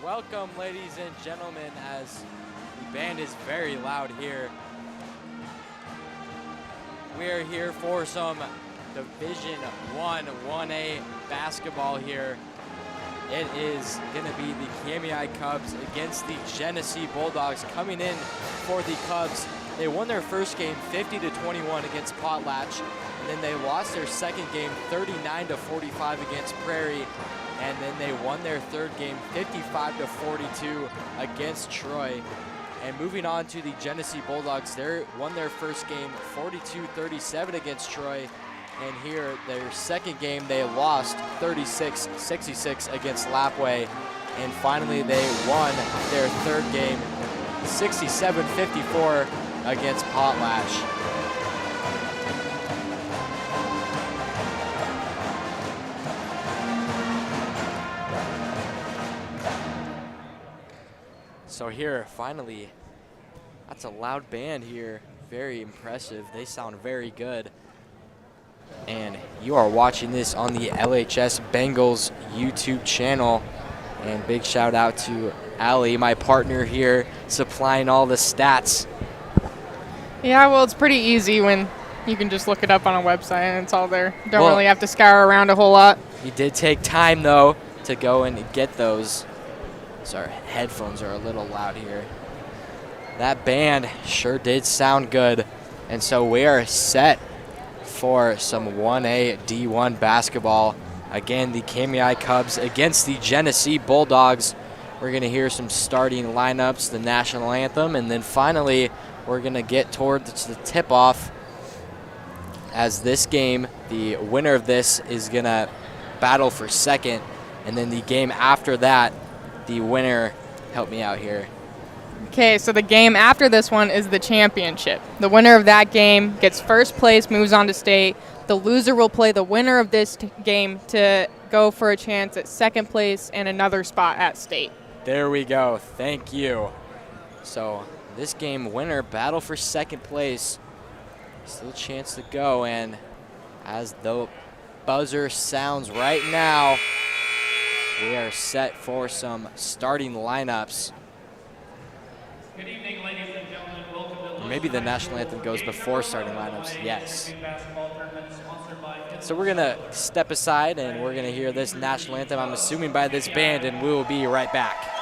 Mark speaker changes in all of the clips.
Speaker 1: Welcome, ladies and gentlemen, as the band is very loud here. We are here for some Division I 1A basketball here. It is going to be the Kamiah Kubs against the Genesee Bulldogs. Coming in for the Kubs, they won their first game 50-21 against Potlatch, and then they lost their second game 39-45 against Prairie, and then they won their third game 55-42 against Troy. And moving on to the Genesee Bulldogs, they won their first game 42-37 against Troy, and here their second game they lost 36-66 against Lapwai, and finally they won their third game 67-54 against Potlatch. So here, finally, that's a loud band here. Very impressive. They sound very good. And you are watching this on the LHS Bengals YouTube channel. And big shout out to Allie, my partner here, supplying all the stats.
Speaker 2: Yeah, well, it's pretty easy when you can just look it up on a website and it's all there. Don't really have to scour around a whole lot.
Speaker 1: You did take time, though, to go and get those. Sorry, headphones are a little loud here. That band sure did sound good. And so we are set for some 1A D1 basketball. Again, the Kamiah Kubs against the Genesee Bulldogs. We're going to hear some starting lineups, the national anthem, and then finally we're going to get towards the tip-off, as this game, the winner of this is going to battle for second, and then the game after that, the winner, help me out here.
Speaker 2: Okay, so the game after this one is the championship. The winner of that game gets first place, moves on to state. The loser will play the winner of this game to go for a chance at second place and another spot at state.
Speaker 1: There we go. Thank you. So this game winner battle for second place. Still a chance to go, and as the buzzer sounds right now, we are set for some starting lineups.
Speaker 3: Good evening, ladies and gentlemen. Welcome to
Speaker 1: Or maybe the national anthem goes before starting lineups. Yes. So we're going to step aside and we're going to hear this national anthem, I'm assuming by this band, and we will be right back.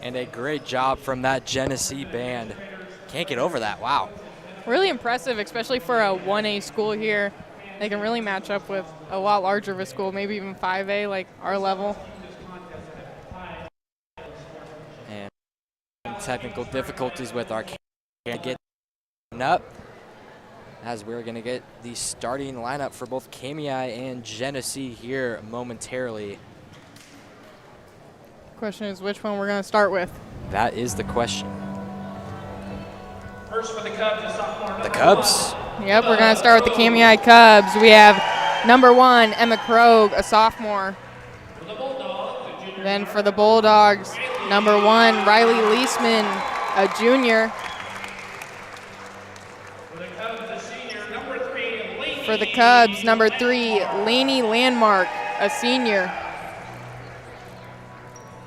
Speaker 1: And a great job from that Genesee band. Can't get over that, wow.
Speaker 2: Really impressive, especially for a 1A school here. They can really match up with a lot larger of a school, maybe even 5A, like our level.
Speaker 1: And technical difficulties with our camera getting up. as we're going to get the starting lineup for both Kamiah and Genesee here momentarily.
Speaker 2: Question is which one we're going to start with.
Speaker 1: That is the question.
Speaker 3: First for the Cubs is sophomore
Speaker 1: The Cubs.
Speaker 2: Yep, we're going to start with the Kamiah Cubs. We have number 1, Emma Krogh, a sophomore.
Speaker 3: For the Bulldogs, the junior
Speaker 2: Then for the Bulldogs, number 1, Riley Leisman, a junior.
Speaker 3: For the Cubs, the senior, number 3, Laney.
Speaker 2: For the Cubs, number 3, Laney Landmark, a senior.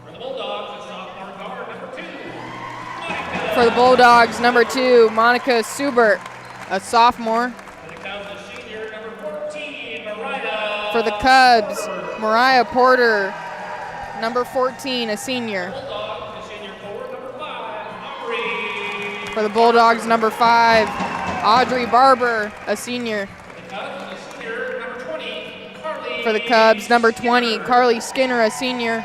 Speaker 3: For the Bulldogs, the sophomore guard, number 2, Monica.
Speaker 2: For the Bulldogs, number 2, Monica Subert, a sophomore.
Speaker 3: For the Cubs, the senior, number 14, Mariah.
Speaker 2: For the Cubs, Mariah Porter, number 14, a senior.
Speaker 3: Bulldogs, the senior forward, number 5, Aubrey.
Speaker 2: For the Bulldogs, number 5, Audrey Barber, a senior.
Speaker 3: For the Cubs, the senior, number 20, Carly.
Speaker 2: For the Cubs, number 20, Carly Skinner, a senior.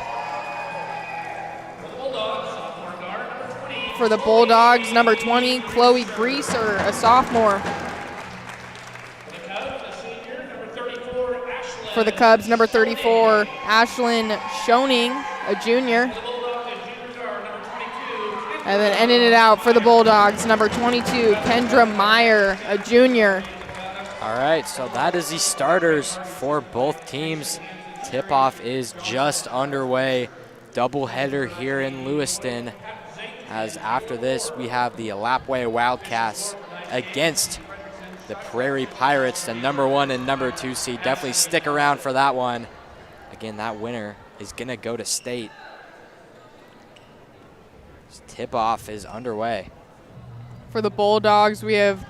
Speaker 3: For the Bulldogs, sophomore guard, number 20.
Speaker 2: For the Bulldogs, number 20, Chloe Greaser, a sophomore.
Speaker 3: For the Cubs, the senior, number 34, Ashlyn.
Speaker 2: For the Cubs, number 34, Ashlyn Schoening, a junior.
Speaker 3: For the Bulldogs, the junior guard, number 22,
Speaker 2: And then ending it out for the Bulldogs, number 22, Kendra Meyer, a junior.
Speaker 1: All right, so that is the starters for both teams. Tip-off is just underway. Doubleheader here in Lewiston. As after this, we have the Lapwai Wildcats against the Prairie Pirates, the number 1 and number 2 seed. Definitely stick around for that one. Again, that winner is gonna go to state. Tip-off is underway.
Speaker 2: For the Bulldogs, we have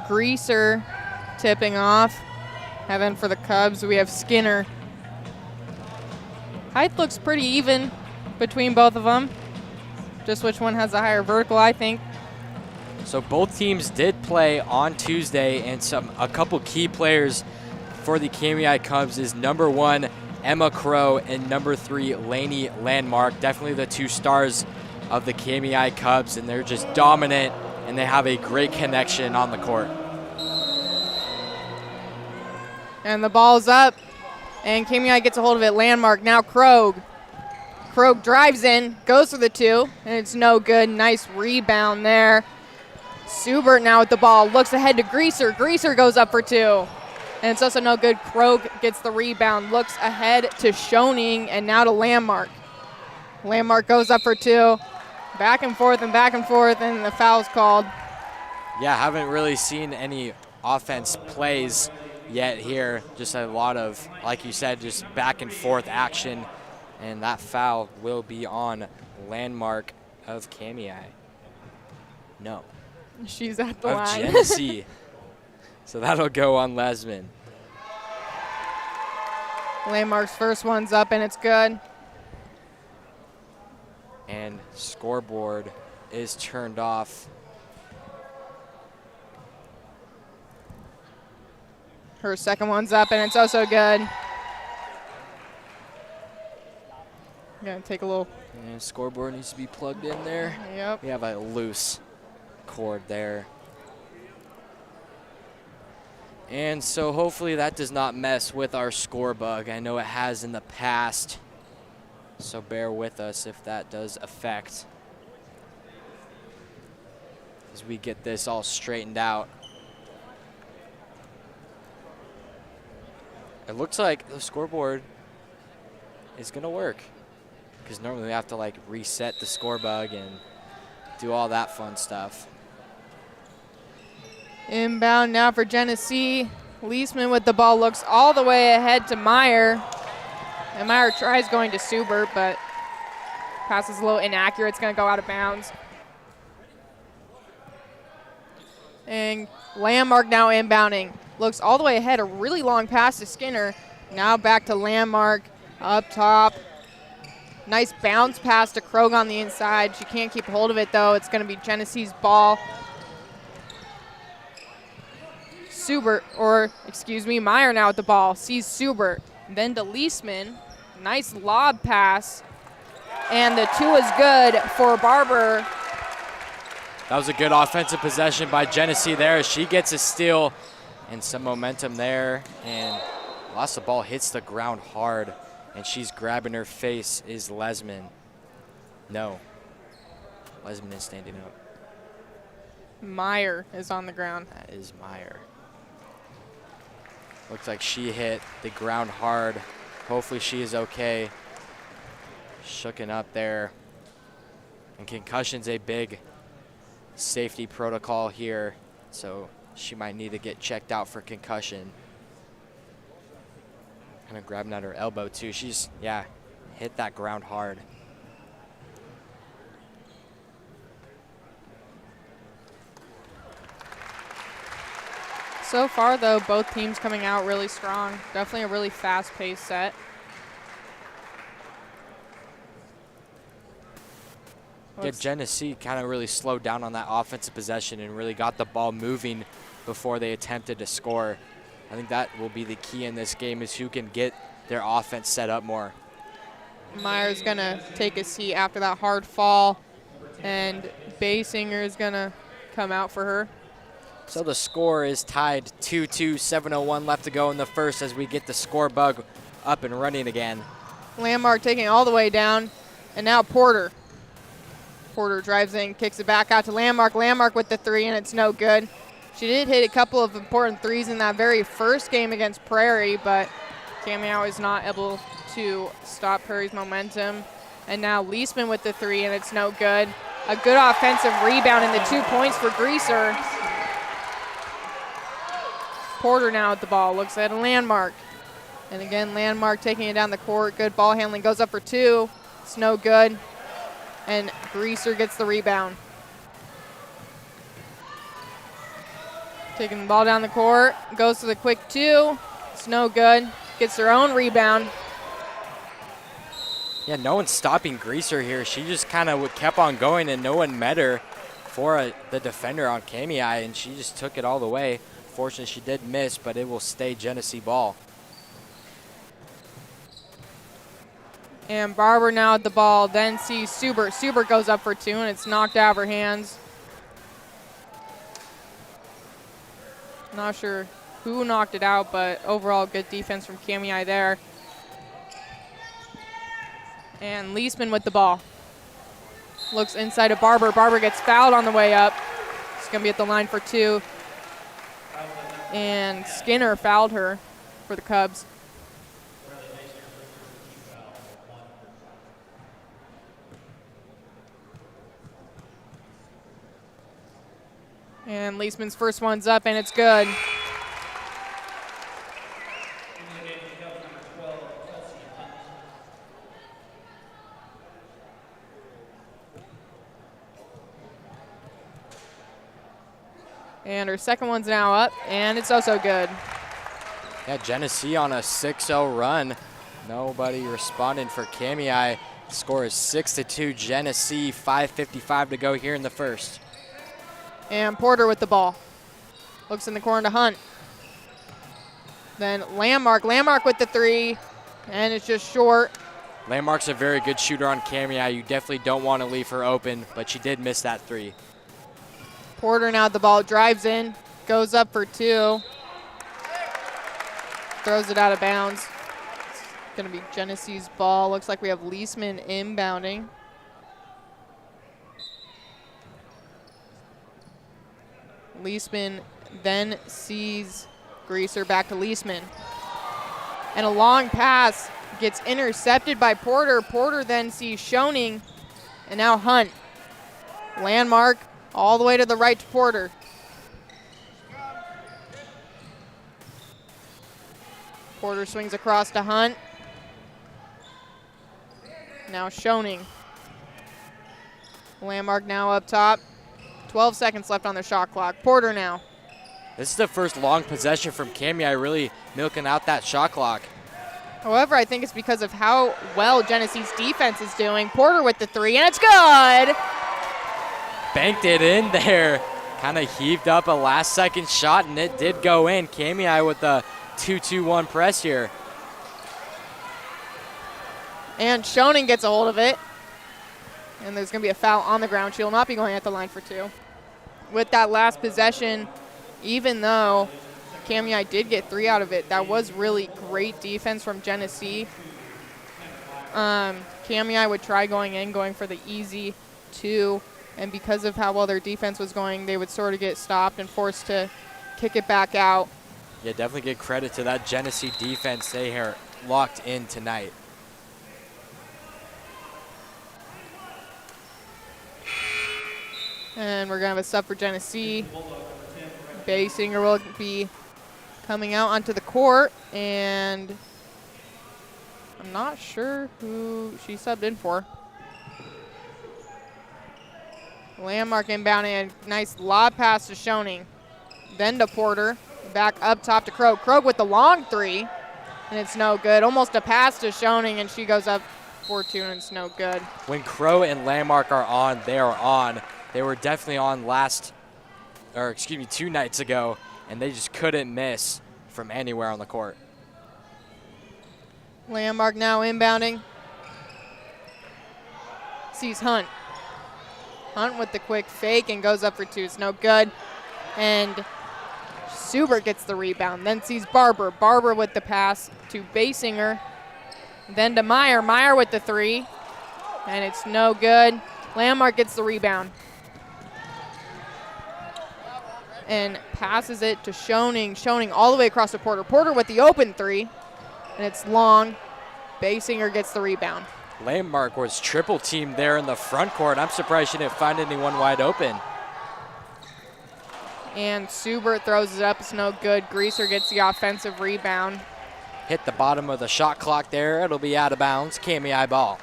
Speaker 2: Greaser tipping off. And then for the Cubs, we have Skinner. Height looks pretty even between both of them. Just which one has the higher vertical, I think.
Speaker 1: So both teams did play on Tuesday, and a couple key players for the Kamiah Cubs is number 1, Emma Krogh, and number 3, Laney Landmark. Definitely the 2 stars of the Kamiah Cubs, and they're just dominant, and they have a great connection on the court.
Speaker 2: And the ball's up, and Kamiah gets a hold of it. Landmark, now Krogh. Krogh drives in, goes for the 2, and it's no good. Nice rebound there. Subert now with the ball, looks ahead to Greaser. Greaser goes up for 2, and it's also no good. Krogh gets the rebound, looks ahead to Schoening, and now to Landmark. Landmark goes up for 2. Back and forth, and the foul's called.
Speaker 1: Yeah, haven't really seen any offense plays yet here. Just a lot of, like you said, just back and forth action. And that foul will be on Landmark of Kamiah. No.
Speaker 2: She's at the
Speaker 1: Of
Speaker 2: line.
Speaker 1: Genesee. So that'll go on Lesman.
Speaker 2: Landmark's first one's up, and it's good.
Speaker 1: And scoreboard is turned off.
Speaker 2: Her second one's up, and it's also good. Gonna take a little.
Speaker 1: And scoreboard needs to be plugged in there.
Speaker 2: Yep.
Speaker 1: We have a loose cord there. And so hopefully that does not mess with our score bug. I know it has in the past. So bear with us if that does affect as we get this all straightened out. It looks like the scoreboard is gonna work, because normally we have to like reset the score bug and do all that fun stuff.
Speaker 2: Inbound now for Genesee. Leisman with the ball, looks all the way ahead to Meyer. And Meyer tries going to Subert, but pass is a little inaccurate. It's going to go out of bounds. And Landmark now inbounding. Looks all the way ahead. A really long pass to Skinner. Now back to Landmark up top. Nice bounce pass to Krogh on the inside. She can't keep hold of it, though. It's going to be Genesee's ball. Meyer now with the ball. Sees Subert. Then to Leisman. Nice lob pass. And the 2 is good for Barber.
Speaker 1: That was a good offensive possession by Genesee there. She gets a steal and some momentum there, and lost the ball, hits the ground hard, and she's grabbing her face. Is Lesman. No. Lesman is standing up.
Speaker 2: Meyer is on the ground.
Speaker 1: That is Meyer. Looks like she hit the ground hard. Hopefully she is okay. Shooken up there. And concussion's a big safety protocol here, so she might need to get checked out for concussion. Kind of grabbing at her elbow too. She's, yeah, hit that ground hard.
Speaker 2: So far, though, both teams coming out really strong. Definitely a really fast-paced set.
Speaker 1: Yeah, Genesee kind of really slowed down on that offensive possession and really got the ball moving before they attempted to score. I think that will be the key in this game, is who can get their offense set up more.
Speaker 2: Meyer's going to take a seat after that hard fall, and Basinger is going to come out for her.
Speaker 1: So the score is tied 2-2, 7:01 left to go in the first as we get the score bug up and running again.
Speaker 2: Landmark taking it all the way down, and now Porter. Porter drives in, kicks it back out to Landmark. Landmark with the three, and it's no good. She did hit a couple of important threes in that very first game against Prairie, but Kamiah is not able to stop Prairie's momentum. And now Leisman with the three, and it's no good. A good offensive rebound, and the 2 points for Greaser. Porter now at the ball, looks at a Landmark. And again, Landmark taking it down the court. Good ball handling, goes up for two. It's no good. And Greaser gets the rebound. Taking the ball down the court, goes to the quick two. It's no good. Gets her own rebound.
Speaker 1: Yeah, no one's stopping Greaser here. She just kind of kept on going, and no one met her for the defender on Kamiah, and she just took it all the way. Fortunately, she did miss, but it will stay Genesee ball.
Speaker 2: And Barber now at the ball, then sees Subert. Subert goes up for two, and it's knocked out of her hands. Not sure who knocked it out, but overall good defense from Kamiah there. And Leisman with the ball. Looks inside of Barber. Barber gets fouled on the way up. It's going to be at the line for two. And Skinner fouled her for the Cubs. And Leisman's first one's up, and it's good. And her second one's now up, and it's also good.
Speaker 1: Yeah, Genesee on a 6-0 run. Nobody responding for Kamiah. Score is 6-2 Genesee, 5:55 to go here in the first.
Speaker 2: And Porter with the ball. Looks in the corner to Hunt. Then Landmark. Landmark with the three, and it's just short.
Speaker 1: Landmark's a very good shooter on Kamiah. You definitely don't want to leave her open, but she did miss that three.
Speaker 2: Porter now at the ball, drives in, goes up for two. Throws it out of bounds. It's going to be Genesee's ball. Looks like we have Leisman inbounding. Leisman then sees Greaser, back to Leisman. And a long pass gets intercepted by Porter. Porter then sees Schoening, and now Hunt. Landmark all the way to the right to Porter. Porter swings across to Hunt. Now Schoening. Landmark now up top. 12 seconds left on the shot clock. Porter now.
Speaker 1: This is the first long possession from Kamiah, really milking out that shot clock.
Speaker 2: However, I think it's because of how well Genesee's defense is doing. Porter with the three, and it's good!
Speaker 1: Banked it in there. Kind of heaved up a last-second shot, and it did go in. Kamiah with the 2-2-1 press here.
Speaker 2: And Schoening gets a hold of it. And there's going to be a foul on the ground. She'll not be going at the line for two. with that last possession, even though Kamiah did get 3 out of it, that was really great defense from Genesee. Kamiah would try going for the easy 2, and because of how well their defense was going, they would sort of get stopped and forced to kick it back out.
Speaker 1: Yeah, definitely give credit to that Genesee defense. They are locked in tonight.
Speaker 2: And we're going to have a sub for Genesee. Basinger will be coming out onto the court, and I'm not sure who she subbed in for. Landmark inbound, and nice lob pass to Schoening. Then to Porter, back up top to Krogh. Krogh with the long 3, and it's no good. Almost a pass to Schoening, and she goes up for 2, and it's no good.
Speaker 1: When Krogh and Landmark are on, they are on. They were definitely on 2 nights ago, and they just couldn't miss from anywhere on the court.
Speaker 2: Landmark now inbounding. Sees Hunt. Hunt with the quick fake and goes up for 2. It's no good. And Subert gets the rebound. Then sees Barber. Barber with the pass to Basinger. Then to Meyer. Meyer with the 3. And it's no good. Landmark gets the rebound. And passes it to Schoening. Schoening all the way across to Porter. Porter with the open 3. And it's long. Basinger gets the rebound.
Speaker 1: Landmark was triple teamed there in the front court. I'm surprised she didn't find anyone wide open.
Speaker 2: And Subert throws it up. It's no good. Greaser gets the offensive rebound.
Speaker 1: Hit the bottom of the shot clock there. It'll be out of bounds. Kamiah ball.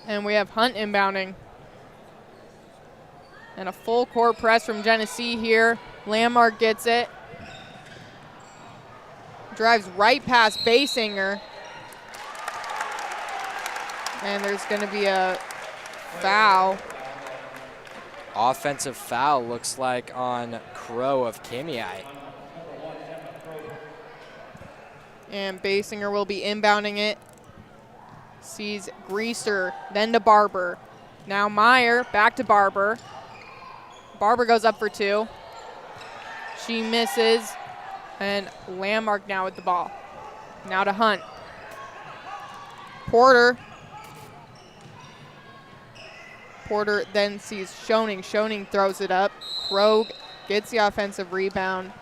Speaker 2: And we have Hunt inbounding. And a full court press from Genesee here. Landmark gets it. Drives right past Basinger. And there's going to be a foul.
Speaker 1: Offensive foul looks like on Krogh of Kamiah.
Speaker 2: And Basinger will be inbounding it. Sees Greaser, then to Barber. Now Meyer, back to Barber. Barber goes up for 2. She misses. And Landmark now with the ball. Now to Hunt. Porter. Porter then sees Schoening. Schoening throws it up. Krogh gets the offensive rebound.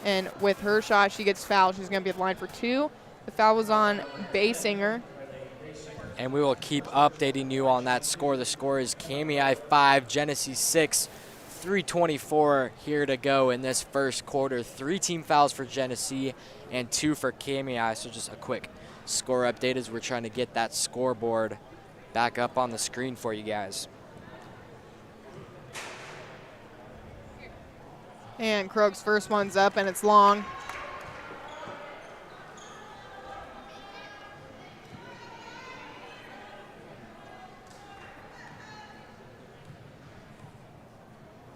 Speaker 2: And with her shot, she gets fouled. She's going to be at the line for 2. The foul was on Basinger.
Speaker 1: And we will keep updating you on that score. The score is Kamiah 5, Genesee 6. 3:24 here to go in this first quarter. 3 team fouls for Genesee and 2 for Kamiah. So just a quick score update as we're trying to get that scoreboard back up on the screen for you guys.
Speaker 2: And Krogh's first one's up, and it's long.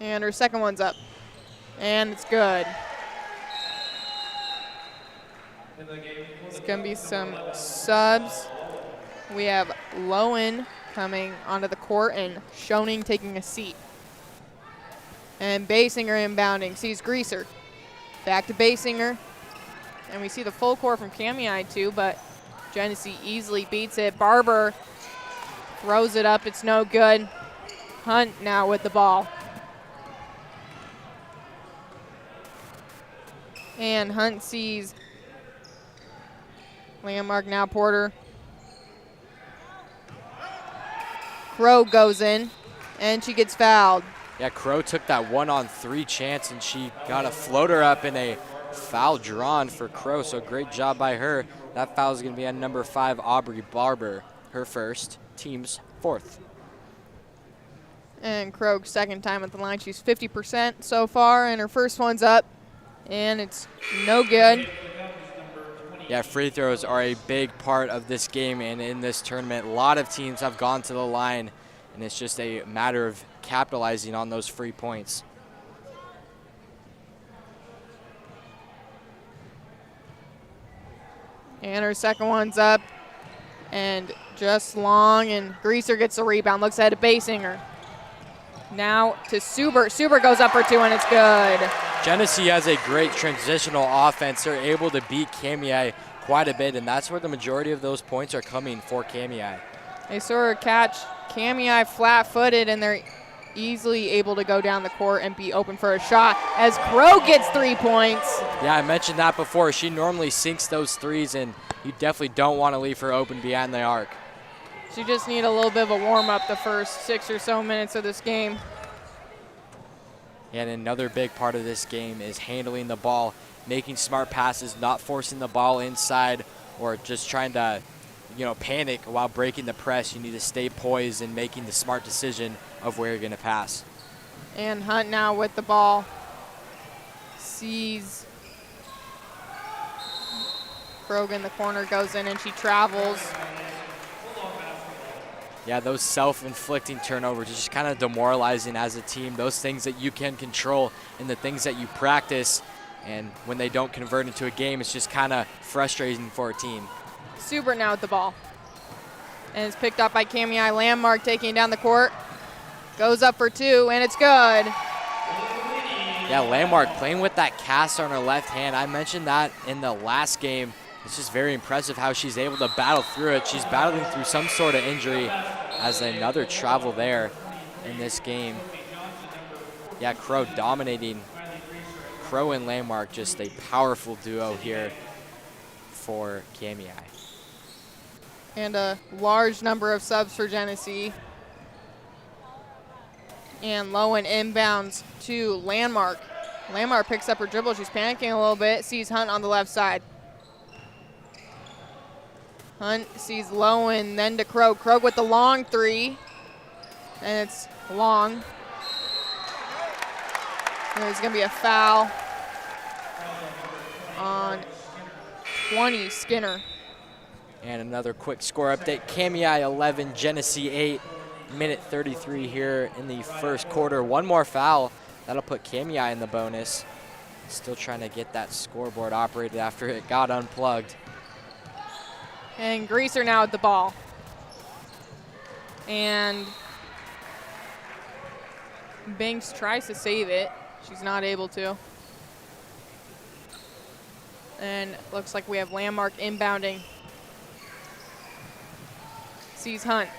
Speaker 2: And her second one's up. And it's good. It's going to be some subs. We have Lowen coming onto the court and Schoening taking a seat. And Basinger inbounding. Sees Greaser. Back to Basinger. And we see the full court from Kamiah too, but Genesee easily beats it. Barber throws it up. It's no good. Hunt now with the ball. And Hunt sees Landmark, now Porter. Krogh goes in, and she gets fouled.
Speaker 1: Yeah, Krogh took that 1-on-3 chance, and she got a floater up in a foul drawn for Krogh, so great job by her. That foul is going to be on number 5, Aubrey Barber, her first, team's 4th.
Speaker 2: And Krogh's second time at the line. She's 50% so far, and her first one's up. And it's no good.
Speaker 1: Yeah, free throws are a big part of this game and in this tournament. A lot of teams have gone to the line, and it's just a matter of capitalizing on those free points.
Speaker 2: And her second one's up. And just long, and Greaser gets the rebound. Looks ahead to Basinger. Now to Suber. Suber goes up for 2, and it's good.
Speaker 1: Genesee has a great transitional offense. They're able to beat Kamiah quite a bit, and that's where the majority of those points are coming for Kamiah.
Speaker 2: They sort of catch Kamiah flat-footed, and they're easily able to go down the court and be open for a shot as Crow gets 3 points.
Speaker 1: Yeah, I mentioned that before. She normally sinks those threes, and you definitely don't want to leave her open behind the arc.
Speaker 2: She just need a little bit of a warm-up the first 6 or so minutes of this game.
Speaker 1: And another big part of this game is handling the ball, making smart passes, not forcing the ball inside or just trying to, panic while breaking the press. You need to stay poised and making the smart decision of where you're going to pass.
Speaker 2: And Hunt now with the ball. Sees Krog in the corner, goes in, and she travels.
Speaker 1: Yeah, those self-inflicting turnovers are just kind of demoralizing as a team. Those things that you can control and the things that you practice, and when they don't convert into a game, it's just kind of frustrating for a team.
Speaker 2: Subert now with the ball. And it's picked up by Kamiah. Landmark taking it down the court. Goes up for 2, and it's good.
Speaker 1: Yeah, Landmark playing with that cast on her left hand. I mentioned that in the last game. It's just very impressive how she's able to battle through it. She's battling through some sort of injury as another travel there in this game. Yeah, Crow dominating. Crow and Landmark, just a powerful duo here for Kamiah.
Speaker 2: And a large number of subs for Genesee. And Lowen inbounds to Landmark. Landmark picks up her dribble. She's panicking a little bit, sees Hunt on the left side. Hunt sees Lowen, then to Krog. Krog with the long 3, and it's long. And there's going to be a foul on 20, Skinner.
Speaker 1: And another quick score update. Kamiah 11, Genesee 8. Minute 33 here in the first quarter. One more foul. That'll put Kamiah in the bonus. Still trying to get that scoreboard operated after it got unplugged.
Speaker 2: And Greaser now with the ball. And Banks tries to save it. She's not able to. And looks like we have Landmark inbounding. Sees Hunt.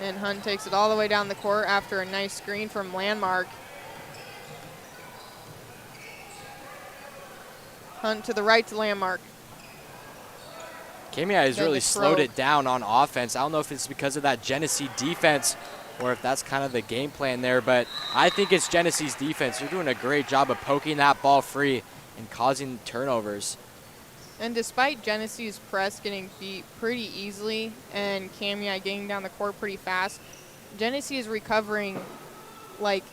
Speaker 2: And Hunt takes it all the way down the court after a nice screen from Landmark. Hunt to the right to Landmark.
Speaker 1: Kamiah has really slowed it down on offense. I don't know if it's because of that Genesee defense or if that's kind of the game plan there, but I think it's Genesee's defense. They're doing a great job of poking that ball free and causing turnovers.
Speaker 2: And despite Genesee's press getting beat pretty easily and Kamiah getting down the court pretty fast, Genesee is recovering like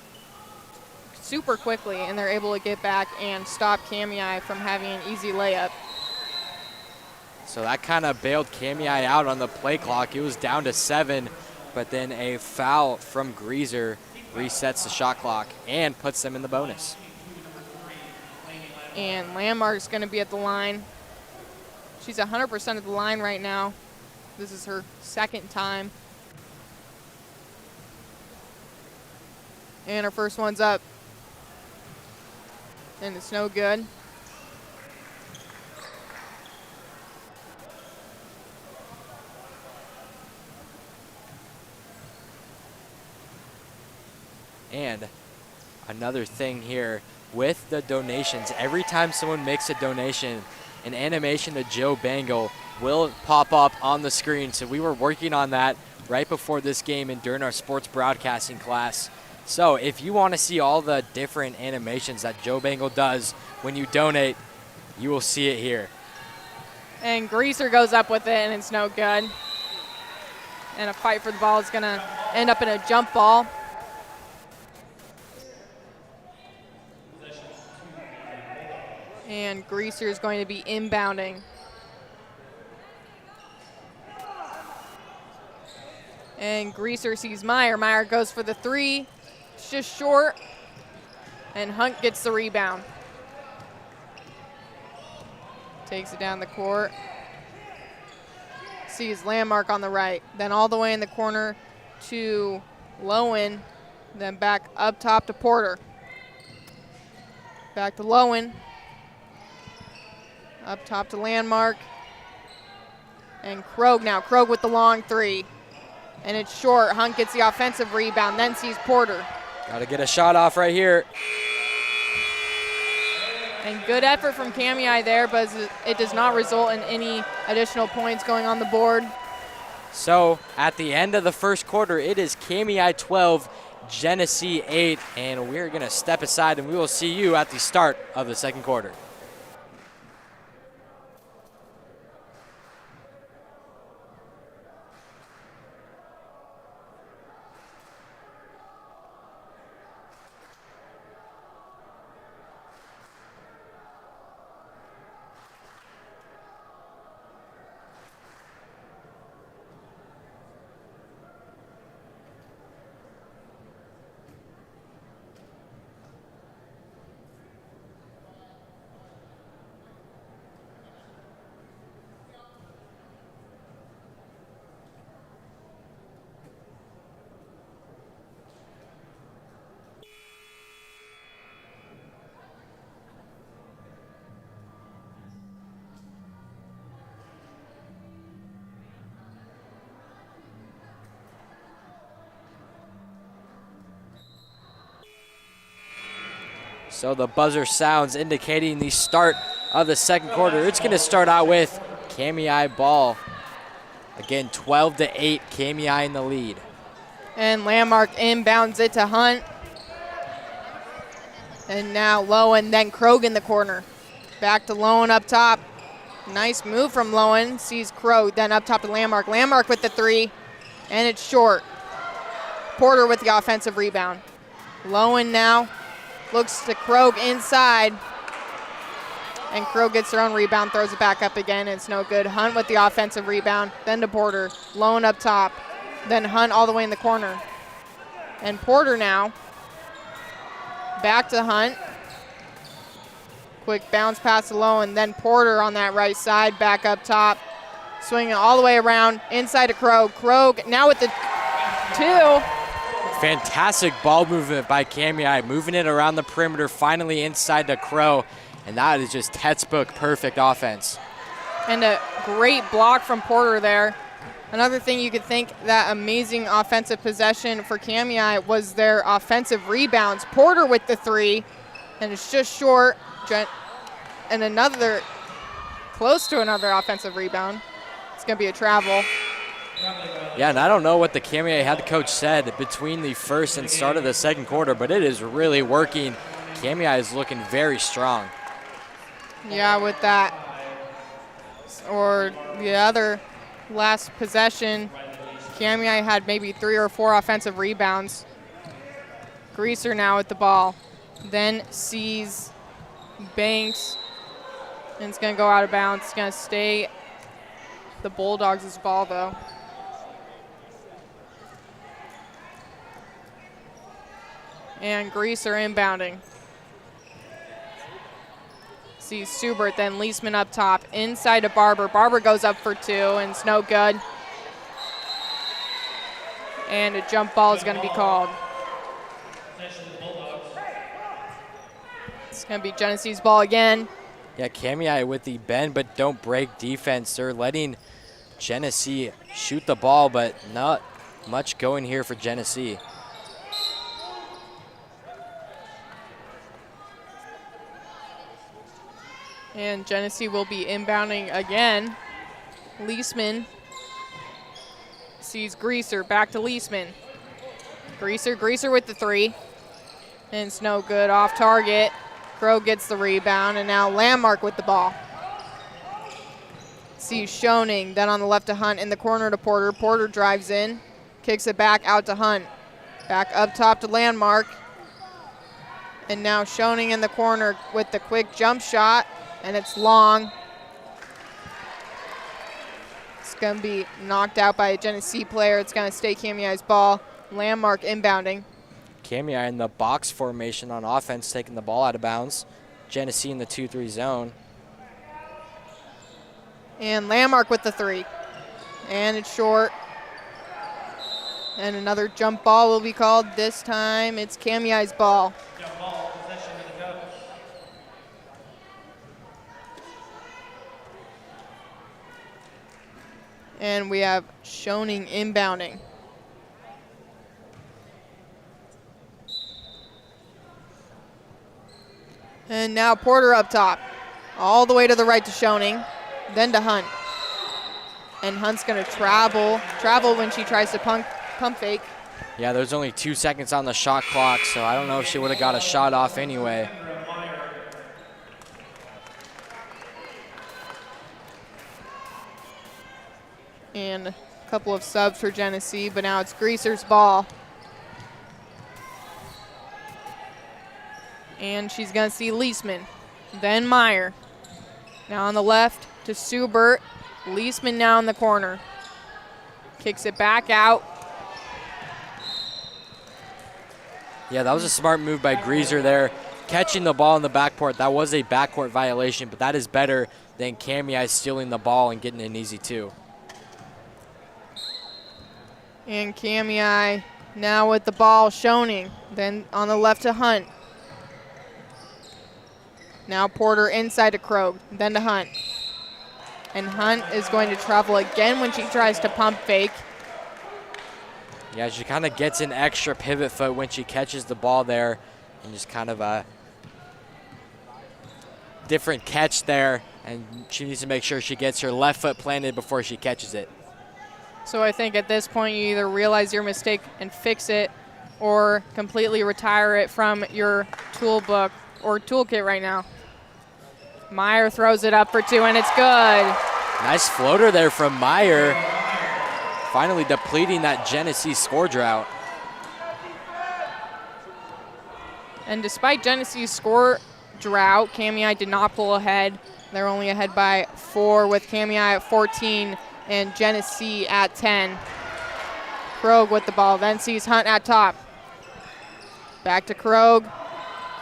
Speaker 2: super quickly, and they're able to get back and stop Kamiah from having an easy layup.
Speaker 1: So that kind of bailed Kamiah out on the play clock. It was down to 7, but then a foul from Greaser resets the shot clock and puts them in the bonus.
Speaker 2: And Landmark's going to be at the line. She's 100% at the line right now. This is her second time. And her first one's up. And it's no good.
Speaker 1: And another thing here with the donations, every time someone makes a donation, an animation to Joe Bengal will pop up on the screen. So we were working on that right before this game and during our sports broadcasting class. So if you want to see all the different animations that Joe Bengal does when you donate, you will see it here.
Speaker 2: And Greaser goes up with it, and it's no good. And a fight for the ball is going to end up in a jump ball. And Greaser is going to be inbounding. And Greaser sees Meyer. Meyer goes for the 3. It's just short. And Hunt gets the rebound. Takes it down the court. Sees Landmark on the right. Then all the way in the corner to Lowen. Then back up top to Porter. Back to Lowen. Up top to Landmark. And Krogh now. Krogh with the long three. And it's short. Hunt gets the offensive rebound, then sees Porter.
Speaker 1: Got to get a shot off right here.
Speaker 2: And good effort from Kamiah there, but it does not result in any additional points going on the board.
Speaker 1: So at the end of the first quarter, it is Kamiah 12, Genesee 8, and we're going to step aside and we will see you at the start of the second quarter. So the buzzer sounds indicating the start of the second quarter. It's going to start out with Kamiah ball. Again, 12-8, Kamiah in the lead.
Speaker 2: And Landmark inbounds it to Hunt. And now Lowen, then Krogh in the corner. Back to Lowen up top. Nice move from Lowen. Sees Krogh, then up top to Landmark. Landmark with the three, and it's short. Porter with the offensive rebound. Lowen now looks to Krogh inside. And Krogh gets their own rebound, throws it back up again, and it's no good. Hunt with the offensive rebound, then to Porter. Lowen up top, then Hunt all the way in the corner. And Porter now, back to Hunt. Quick bounce pass to Lowen, then Porter on that right side, back up top. Swinging all the way around, inside to Krogh. Krogh now with the two.
Speaker 1: Fantastic ball movement by Kamiah, moving it around the perimeter, finally inside to Krogh. And that is just textbook perfect offense.
Speaker 2: And a great block from Porter there. Another thing you could think that amazing offensive possession for Kamiah was their offensive rebounds. Porter with the three, and it's just short. And another, close to another offensive rebound. It's going to be a travel.
Speaker 1: Yeah, and I don't know what the Kamiah head coach said between the first and start of the second quarter, but it is really working. Kamiah is looking very strong.
Speaker 2: Yeah, with that. Or the other last possession, Kamiah had maybe 3 or 4 offensive rebounds. Greaser now with the ball. Then sees Banks, and it's going to go out of bounds. It's going to stay the Bulldogs' ball, though. And Greaser inbounding. Sees Subert, then Leisman up top, inside to Barber. Barber goes up for 2, and it's no good. And a jump ball is going to be called. It's going to be Genesee's ball again.
Speaker 1: Yeah, Kamiah with the bend but don't break defense. They're letting Genesee shoot the ball, but not much going here for Genesee.
Speaker 2: And Genesee will be inbounding again. Leisman sees Greaser, back to Leisman. Greaser with the 3. And it's no good, off target. Krogh gets the rebound, and now Landmark with the ball. Sees Schoening, then on the left to Hunt, in the corner to Porter. Porter drives in, kicks it back out to Hunt. Back up top to Landmark. And now Schoening in the corner with the quick jump shot. And it's long. It's going to be knocked out by a Genesee player. It's going to stay Kamiah's ball. Landmark inbounding.
Speaker 1: Kamiah in the box formation on offense, taking the ball out of bounds. Genesee in the 2-3 zone.
Speaker 2: And Landmark with the 3. And it's short. And another jump ball will be called. This time it's Kamiah's ball.
Speaker 3: Jump ball, possession of the Cubs.
Speaker 2: And we have Schoening inbounding. And now Porter up top. All the way to the right to Schoening, then to Hunt. And Hunt's gonna travel when she tries to pump fake.
Speaker 1: Yeah, there's only 2 seconds on the shot clock, so I don't know if she would have got a shot off anyway.
Speaker 2: And a couple of subs for Genesee, but now it's Greaser's ball. And she's gonna see Leisman, then Meyer. Now on the left to Subert. Leisman now in the corner. Kicks it back out.
Speaker 1: Yeah, that was a smart move by Greaser there. Catching the ball in the backcourt, that was a backcourt violation, but that is better than Kamiah stealing the ball and getting an easy 2.
Speaker 2: And Kamiah now with the ball, Schoening. Then on the left to Hunt. Now Porter inside to Krogh, then to Hunt. And Hunt is going to travel again when she tries to pump fake.
Speaker 1: Yeah, she kind of gets an extra pivot foot when she catches the ball there, and just kind of a different catch there, and she needs to make sure she gets her left foot planted before she catches it.
Speaker 2: So I think at this point you either realize your mistake and fix it, or completely retire it from your tool book or toolkit right now. Meyer throws it up for 2, and it's good.
Speaker 1: Nice floater there from Meyer, finally depleting that Genesee score drought.
Speaker 2: And despite Genesee's score drought, Kamiah did not pull ahead. They're only ahead by 4 with Kamiah at 14 and Genesee at 10. Krogh with the ball, then sees Hunt at top. Back to Krogh.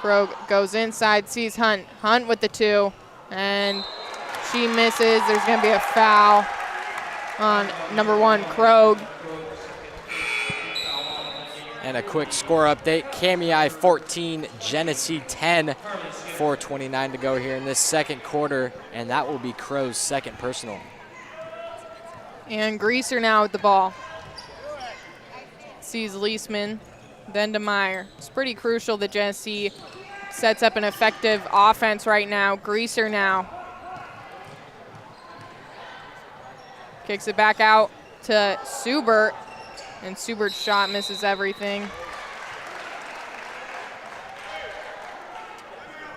Speaker 2: Krogh goes inside, sees Hunt. Hunt with the 2, and she misses. There's going to be a foul on number 1, Krogh.
Speaker 1: And a quick score update. Kamiah 14, Genesee 10. 4:29 to go here in this second quarter, and that will be Krogh's second personal.
Speaker 2: And Greaser now with the ball. Sees Leisman, then to Meyer. It's pretty crucial that Genesee sets up an effective offense right now. Greaser now. Kicks it back out to Subert, and Subert's shot misses everything.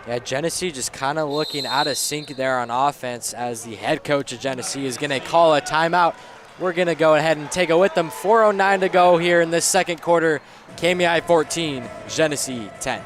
Speaker 1: Yeah, Genesee just kind of looking out of sync there on offense, as the head coach of Genesee is going to call a timeout. We're going to go ahead and take it with them. 4:09 to go here in this second quarter. Kamiah 14, Genesee 10.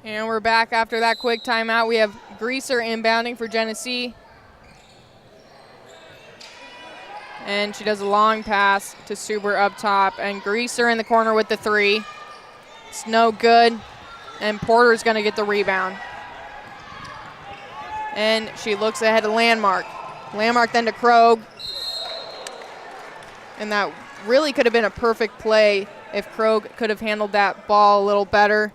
Speaker 2: And we're back after that quick timeout. We have Greaser inbounding for Genesee. And she does a long pass to Subert up top. And Greaser in the corner with the 3. It's no good. And Porter's going to get the rebound. And she looks ahead to Landmark. Landmark then to Krogh. And that really could have been a perfect play if Krogh could have handled that ball a little better.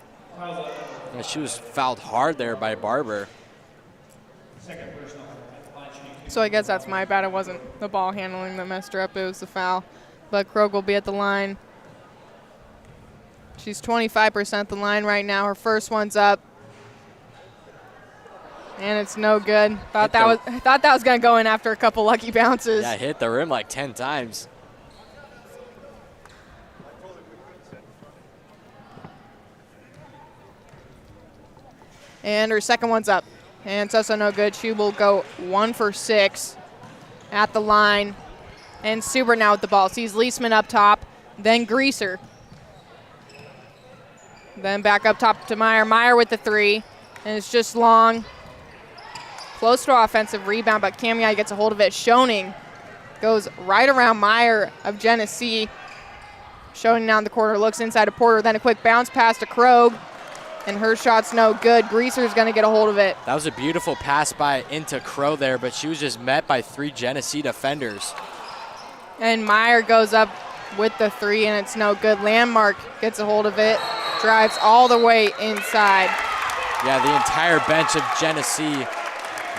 Speaker 1: Yeah, she was fouled hard there by Barber.
Speaker 3: Second personal at the line, shooting
Speaker 2: So I guess that's my bad. It wasn't the ball handling that messed her up. It was the foul. But Krogh will be at the line. She's 25% at the line right now. Her first one's up. And it's no good. Thought that was going to go in after a couple lucky bounces.
Speaker 1: Yeah, hit the rim like 10 times.
Speaker 2: And her second one's up. And it's also no good. She will go 1 for 6 at the line. And Suber now with the ball. Sees Leisman up top, then Greaser. Then back up top to Meyer. Meyer with the 3. And it's just long. Close to offensive rebound, but Kamiah gets a hold of it. Schoening goes right around Meyer of Genesee. Schoening down the corner, looks inside to Porter, then a quick bounce pass to Krogh. And her shot's no good. Greaser's going to get a hold of it.
Speaker 1: That was a beautiful pass into Krogh there, but she was just met by 3 Genesee defenders.
Speaker 2: And Meyer goes up with the 3, and it's no good. Landmark gets a hold of it, drives all the way inside.
Speaker 1: Yeah, the entire bench of Genesee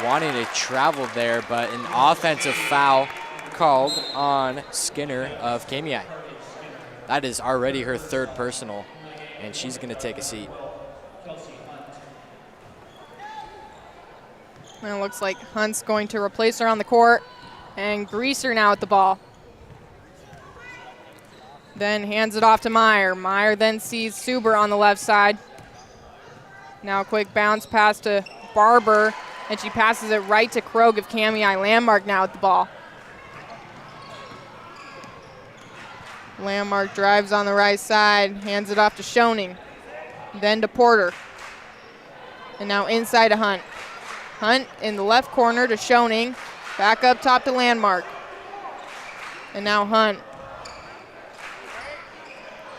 Speaker 1: wanting to travel there, but an offensive foul called on Skinner of Kamiah. That is already her 3rd personal, and she's going to take a seat.
Speaker 2: And it looks like Hunt's going to replace her on the court. And Greaser now at the ball. Then hands it off to Meyer. Meyer then sees Suber on the left side. Now a quick bounce pass to Barber. And she passes it right to Krogh of Kamiah. Landmark now at the ball. Landmark drives on the right side. Hands it off to Schoening. Then to Porter. And now inside to Hunt. Hunt in the left corner to Schoening. Back up top to Landmark. And now Hunt.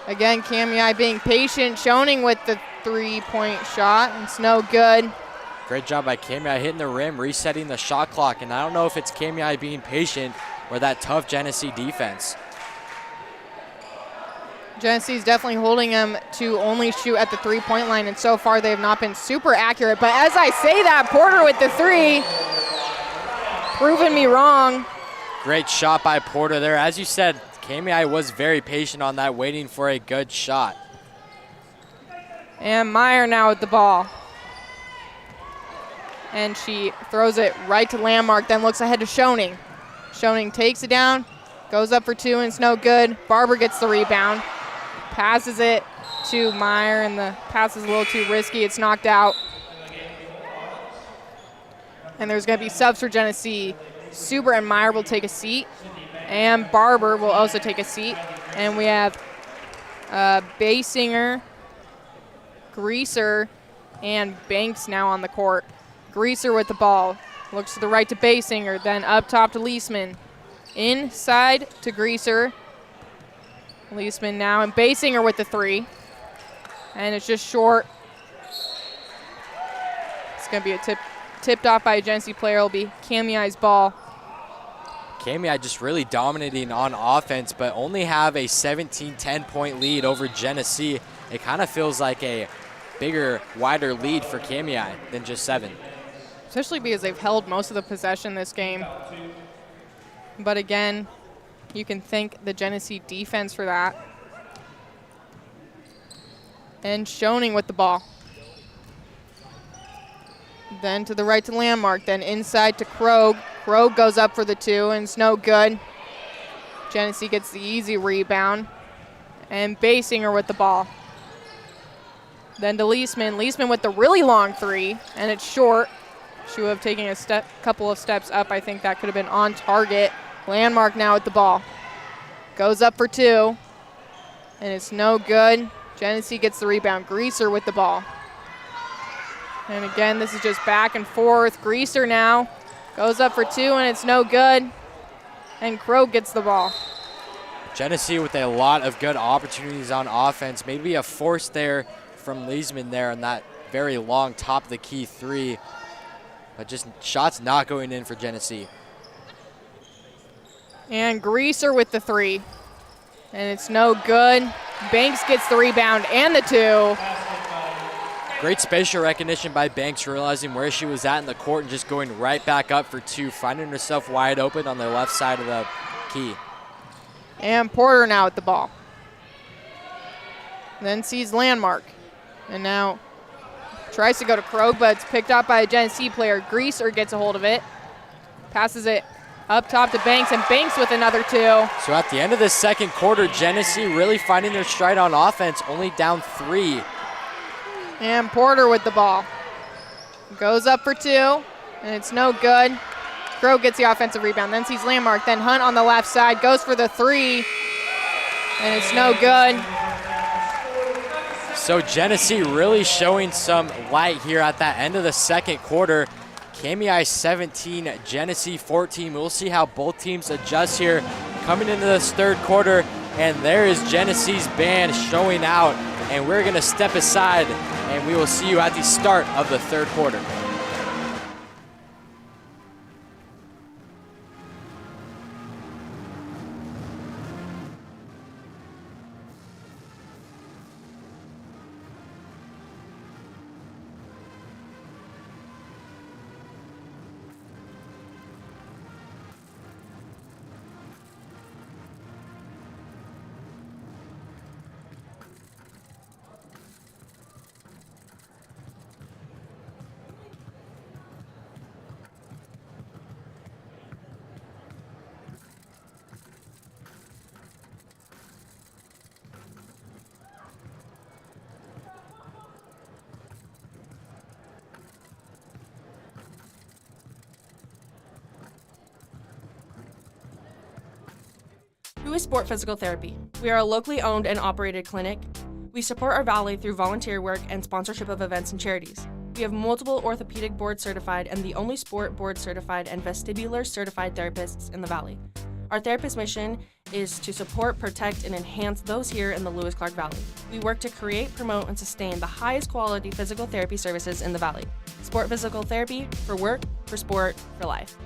Speaker 2: Again, Kamiah being patient. Schoening with the 3-point shot. It's no good.
Speaker 1: Great job by Kamiah hitting the rim, resetting the shot clock. And I don't know if it's Kamiah being patient or that tough Genesee defense.
Speaker 2: Genesee's definitely holding them to only shoot at the 3-point line, and so far they have not been super accurate. But as I say that, Porter with the 3, proving me wrong.
Speaker 1: Great shot by Porter there. As you said, Kamiah was very patient on that, waiting for a good shot.
Speaker 2: And Meyer now with the ball. And she throws it right to Landmark, then looks ahead to Schoening. Schoening takes it down, goes up for 2, and it's no good. Barber gets the rebound. Passes it to Meyer, and the pass is a little too risky. It's knocked out. And there's going to be subs for Genesee. Suber and Meyer will take a seat, and Barber will also take a seat. And we have Basinger, Greaser, and Banks now on the court. Greaser with the ball. Looks to the right to Basinger, then up top to Leisman. Inside to Greaser. Leisman now, and Basinger with the 3. And it's just short. It's going to be a tipped off by a Genesee player. It'll be Kamiah's ball.
Speaker 1: Kamiah just really dominating on offense, but only have a 17-10 point lead over Genesee. It kind of feels like a bigger, wider lead for Kamiah than just 7.
Speaker 2: Especially because they've held most of the possession this game. But again, you can thank the Genesee defense for that. And Schoening with the ball. Then to the right to Landmark, then inside to Krogh. Krogh goes up for the 2, and it's no good. Genesee gets the easy rebound. And Basinger with the ball. Then to Leisman. Leisman with the really long 3, and it's short. She would have taken a couple of steps up. I think that could have been on target. Landmark now with the ball. Goes up for 2, and it's no good. Genesee gets the rebound. Greaser with the ball. And again, this is just back and forth. Greaser now goes up for 2, and it's no good. And Krogh gets the ball.
Speaker 1: Genesee with a lot of good opportunities on offense. Maybe a force there from Leisman there on that very long top of the key 3. But just shots not going in for Genesee.
Speaker 2: And Greaser with the 3. And it's no good. Banks gets the rebound and the 2.
Speaker 1: Great spatial recognition by Banks, realizing where she was at in the court and just going right back up for two, finding herself wide open on the left side of the key.
Speaker 2: And Porter now with the ball. Then sees Landmark. And now tries to go to Krogh, but it's picked up by a Genesee player. Greaser gets a hold of it. Passes it up top to Banks, and Banks with another two.
Speaker 1: So at the end of the second quarter, Genesee really finding their stride on offense, only down 3.
Speaker 2: And Porter with the ball. Goes up for two, and it's no good. Krogh gets the offensive rebound, then sees Landmark, then Hunt on the left side, goes for the three, and it's no good.
Speaker 1: So Genesee really showing some light here at that end of the second quarter. Kamiah 17, Genesee 14. We'll see how both teams adjust here coming into this third quarter. And there is Genesee's band showing out. And we're going to step aside, and we will see you at the start of the third quarter.
Speaker 4: Lewis Sport Physical Therapy. We are a locally owned and operated clinic. We support our valley through volunteer work and sponsorship of events and charities. We have multiple orthopedic board certified and the only sport board certified and vestibular certified therapists in the valley. Our therapist mission is to support, protect, and enhance those here in the Lewis-Clark Valley. We work to create, promote, and sustain the highest quality physical therapy services in the valley. Sport Physical Therapy for work, for sport, for life.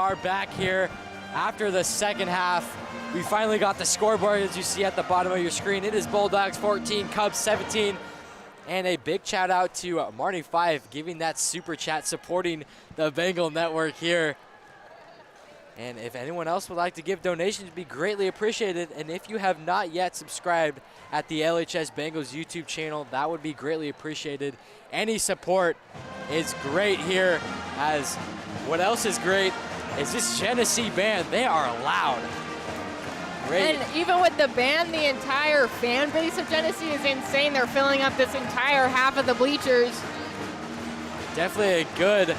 Speaker 1: are back here after the second half. We finally got the scoreboard, as you see at the bottom of your screen. It is Bulldogs 14, Cubs 17. And a big shout out to Marty 5 giving that super chat, supporting the Bengal network here. And if anyone else would like to give donations, it'd be greatly appreciated. And if you have not yet subscribed at the LHS Bengals YouTube channel, that would be greatly appreciated. Any support is great here, as what else is great is this Genesee band. They are loud. Great.
Speaker 2: And even with the band, the entire fan base of Genesee is insane. They're filling up this entire half of the bleachers.
Speaker 1: Definitely a good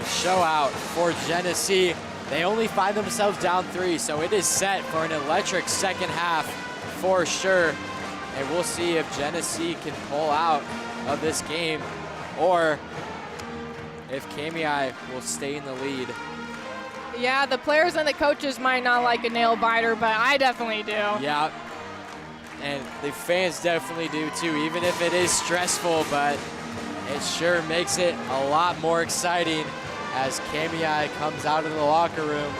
Speaker 1: show out for Genesee. They only find themselves down 3, so it is set for an electric second half for sure. And we'll see if Genesee can pull out of this game or if Kamiah will stay in the lead.
Speaker 2: Yeah, the players and the coaches might not like a nail biter, but I definitely do.
Speaker 1: Yeah, and the fans definitely do too, even if it is stressful, but it sure makes it a lot more exciting as Kamiah comes out of the locker room.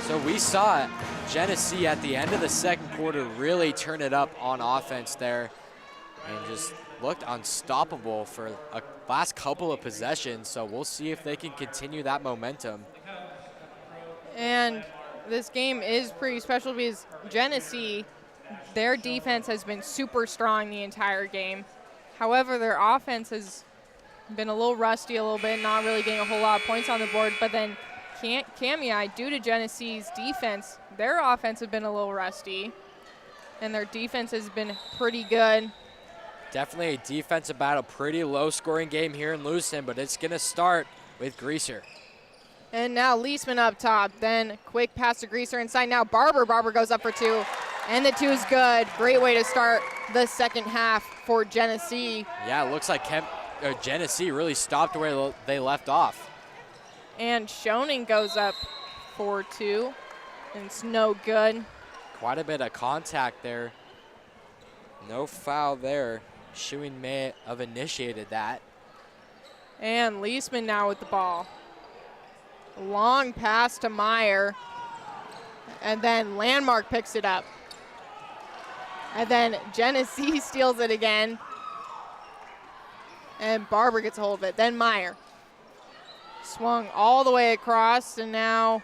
Speaker 1: So we saw Genesee at the end of the second quarter really turn it up on offense there and just looked unstoppable for a last couple of possessions. So we'll see if they can continue that momentum.
Speaker 2: And this game is pretty special because Genesee, their defense has been super strong the entire game. However, their offense has been a little rusty a little bit, not really getting a whole lot of points on the board. But then Kamiah, due to Genesee's defense, their offense has been a little rusty, and their defense has been pretty good.
Speaker 1: Definitely a defensive battle, pretty low-scoring game here in Lewiston, but it's going to start with Greaser.
Speaker 2: And now Leisman up top, then quick pass to Greaser inside. Now Barber goes up for 2, and the 2 is good. Great way to start the second half for Genesee.
Speaker 1: Yeah, it looks like Genesee really stopped where they left off.
Speaker 2: And Schoening goes up for 2, and it's no good.
Speaker 1: Quite a bit of contact there. No foul there. Schuing may have initiated that.
Speaker 2: And Leisman now with the ball. Long pass to Meyer. And then Landmark picks it up. And then Genesee steals it again. And Barber gets a hold of it. Then Meyer. Swung all the way across, and now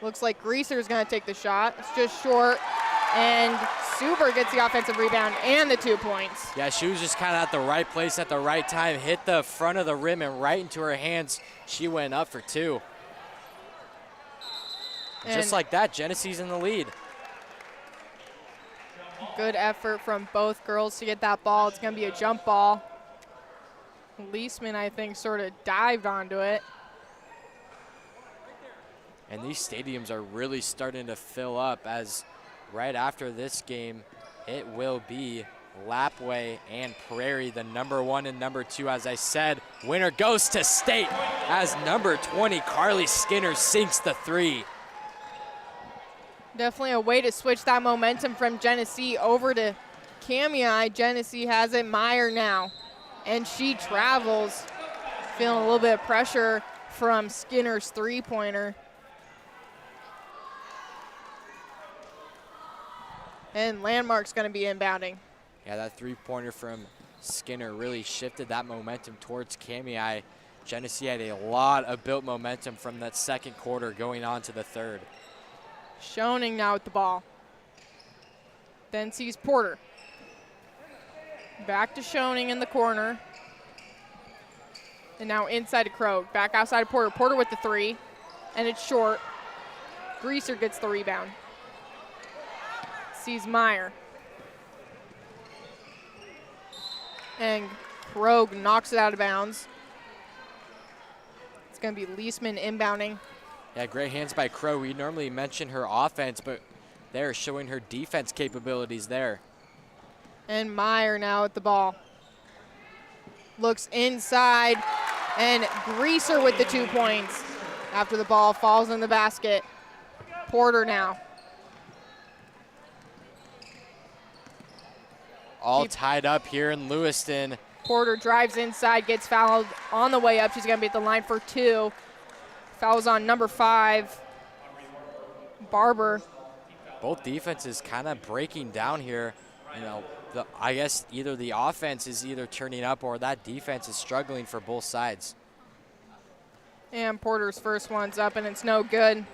Speaker 2: looks like Greaser's going to take the shot. It's just short, and Suber gets the offensive rebound and the 2 points.
Speaker 1: Yeah, she was just kind of at the right place at the right time, hit the front of the rim and right into her hands. She went up for 2. And just like that, Genesee's in the lead.
Speaker 2: Good effort from both girls to get that ball. It's going to be a jump ball. Leisman, I think, sort of dived onto it.
Speaker 1: And these stadiums are really starting to fill up, as right after this game, it will be Lapwai and Prairie, the #1 and #2. As I said, winner goes to state as number 20, Carly Skinner, sinks the 3.
Speaker 2: Definitely a way to switch that momentum from Genesee over to Kamiah. Genesee has it. Meyer now. And she travels, feeling a little bit of pressure from Skinner's 3-pointer. And Landmark's going to be inbounding.
Speaker 1: Yeah, that 3-pointer from Skinner really shifted that momentum towards Kamiah. Genesee had a lot of built momentum from that second quarter going on to the third.
Speaker 2: Schoening now with the ball. Then sees Porter. Back to Schoening in the corner. And now inside to Krogh. Back outside of Porter. Porter with the 3. And it's short. Greaser gets the rebound. Sees Meyer. And Krogh knocks it out of bounds. It's going to be Leisman inbounding.
Speaker 1: Yeah, great hands by Krogh. We normally mention her offense, but they're showing her defense capabilities there.
Speaker 2: And Meyer now at the ball. Looks inside, and Greaser with the 2 points after the ball falls in the basket. Porter now.
Speaker 1: All tied up here in Lewiston
Speaker 2: Porter drives inside, gets fouled on the way up. She's going to be at the line for 2. Fouls on number 5, Barber.
Speaker 1: Both defenses kind of breaking down here. You know, I guess either the offense is either turning up or that defense is struggling for both sides.
Speaker 2: And Porter's first one's up, and it's no good.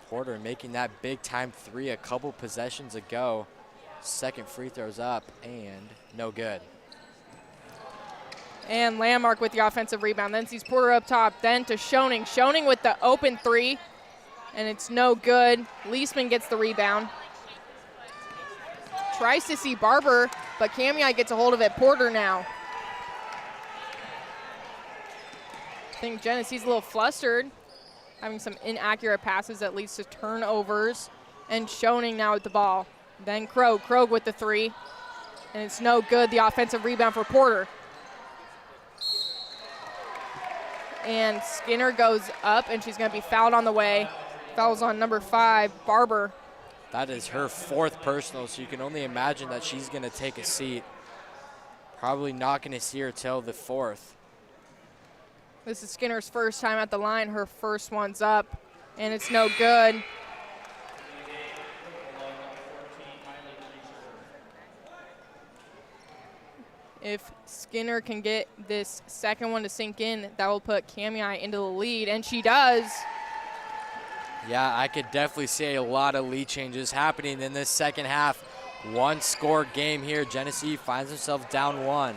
Speaker 1: Porter making that big-time 3 a couple possessions ago. Second free throw's up, and no good.
Speaker 2: And Landmark with the offensive rebound. Then sees Porter up top, then to Schoening. Schoening with the open 3, and it's no good. Leisman gets the rebound. Tries to see Barber, but Kamiah gets a hold of it. Porter now. I think Genesee's a little flustered, having some inaccurate passes that leads to turnovers. And Schoening now with the ball. Then Krogh. Krogh with the 3, and it's no good. The offensive rebound for Porter. And Skinner goes up, and she's going to be fouled on the way. Fouls on number 5, Barber.
Speaker 1: That is her 4th personal, so you can only imagine that she's going to take a seat. Probably not going to see her till the 4th.
Speaker 2: This is Skinner's first time at the line. Her first one's up, and it's no good. If Skinner can get this second one to sink in, that will put Kamiah into the lead, and she does.
Speaker 1: Yeah, I could definitely see a lot of lead changes happening in this second half. 1-score game here. Genesee finds himself down 1.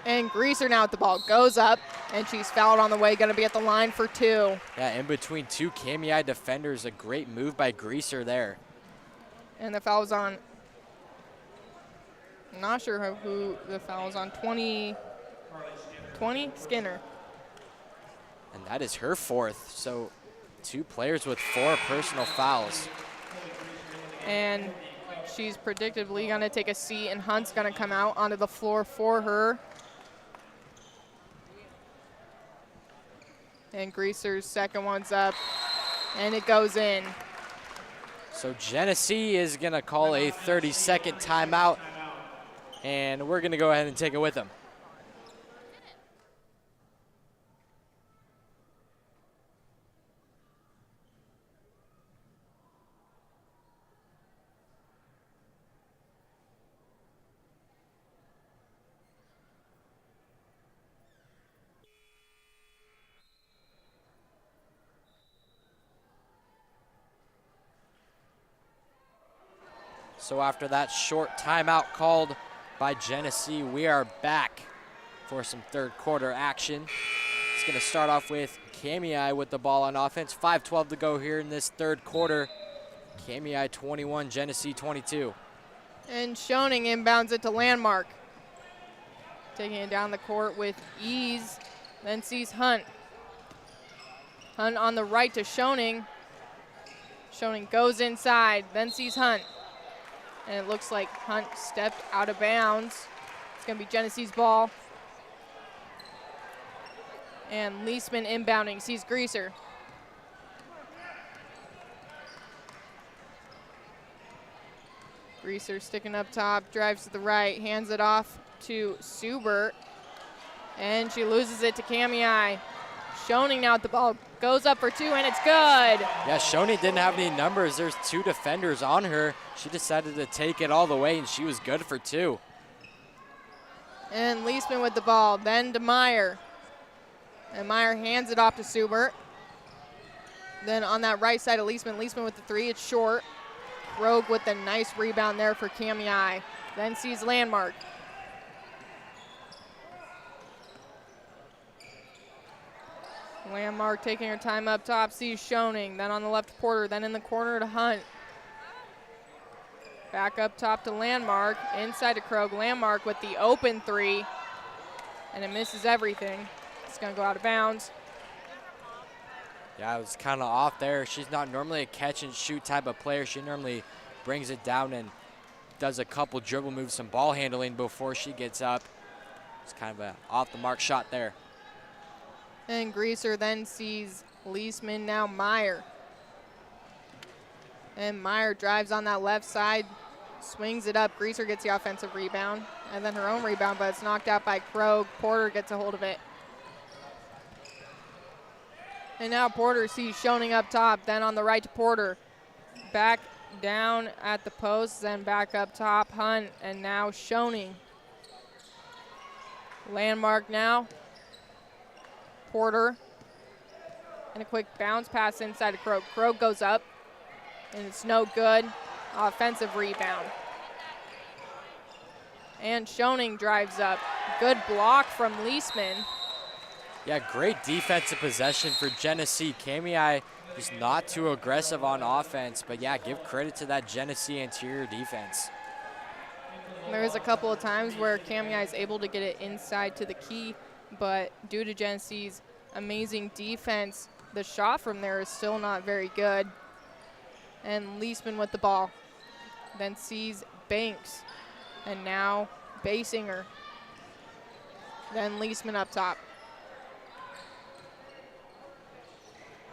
Speaker 2: And Greaser now at the ball. Goes up, and she's fouled on the way. Going to be at the line for 2.
Speaker 1: Yeah, in between 2 Kamiah defenders. A great move by Greaser there.
Speaker 2: And the foul's on, I'm not sure who the foul's on. 20, Skinner.
Speaker 1: And that is her 4th. So 2 players with 4 personal fouls.
Speaker 2: And she's predictably going to take a seat, and Hunt's going to come out onto the floor for her. And Greaser's second one's up, and it goes in.
Speaker 1: So Genesee is going to call a 30-second timeout, and we're going to go ahead and take it with them. So after that short timeout called by Genesee, we are back for some third quarter action. It's going to start off with Kamiah with the ball on offense. 5:12 to go here in this third quarter. Kamiah 21, Genesee 22.
Speaker 2: And Schoening inbounds it to Landmark. Taking it down the court with ease. Then sees Hunt. Hunt on the right to Schoening. Schoening goes inside, then sees Hunt. And it looks like Hunt stepped out of bounds. It's going to be Genesee's ball. And Leisman inbounding, sees Greaser. Greaser sticking up top, drives to the right, hands it off to Subert. And she loses it to Kamiah. Schoening now at the ball, goes up for 2, and it's good.
Speaker 1: Yeah, Schoening didn't have any numbers. There's 2 defenders on her. She decided to take it all the way, and she was good for 2.
Speaker 2: And Leisman with the ball, then to Meyer. And Meyer hands it off to Subert. Then on that right side of Leisman with the 3, it's short. Rogue with a nice rebound there for Kamiah. Then sees Landmark. Landmark taking her time up top, sees Schoening, then on the left Porter, then in the corner to Hunt. Back up top to Landmark, inside to Krogh. Landmark with the open 3, and it misses everything. It's going to go out of bounds.
Speaker 1: Yeah, it was kind of off there. She's not normally a catch and shoot type of player. She normally brings it down and does a couple dribble moves, some ball handling before she gets up. It's kind of a off the mark shot there.
Speaker 2: And Greaser then sees Leisman, now Meyer. And Meyer drives on that left side, Swings it up. Greaser gets the offensive rebound. And then her own rebound, but it's knocked out by Krogh. Porter gets a hold of it. And now Porter sees Schoening up top. Then on the right to Porter. Back down at the post. Then back up top. Hunt. And now Schoening. Landmark now. Porter. And a quick bounce pass inside to Krogh. Krogh goes up. And it's no good. Offensive rebound. And Schoening drives up. Good block from Leisman.
Speaker 1: Yeah, great defensive possession for Genesee. Kamiah just not too aggressive on offense, but yeah, give credit to that Genesee interior defense.
Speaker 2: There's a couple of times where Kamiah is able to get it inside to the key, but due to Genesee's amazing defense, the shot from there is still not very good. And Leisman with the ball. Then sees Banks. And now Basinger. Then Leisman up top.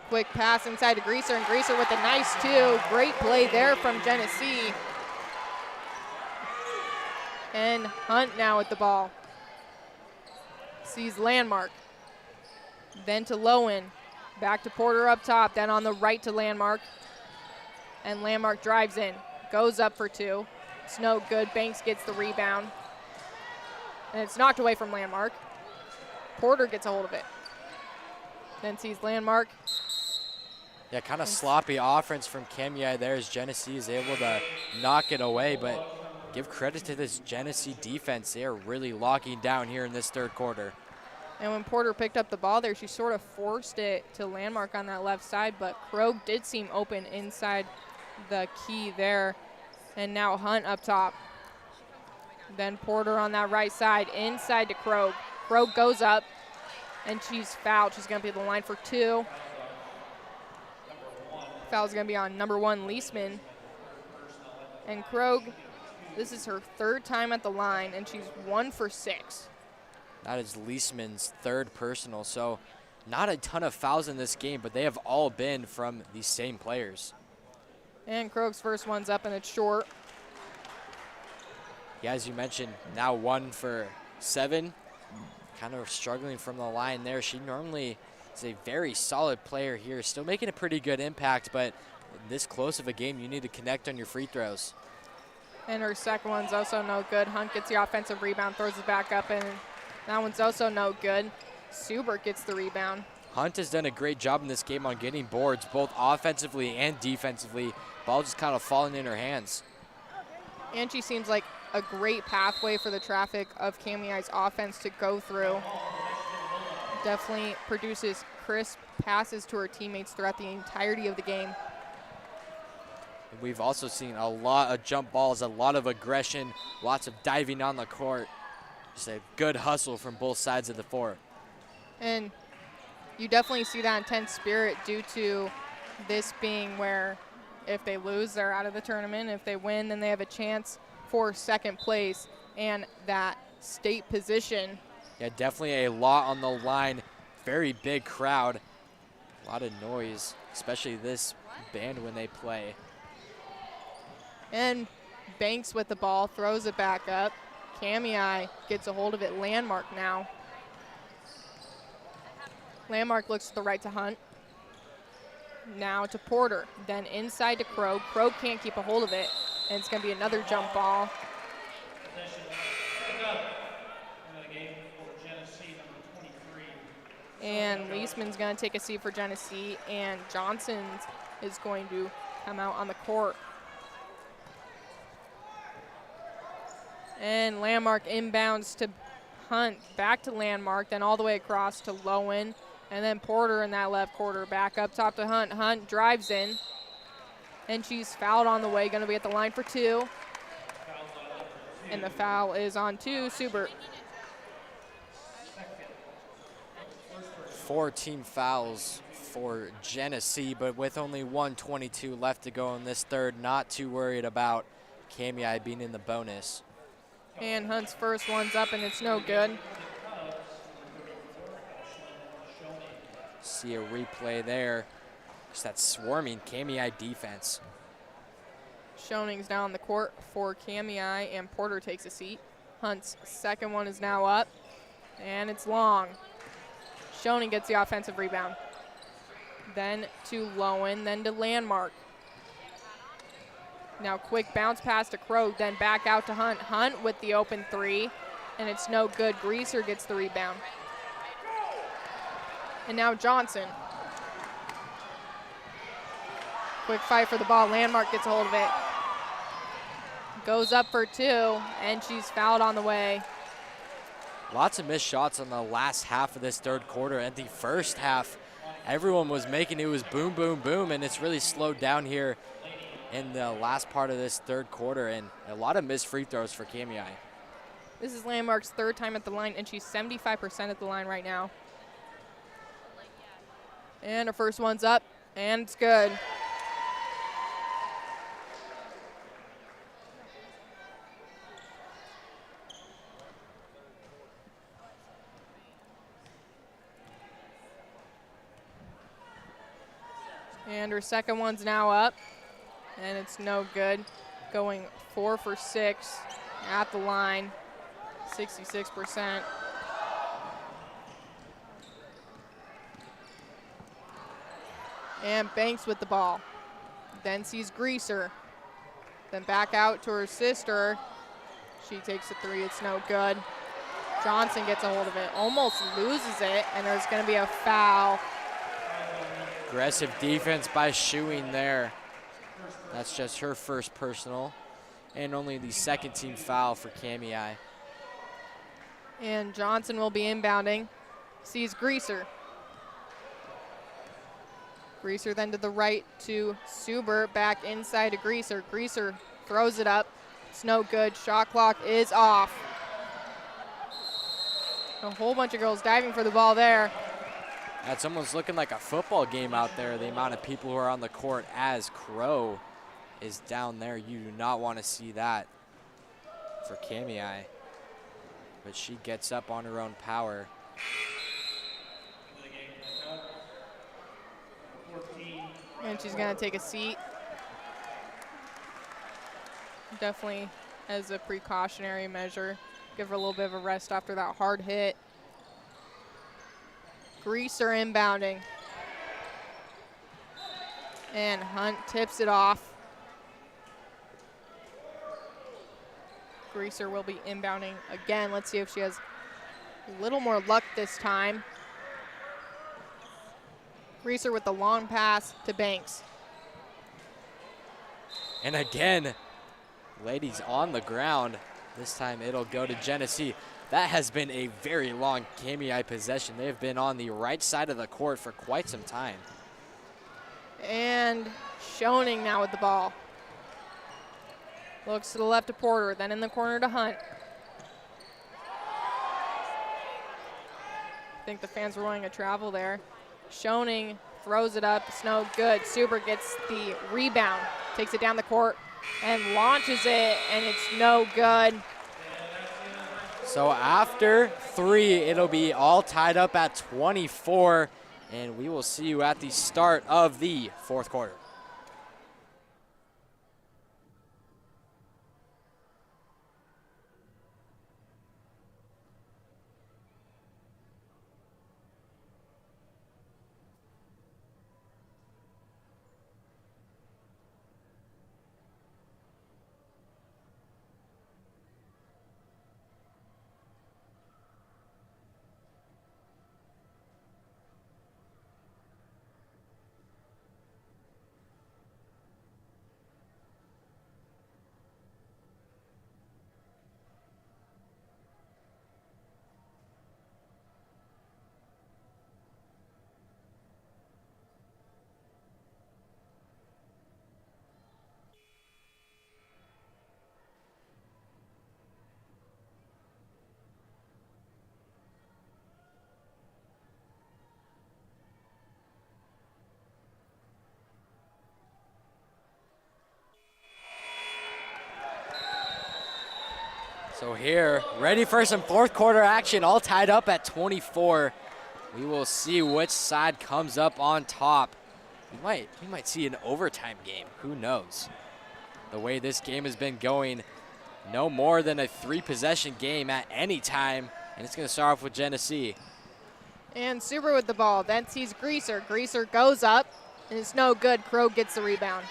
Speaker 2: Quick pass inside to Greaser, and Greaser with a nice two. Great play there from Genesee. And Hunt now with the ball. Sees Landmark. Then to Lowen. Back to Porter up top. Then on the right to Landmark. And Landmark drives in. Goes up for two. It's no good. Banks gets the rebound. And it's knocked away from Landmark. Porter gets a hold of it. Then sees Landmark.
Speaker 1: Yeah, kind of sloppy offense from Kamiah there as Genesee is able to knock it away, but give credit to this Genesee defense. They are really locking down here in this third quarter.
Speaker 2: And when Porter picked up the ball there, she sort of forced it to Landmark on that left side, but Krogh did seem open inside the key there. And now Hunt up top. Then Porter on that right side, inside to Krogh. Krogh goes up, and she's fouled. She's going to be at the line for two. Foul's going to be on number 1, Leisman. And Krogh, this is her third time at the line, and she's 1 for 6.
Speaker 1: That is Leisman's third personal, so not a ton of fouls in this game, but they have all been from these same players.
Speaker 2: And Krogh's first one's up, and it's short.
Speaker 1: Yeah, as you mentioned, now 1 for 7. Kind of struggling from the line there. She normally is a very solid player here, still making a pretty good impact, but in this close of a game, you need to connect on your free throws.
Speaker 2: And her second one's also no good. Hunt gets the offensive rebound, throws it back up, and that one's also no good. Subert gets the rebound.
Speaker 1: Hunt has done a great job in this game on getting boards, both offensively and defensively. Ball just kind of falling in her hands.
Speaker 2: And she seems like a great pathway for the traffic of Kamiah's offense to go through. Definitely produces crisp passes to her teammates throughout the entirety of the game.
Speaker 1: We've also seen a lot of jump balls, a lot of aggression, lots of diving on the court. Just a good hustle from both sides of the floor.
Speaker 2: And you definitely see that intense spirit due to this being where if they lose, they're out of the tournament. If they win, then they have a chance for second place and that state position.
Speaker 1: Yeah, definitely a lot on the line. Very big crowd. A lot of noise, especially this band when they play.
Speaker 2: And Banks with the ball, throws it back up. Kamiah gets a hold of it. Landmark now. Landmark looks to the right to Hunt. Now to Porter. Then inside to Krogh. Krogh can't keep a hold of it. And it's going to be another jump ball. And Leisman's going to take a seat for Genesee. And Johnson is going to come out on the court. And Landmark inbounds to Hunt. Back to Landmark. Then all the way across to Lowen. And then Porter in that left quarter. Back up top to Hunt. Hunt drives in. And she's fouled on the way. Going to be at the line for 2. And the foul is on 2. Subert.
Speaker 1: 4 team fouls for Genesee, but with only 1:22 left to go in this third, not too worried about Kamiah being in the bonus.
Speaker 2: And Hunt's first one's up, and it's no good.
Speaker 1: See a replay there. Just that swarming Kamiah defense.
Speaker 2: Schoening's now on the court for Kamiah, and Porter takes a seat. Hunt's second one is now up, and it's long. Schoening gets the offensive rebound. Then to Lowen, then to Landmark. Now quick bounce pass to Crow, then back out to Hunt. Hunt with the open three, and it's no good. Greaser gets the rebound. And now Johnson. Quick fight for the ball. Landmark gets a hold of it. Goes up for two, and she's fouled on the way.
Speaker 1: Lots of missed shots on the last half of this third quarter. And the first half, everyone was making it was boom, boom, boom, and it's really slowed down here in the last part of this third quarter, and a lot of missed free throws for Kamiah.
Speaker 2: This is Landmark's third time at the line, and she's 75% at the line right now. And her first one's up, and it's good. And her second one's now up, and it's no good. Going 4 for 6 at the line, 66%. And Banks with the ball. Then sees Greaser. Then back out to her sister. She takes a three, it's no good. Johnson gets a hold of it, almost loses it, and there's gonna be a foul.
Speaker 1: Aggressive defense by Shoeing there. That's just her first personal, and only the second team foul for Kamiah.
Speaker 2: And Johnson will be inbounding. Sees Greaser. Greaser then to the right to Suber, back inside to Greaser. Greaser throws it up. It's no good. Shot clock is off. A whole bunch of girls diving for the ball there.
Speaker 1: That's almost looking like a football game out there, the amount of people who are on the court as Crow is down there. You do not want to see that for Kamiah. But she gets up on her own power.
Speaker 2: And she's going to take a seat. Definitely as a precautionary measure. Give her a little bit of a rest after that hard hit. Greaser inbounding. And Hunt tips it off. Greaser will be inbounding again. Let's see if she has a little more luck this time. Greaser with the long pass to Banks.
Speaker 1: And again, ladies on the ground. This time it'll go to Genesee. That has been a very long Kamiah possession. They have been on the right side of the court for quite some time.
Speaker 2: And Schoening now with the ball. Looks to the left to Porter, then in the corner to Hunt. I think the fans were wanting to travel there. Schoening throws it up, it's no good. Suber gets the rebound, takes it down the court, and launches it, and it's no good.
Speaker 1: So after 3, it'll be all tied up at 24, and we will see you at the start of the fourth quarter. So here, ready for some fourth quarter action, all tied up at 24. We will see which side comes up on top. We might see an overtime game, who knows? the way this game has been going, no more than a 3-possession game at any time, and it's going to start off with Genesee.
Speaker 2: And Super with the ball, then sees Greaser. Greaser goes up, and it's no good. Krogh gets the rebound.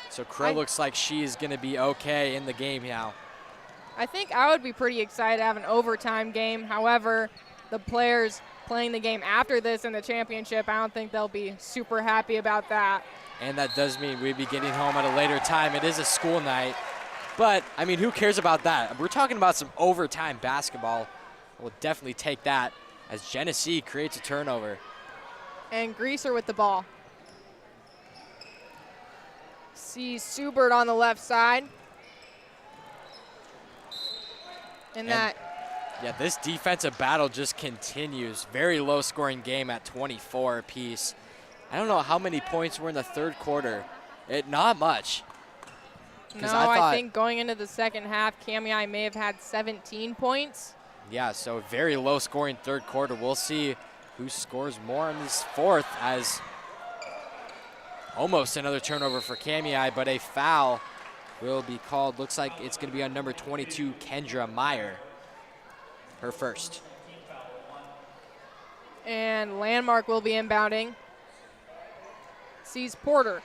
Speaker 1: So Krogh looks like she is going to be okay in the game now.
Speaker 2: I think I would be pretty excited to have an overtime game. However, the players playing the game after this in the championship, I don't think they'll be super happy about that.
Speaker 1: And that does mean we'd be getting home at a later time. It is a school night. But, I mean, who cares about that? We're talking about some overtime basketball. We'll definitely take that as Genesee creates a turnover.
Speaker 2: And Greaser with the ball. Sees Subert on the left side. And that.
Speaker 1: Yeah, this defensive battle just continues. Very low-scoring game at 24 apiece. I don't know how many points were in the third quarter. Not much.
Speaker 2: No, I think going into the second half, Kamiah may have had 17 points.
Speaker 1: Yeah, so very low-scoring third quarter. We'll see who scores more in this fourth, as almost another turnover for Kamiah, but a foul will be called. Looks like it's going to be on number 22, Kendra Meyer, her first.
Speaker 2: And Landmark will be inbounding. Sees Porter.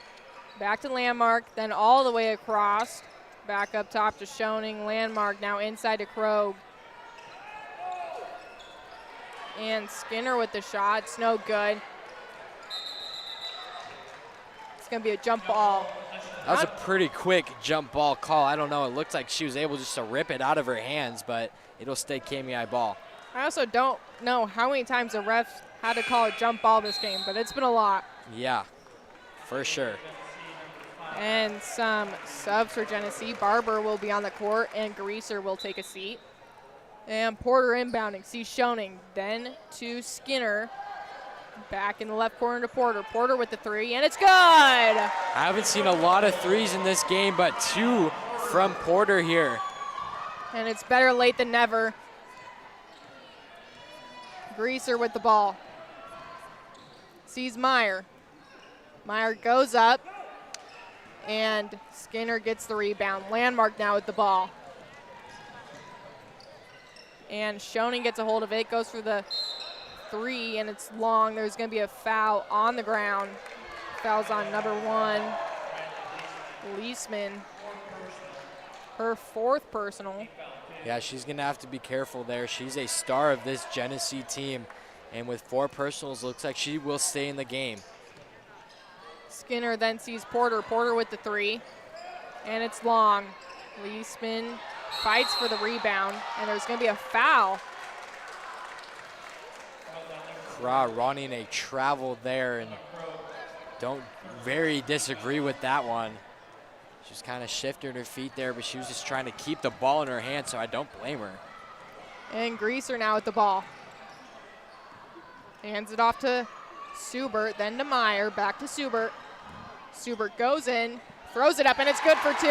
Speaker 2: Back to Landmark, then all the way across. Back up top to Schoening. Landmark now inside to Krogh. And Skinner with the shot. It's no good. It's going to be a jump ball.
Speaker 1: That was a pretty quick jump ball call. I don't know. It looked like she was able just to rip it out of her hands, but it'll stay Kamiah ball.
Speaker 2: I also don't know how many times the refs had to call a jump ball this game, but it's been a lot.
Speaker 1: Yeah, for sure.
Speaker 2: And some subs for Genesee. Barber will be on the court, and Greaser will take a seat. And Porter inbounding. Sees Schoening. Then to Skinner. Back in the left corner to Porter. Porter with the three, and it's good!
Speaker 1: I haven't seen a lot of threes in this game, but 2 from Porter here.
Speaker 2: And it's better late than never. Greaser with the ball. Sees Meyer. Meyer goes up, and Skinner gets the rebound. Landmark now with the ball. And Schoening gets a hold of it, goes for the three, and it's long. There's going to be a foul on the ground. Foul's on number 1, Leisman. Her 4th personal.
Speaker 1: Yeah, she's going to have to be careful there. She's a star of this Genesee team, and with 4 personals, looks like she will stay in the game.
Speaker 2: Skinner then sees Porter. Porter with the three, and it's long. Leisman fights for the rebound, and there's going to be a foul.
Speaker 1: Kra running a travel there, and don't very disagree with that one. She's kind of shifted her feet there, but she was just trying to keep the ball in her hand, so I don't blame her.
Speaker 2: And Greaser now with the ball. Hands it off to Subert, then to Meyer, back to Subert. Subert goes in, throws it up, and it's good for 2.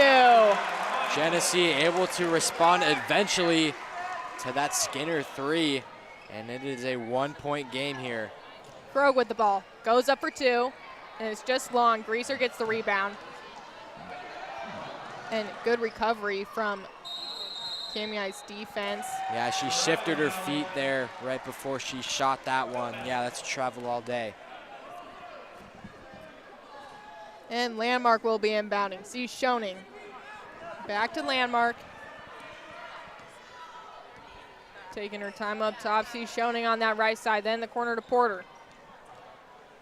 Speaker 1: Genesee able to respond eventually to that Skinner three, and it is a 1-point game here.
Speaker 2: Krogh with the ball, goes up for 2, and it's just long. Greaser gets the rebound. And good recovery from Kamiah's defense.
Speaker 1: Yeah, she shifted her feet there right before she shot that one. Yeah, that's travel all day.
Speaker 2: And Landmark will be inbounding. Sees Schoening. Back to Landmark. Taking her time up top. Sees Schoening on that right side. Then the corner to Porter.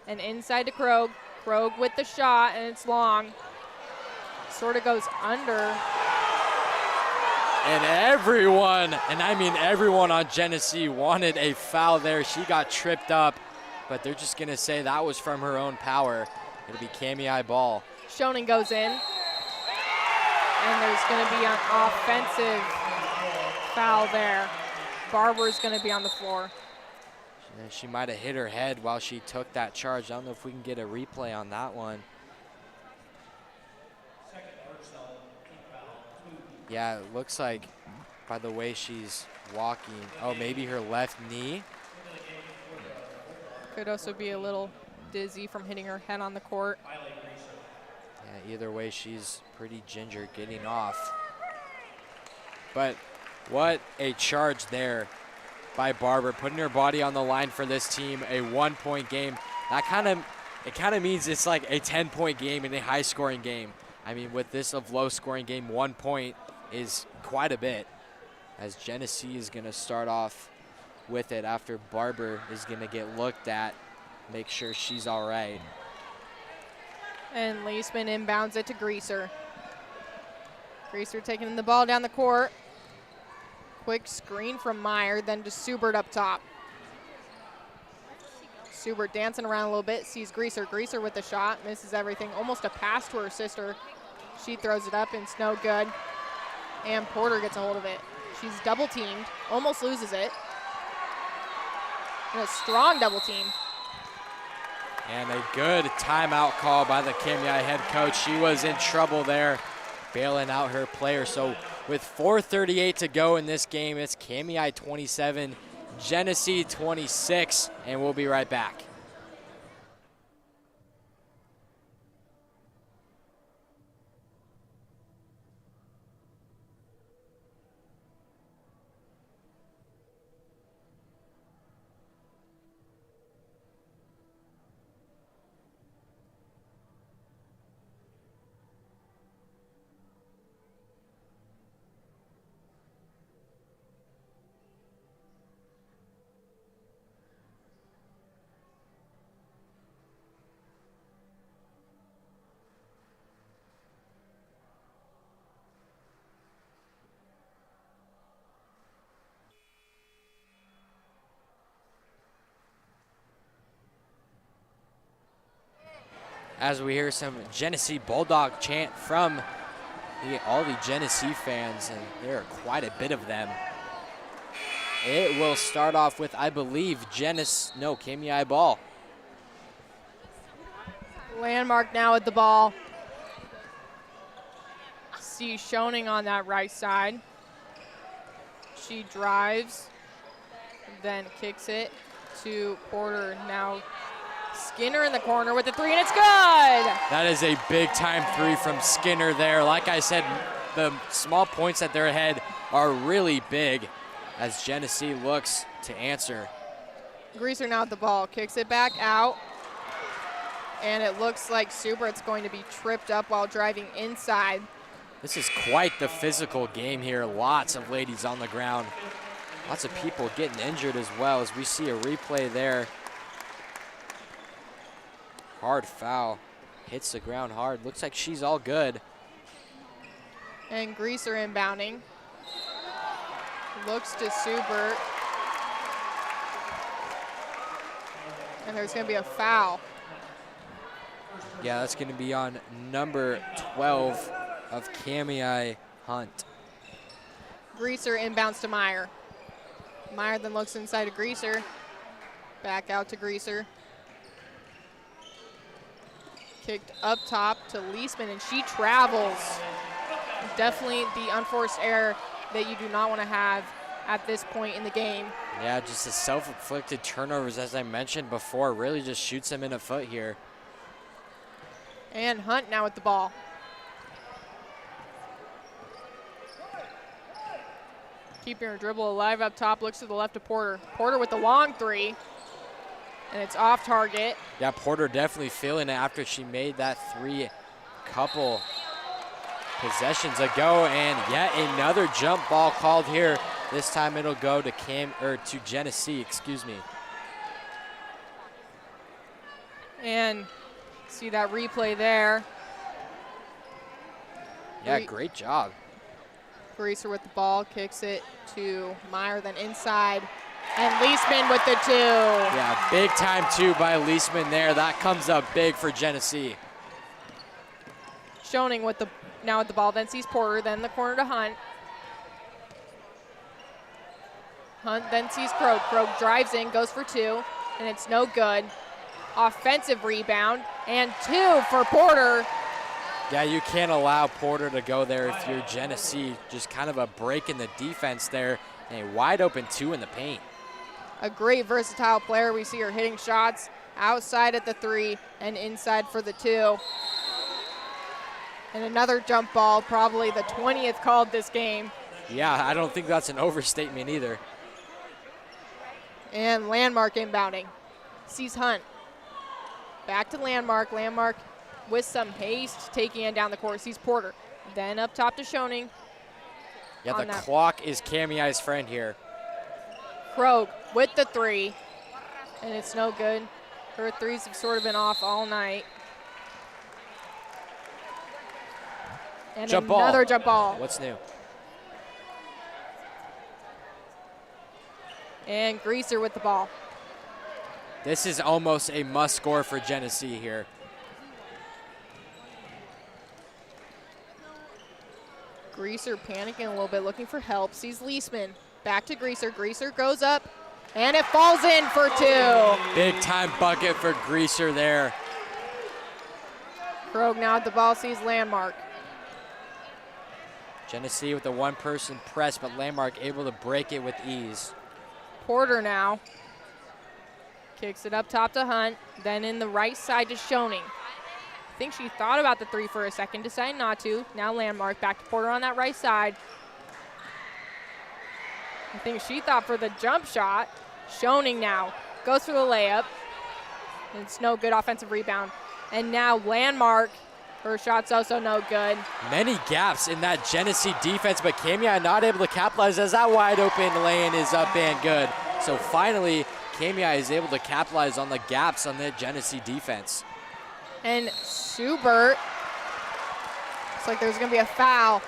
Speaker 2: And inside to Krogh. Krogh with the shot, and it's long. Sort of goes under.
Speaker 1: And everyone, and I mean everyone on Genesee, wanted a foul there. She got tripped up, but they're just going to say that was from her own power. It'll be Kamiah ball.
Speaker 2: Schoening goes in. And there's going to be an offensive foul there. Barber's going to be on the floor.
Speaker 1: She might have hit her head while she took that charge. I don't know if we can get a replay on that one. Yeah, it looks like by the way she's walking. Oh, maybe her left knee.
Speaker 2: Could also be a little dizzy from hitting her head on the court.
Speaker 1: Either way, she's pretty ginger getting off. But what a charge there by Barber, putting her body on the line for this team. A 1-point game. That kind of means it's like a 10-point game in a high-scoring game. I mean, with this of low-scoring game, 1 point is quite a bit, as Genesee is going to start off with it after Barber is going to get looked at, make sure she's all right.
Speaker 2: And Leisman inbounds it to Greaser. Greaser taking the ball down the court. Quick screen from Meyer, then to Subert up top. Subert dancing around a little bit, sees Greaser. Greaser with the shot, misses everything. Almost a pass to her sister. She throws it up and it's no good. And Porter gets a hold of it. She's double teamed, almost loses it. And a strong double team.
Speaker 1: And a good timeout call by the Kamiah head coach. She was in trouble there, bailing out her player. So with 4:38 to go in this game, it's Kamiah 27, Genesee 26, and we'll be right back. As we hear some Genesee Bulldog chant from all the Genesee fans, and there are quite a bit of them. It will start off with, I believe, Kamiah ball.
Speaker 2: Landmark now at the ball. See Schoening on that right side. She drives, then kicks it to Porter. Now Skinner in the corner with the three, and it's good!
Speaker 1: That is a big-time three from Skinner there. Like I said, the small points that they're ahead are really big as Genesee looks to answer.
Speaker 2: Greaser now at the ball, kicks it back out, and it looks like Subert's going to be tripped up while driving inside.
Speaker 1: This is quite the physical game here. Lots of ladies on the ground. Lots of people getting injured as well, as we see a replay there. Hard foul, hits the ground hard. Looks like she's all good.
Speaker 2: And Greaser inbounding. Looks to Subert. And there's going to be a foul.
Speaker 1: Yeah, that's going to be on number 12 of Kamiah Hunt.
Speaker 2: Greaser inbounds to Meyer. Meyer then looks inside to Greaser. Back out to Greaser. Kicked up top to Leisman, and she travels. Definitely the unforced error that you do not want to have at this point in the game.
Speaker 1: Yeah, just the self-inflicted turnovers, as I mentioned before, really just shoots him in the foot here.
Speaker 2: And Hunt now with the ball. Keeping her dribble alive up top, looks to the left of Porter. Porter with the long three, and it's off target.
Speaker 1: Yeah, Porter definitely feeling it after she made that three couple possessions ago, and yet another jump ball called here. This time it'll go to Genesee, excuse me.
Speaker 2: And see that replay there.
Speaker 1: Yeah, great job.
Speaker 2: Greaser with the ball, kicks it to Meyer, then inside. And Leisman with the two.
Speaker 1: Yeah, big time two by Leisman there. That comes up big for Genesee.
Speaker 2: Schoening with the now with the ball, then sees Porter, then the corner to Hunt. Hunt then sees Krog. Krog drives in, goes for two, and it's no good. Offensive rebound, and two for Porter.
Speaker 1: Yeah, you can't allow Porter to go there if you're Genesee. Just kind of a break in the defense there, and a wide open two in the paint.
Speaker 2: A great versatile player. We see her hitting shots outside at the three and inside for the two. And another jump ball, probably the 20th called this game.
Speaker 1: Yeah, I don't think that's an overstatement either.
Speaker 2: And Landmark inbounding. Sees Hunt. Back to Landmark. Landmark with some haste, taking it down the court. Sees Porter. Then up top to Schoening.
Speaker 1: Yeah, the clock is Kamiah's friend here.
Speaker 2: Krogh with the three. And it's no good. Her threes have sort of been off all night. And
Speaker 1: Jump
Speaker 2: another
Speaker 1: ball.
Speaker 2: jump ball.
Speaker 1: What's new?
Speaker 2: And Greaser with the ball.
Speaker 1: This is almost a must score for Genesee here.
Speaker 2: Greaser panicking a little bit, looking for help. Sees Leisman. Back to Greaser. Greaser goes up, and it falls in for two.
Speaker 1: Big time bucket for Greaser there.
Speaker 2: Krogh now at the ball, sees Landmark.
Speaker 1: Genesee with the one-person press, but Landmark able to break it with ease.
Speaker 2: Porter now. Kicks it up top to Hunt, then in the right side to Schoening. I think she thought about the three for a second, decided not to. Now Landmark back to Porter on that right side. I think she thought for the jump shot. Schoening now goes for the layup. It's no good offensive rebound. And now Landmark, her shot's also no good.
Speaker 1: Many gaps in that Genesee defense, but Kamiah not able to capitalize as that wide open lane is up and good. So finally, Kamiah is able to capitalize on the gaps on the Genesee defense.
Speaker 2: And Schubert, looks like there's gonna be a foul.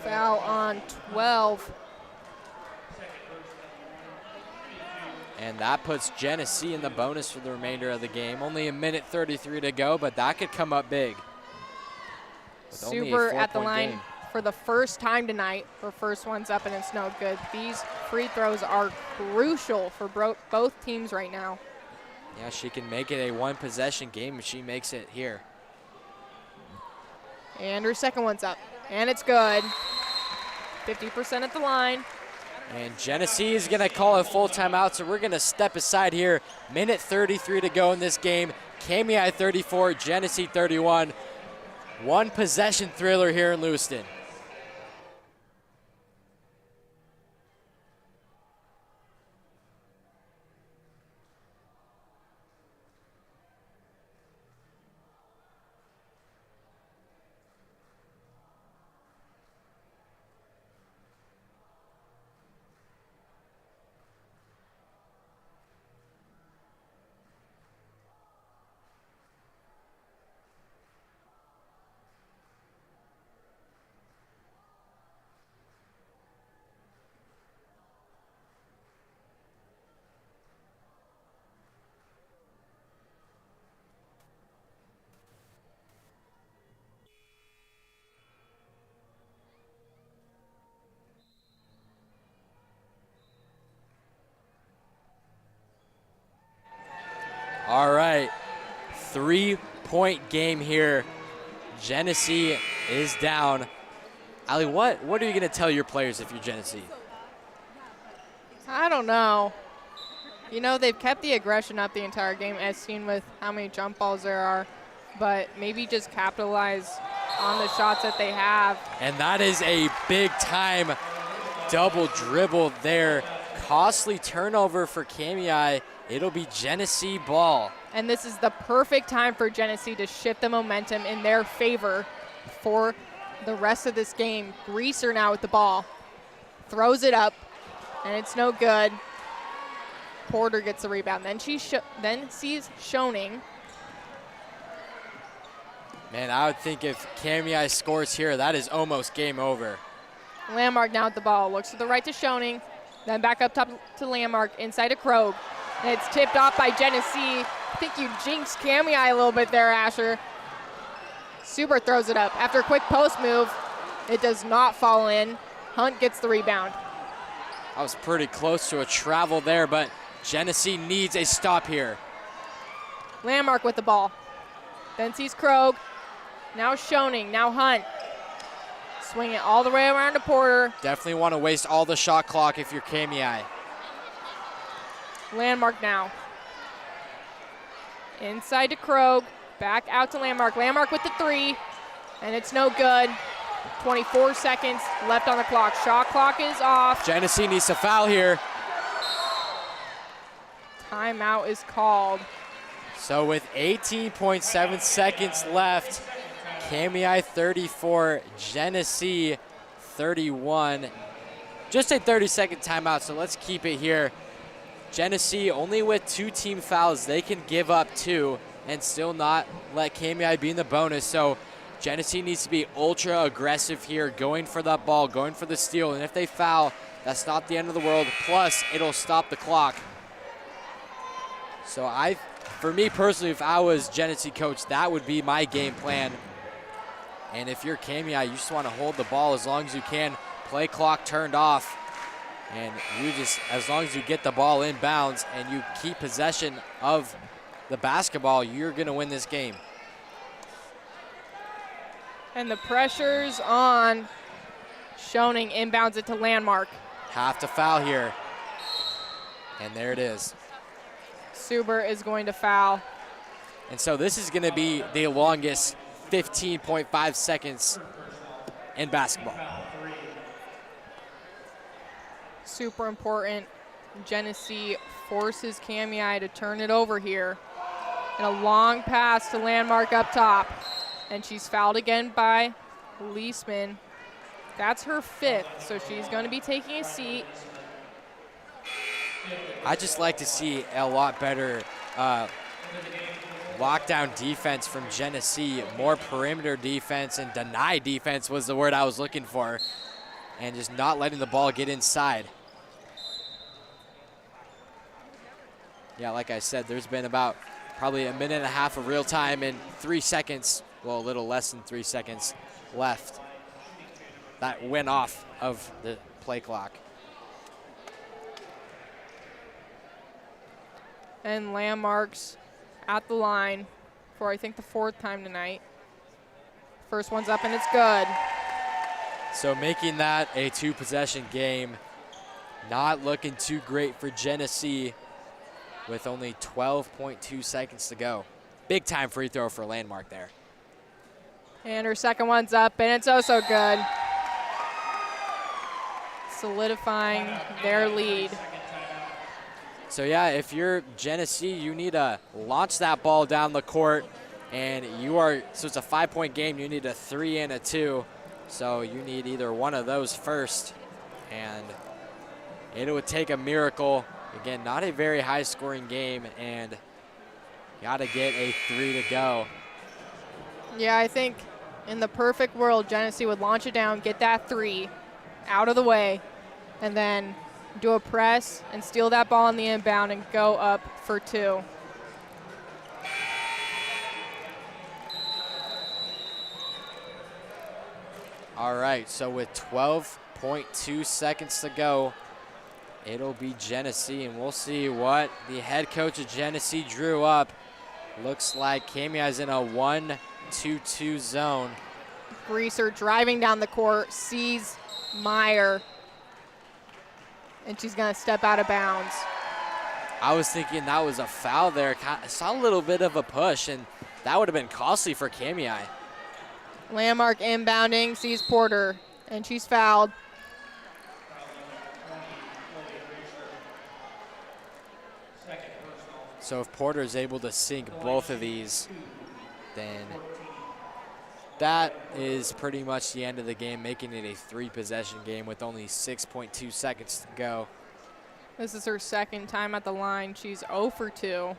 Speaker 2: Foul on 12.
Speaker 1: And that puts Genesee in the bonus for the remainder of the game. Only a minute 33 to go, but that could come up big.
Speaker 2: Schubert at the line for the first time tonight. Her first one's up and it's no good. These free throws are crucial for both teams right now.
Speaker 1: Yeah, she can make it a one-possession game if she makes it here.
Speaker 2: And her second one's up, and it's good. 50% at the line.
Speaker 1: And Genesee is gonna call a full timeout, so we're gonna step aside here. Minute 33 to go in this game. Kamiah 34, Genesee 31. One possession thriller here in Lewiston. All right, 3-point game here. Genesee is down. Ali, what are you gonna tell your players if you're Genesee?
Speaker 2: I don't know. You know, they've kept the aggression up the entire game, as seen with how many jump balls there are, but maybe just capitalize on the shots that they have.
Speaker 1: And that is a big time double dribble there. Costly turnover for Kamiah. It'll be Genesee ball.
Speaker 2: And this is the perfect time for Genesee to shift the momentum in their favor for the rest of this game. Greaser now with the ball. Throws it up, and it's no good. Porter gets the rebound. Then then sees Schoening.
Speaker 1: Man, I would think if Kamiah scores here, that is almost game over.
Speaker 2: Landmark now with the ball. Looks to the right to Schoening. Then back up top to Landmark, inside to Krogh. And it's tipped off by Genesee. I think you jinxed Kamiah a little bit there, Asher. Schubert throws it up. After a quick post move, it does not fall in. Hunt gets the rebound.
Speaker 1: I was pretty close to a travel there, but Genesee needs a stop here.
Speaker 2: Landmark with the ball. Then sees Krogh. Now Schoening, now Hunt. Swing it all the way around to Porter.
Speaker 1: Definitely want to waste all the shot clock if you're Kamiah.
Speaker 2: Landmark now. Inside to Krogh. Back out to Landmark. Landmark with the 3, and it's no good. 24 seconds left on the clock. Shot clock is off.
Speaker 1: Genesee needs to foul here.
Speaker 2: Timeout is called.
Speaker 1: So with 18.7 seconds left, Kamiah 34, Genesee 31. Just a 30-second timeout, so let's keep it here. Genesee, only with 2 team fouls, they can give up 2 and still not let Kamiah be in the bonus. So Genesee needs to be ultra aggressive here, going for that ball, going for the steal. And if they foul, that's not the end of the world. Plus, it'll stop the clock. So for me personally, if I was Genesee coach, that would be my game plan. And if you're Kamiah, you just want to hold the ball as long as you can. Play clock turned off. And you just, as long as you get the ball in bounds and you keep possession of the basketball, you're going to win this game.
Speaker 2: And the pressure's on. Schoening inbounds it to Landmark.
Speaker 1: Have to foul here. And there it is.
Speaker 2: Suber is going to foul.
Speaker 1: And so this is going to be the longest 15.5 seconds in basketball.
Speaker 2: Super important. Genesee forces Kamiah to turn it over here. And a long pass to Landmark up top. And she's fouled again by Leisman. That's her 5th, so she's going to be taking a seat.
Speaker 1: I just like to see a lot better lockdown defense from Genesee, more perimeter defense, and deny defense was the word I was looking for, and just not letting the ball get inside. Yeah, like I said, there's been about probably a minute and a half of real time and 3 seconds, well, a little less than 3 seconds left. That went off of the play clock.
Speaker 2: And Landmark's at the line for, I think, the 4th time tonight. First one's up, and it's good.
Speaker 1: So making that a 2-possession game, not looking too great for Genesee with only 12.2 seconds to go. Big time free throw for Landmark there.
Speaker 2: And her second one's up, and it's also good. Solidifying their lead.
Speaker 1: So yeah, if you're Genesee, you need to launch that ball down the court, and so it's a 5-point game, you need a 3 and a 2. So you need either one of those first, and it would take a miracle. Again, not a very high scoring game, and gotta get a 3 to go.
Speaker 2: Yeah, I think in the perfect world, Genesee would launch it down, get that 3 out of the way, and then do a press and steal that ball in the inbound and go up for 2.
Speaker 1: All right, so with 12.2 seconds to go, it'll be Genesee, and we'll see what the head coach of Genesee drew up. Looks like Kamiah's in a 1-2-2 zone.
Speaker 2: Greaser driving down the court, sees Meyer, and she's going to step out of bounds.
Speaker 1: I was thinking that was a foul there. I saw a little bit of a push, and that would have been costly for Kamiah.
Speaker 2: Landmark inbounding, sees Porter, and she's fouled.
Speaker 1: So if Porter is able to sink both of these, then that is pretty much the end of the game, making it a 3-possession game with only 6.2 seconds to go.
Speaker 2: This is her second time at the line. She's 0 for 2.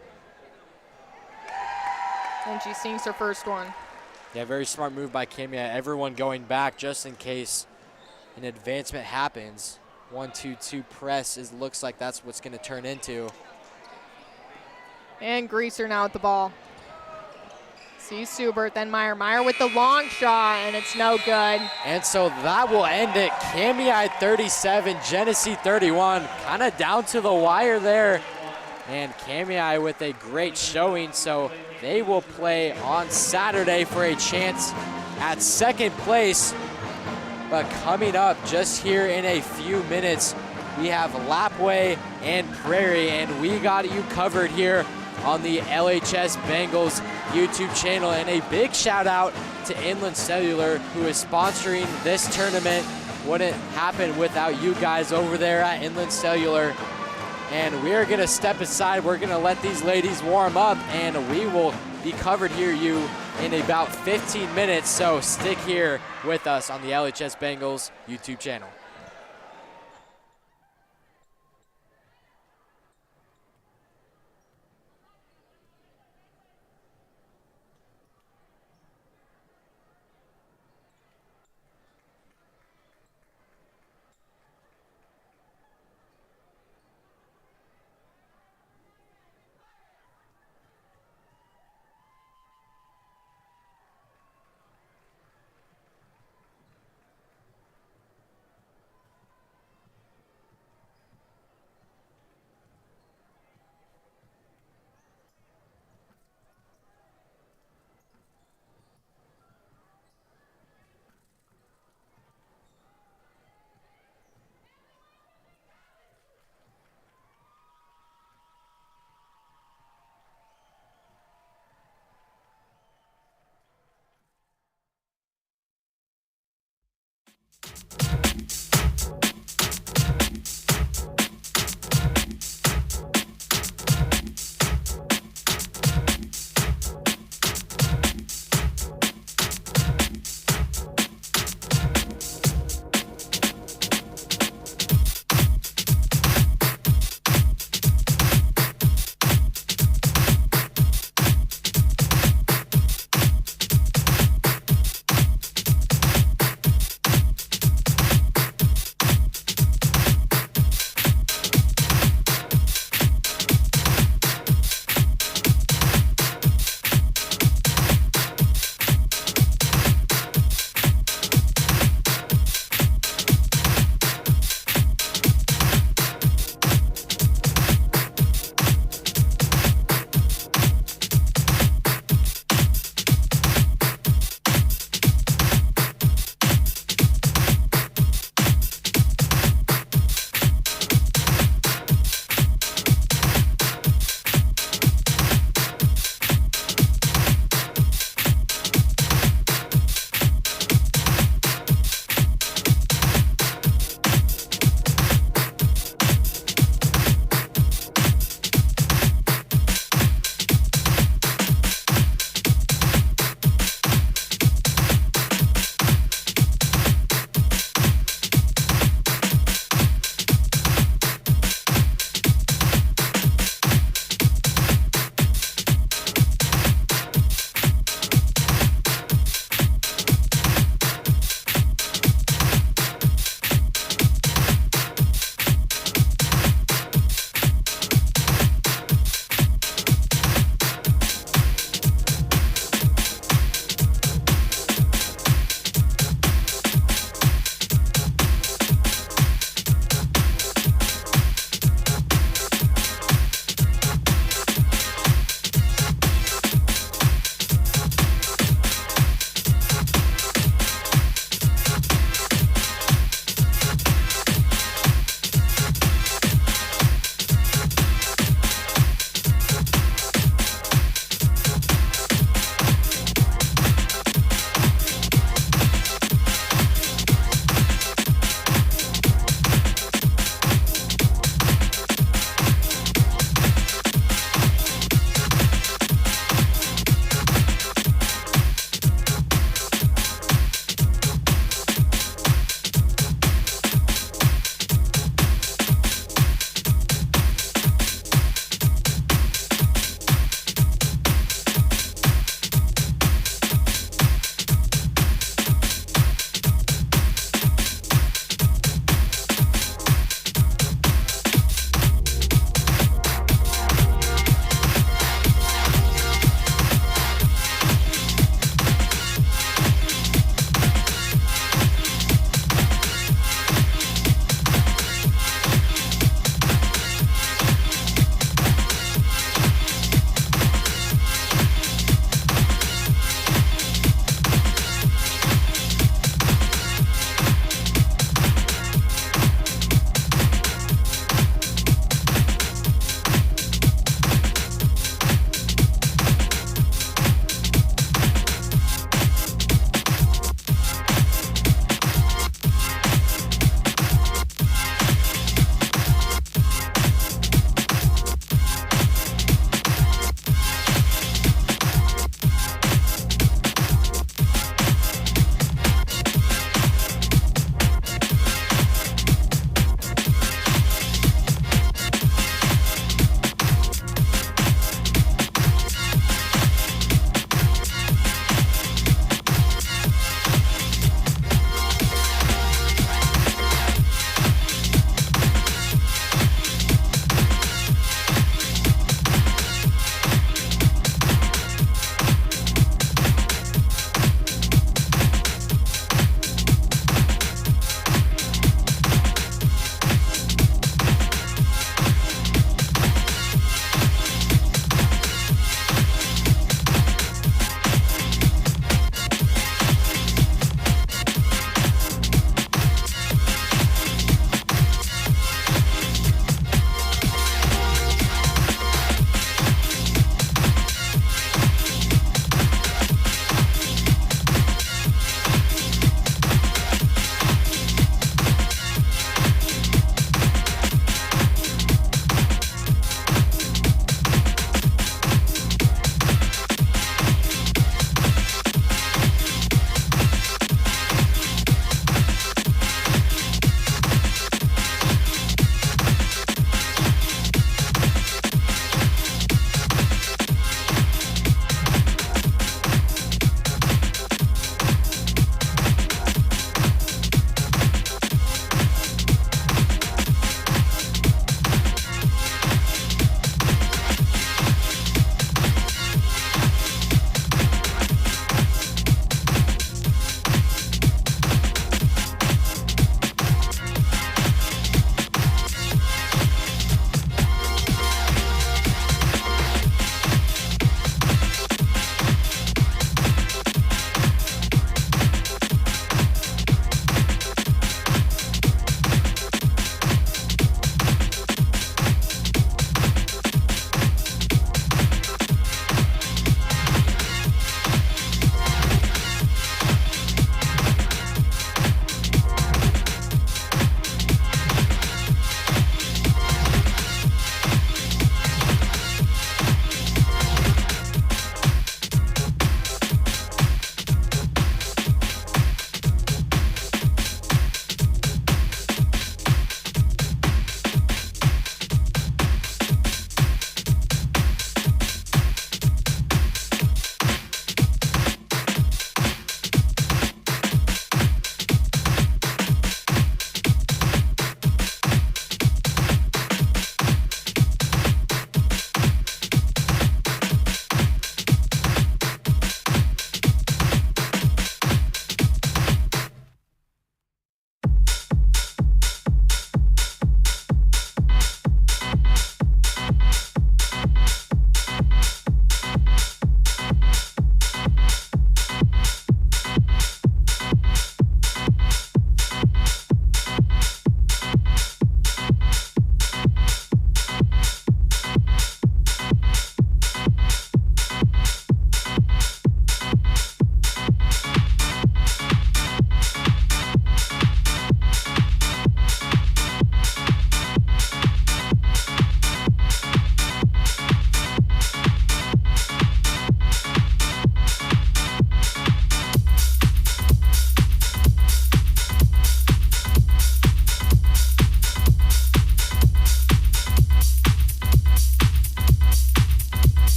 Speaker 2: And she sinks her first one.
Speaker 1: Yeah, very smart move by Kamiah. Everyone going back just in case an advancement happens. 1-2-2 press looks like that's what's going to turn into.
Speaker 2: And Greaser now at the ball. Sees Subert, then Meyer. Meyer with the long shot, and it's no good.
Speaker 1: And so that will end it. Kamiah 37, Genesee 31. Kind of down to the wire there. And Kamiah with a great showing, so they will play on Saturday for a chance at second place. But coming up just here in a few minutes, we have Lapwai and Prairie, and we got you covered here on the LHS Bengals YouTube channel. And a big shout out to Inland Cellular, who is sponsoring this tournament. Wouldn't happen without you guys over there at Inland Cellular. And we are going to step aside. We're going to let these ladies warm up, and we will be covered here in about 15 minutes. So stick here with us on the LHS Bengals YouTube channel.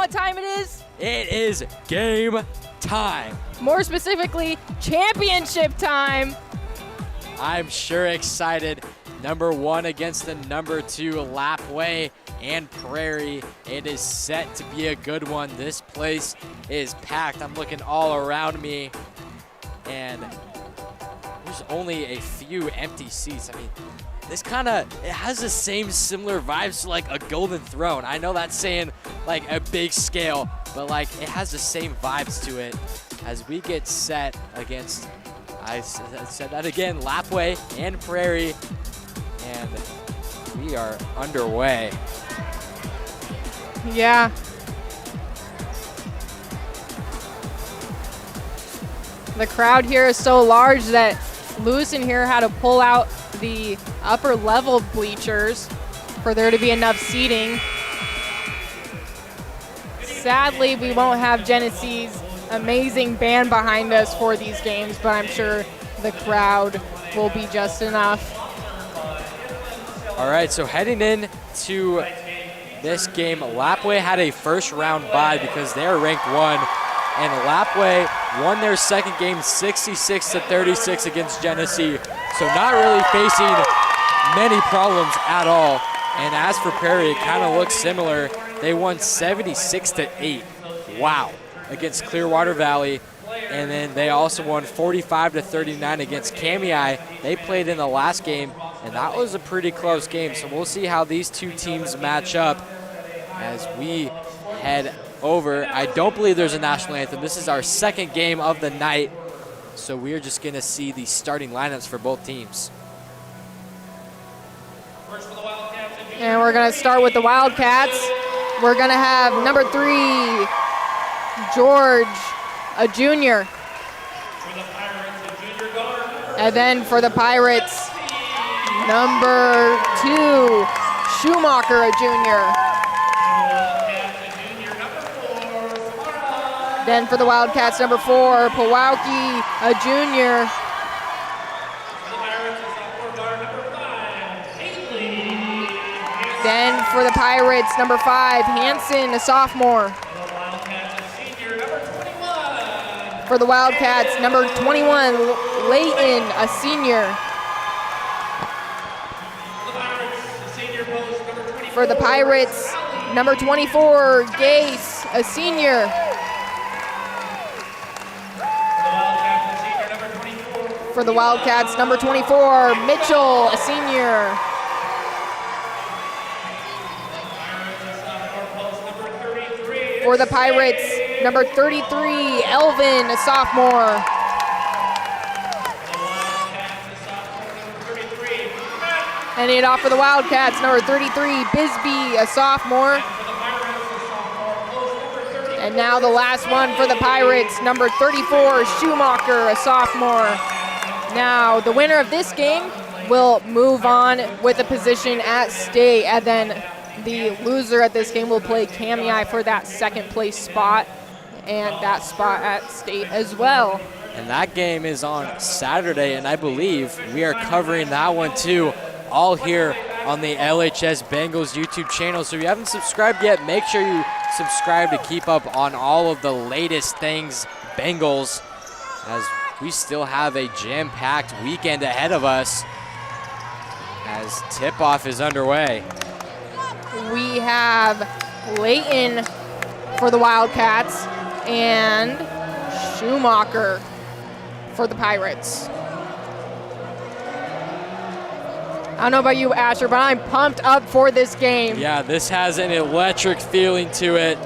Speaker 2: what time it is?
Speaker 1: It is game time.
Speaker 2: More specifically, championship time.
Speaker 1: I'm sure excited. Number 1 against the number 2, Lapwai and Prairie. It is set to be a good one. This place is packed. I'm looking all around me, and there's only a few empty seats. I mean, this it has the same similar vibes to like a Golden Throne. I know that's saying like a big scale, but like it has the same vibes to it as we get set against, I said that again, Lapwai and Prairie, and we are underway.
Speaker 2: Yeah. The crowd here is so large that Lewiston here had to pull out the upper level bleachers for there to be enough seating. Sadly, we won't have Genesee's amazing band behind us for these games, but I'm sure the crowd will be just enough.
Speaker 1: All right, so heading in to this game, Lapwai had a first round bye because they're ranked 1, and Lapwai won their second game 66-36 against Genesee, so not really facing many problems at all. And as for Prairie, it kind of looks similar. They won 76-8, wow, against Clearwater Valley. And then they also won 45-39 against Kamiah. They played in the last game, and that was a pretty close game. So we'll see how these two teams match up as we head over. I don't believe there's a national anthem. This is our second game of the night, so we're just going to see the starting lineups for both teams.
Speaker 2: And we're going to start with the Wildcats. We're going to have number 3, George, a junior. And then for the Pirates, number 2, Schumacher, a junior. Then for the Wildcats, number 4, Pawowki, a junior. Then for the Pirates, number 5, Hansen, a sophomore. For the Wildcats, number 21, Layton, a senior. For the Pirates, number 24, Gase, a senior. For the Wildcats, number 24, Mitchell, a senior. For the Pirates, number 33, Elvin, a sophomore. And it off for the Wildcats, number 33, Bisbee, a sophomore. And now the last one for the Pirates, number 34, Schumacher, a sophomore. Now the winner of this game will move on with a position at state, and then the loser at this game will play Kamiah for that second place spot and that spot at state as well.
Speaker 1: And that game is on Saturday, and I believe we are covering that one too, all here on the LHS Bengals YouTube channel. So if you haven't subscribed yet, make sure you subscribe to keep up on all of the latest things Bengals, as we still have a jam-packed weekend ahead of us as tip-off is underway.
Speaker 2: We have Layton for the Wildcats and Schumacher for the Pirates. I don't know about you, Asher, but I'm pumped up for this game.
Speaker 1: Yeah, this has an electric feeling to it,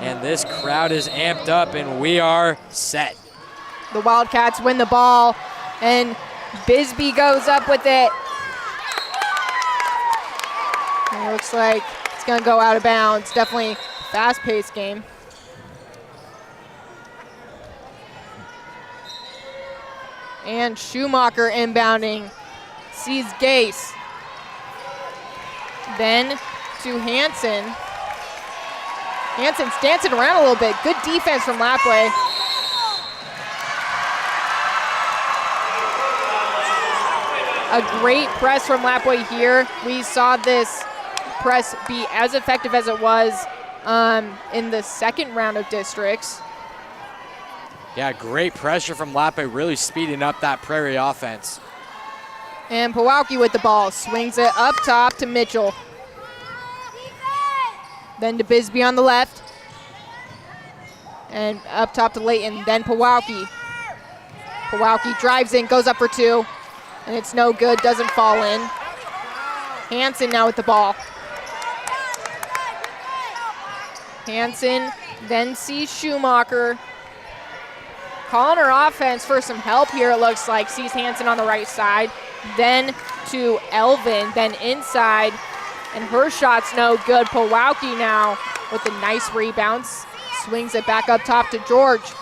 Speaker 1: and this crowd is amped up, and we are set.
Speaker 2: The Wildcats win the ball, and Bisbee goes up with it. And it looks like it's going to go out of bounds. Definitely fast-paced game. And Schumacher inbounding. Sees Gase. Then to Hansen. Hansen's dancing around a little bit. Good defense from Lapwai. A great press from Lapwai here. We saw this press be as effective as it was in the second round of districts.
Speaker 1: Yeah, great pressure from Lapwai, really speeding up that Prairie offense.
Speaker 2: And Pewaukee with the ball, swings it up top to Mitchell. Then to Bisbee on the left. And up top to Layton, then Pewaukee. Pewaukee drives in, goes up for two, and it's no good, doesn't fall in. Hansen now with the ball. Hansen then sees Schumacher. Calling her offense for some help here, it looks like. Sees Hansen on the right side. Then to Elvin, then inside, and her shot's no good. Pewaukee now with a nice rebound. Swings it back up top to George.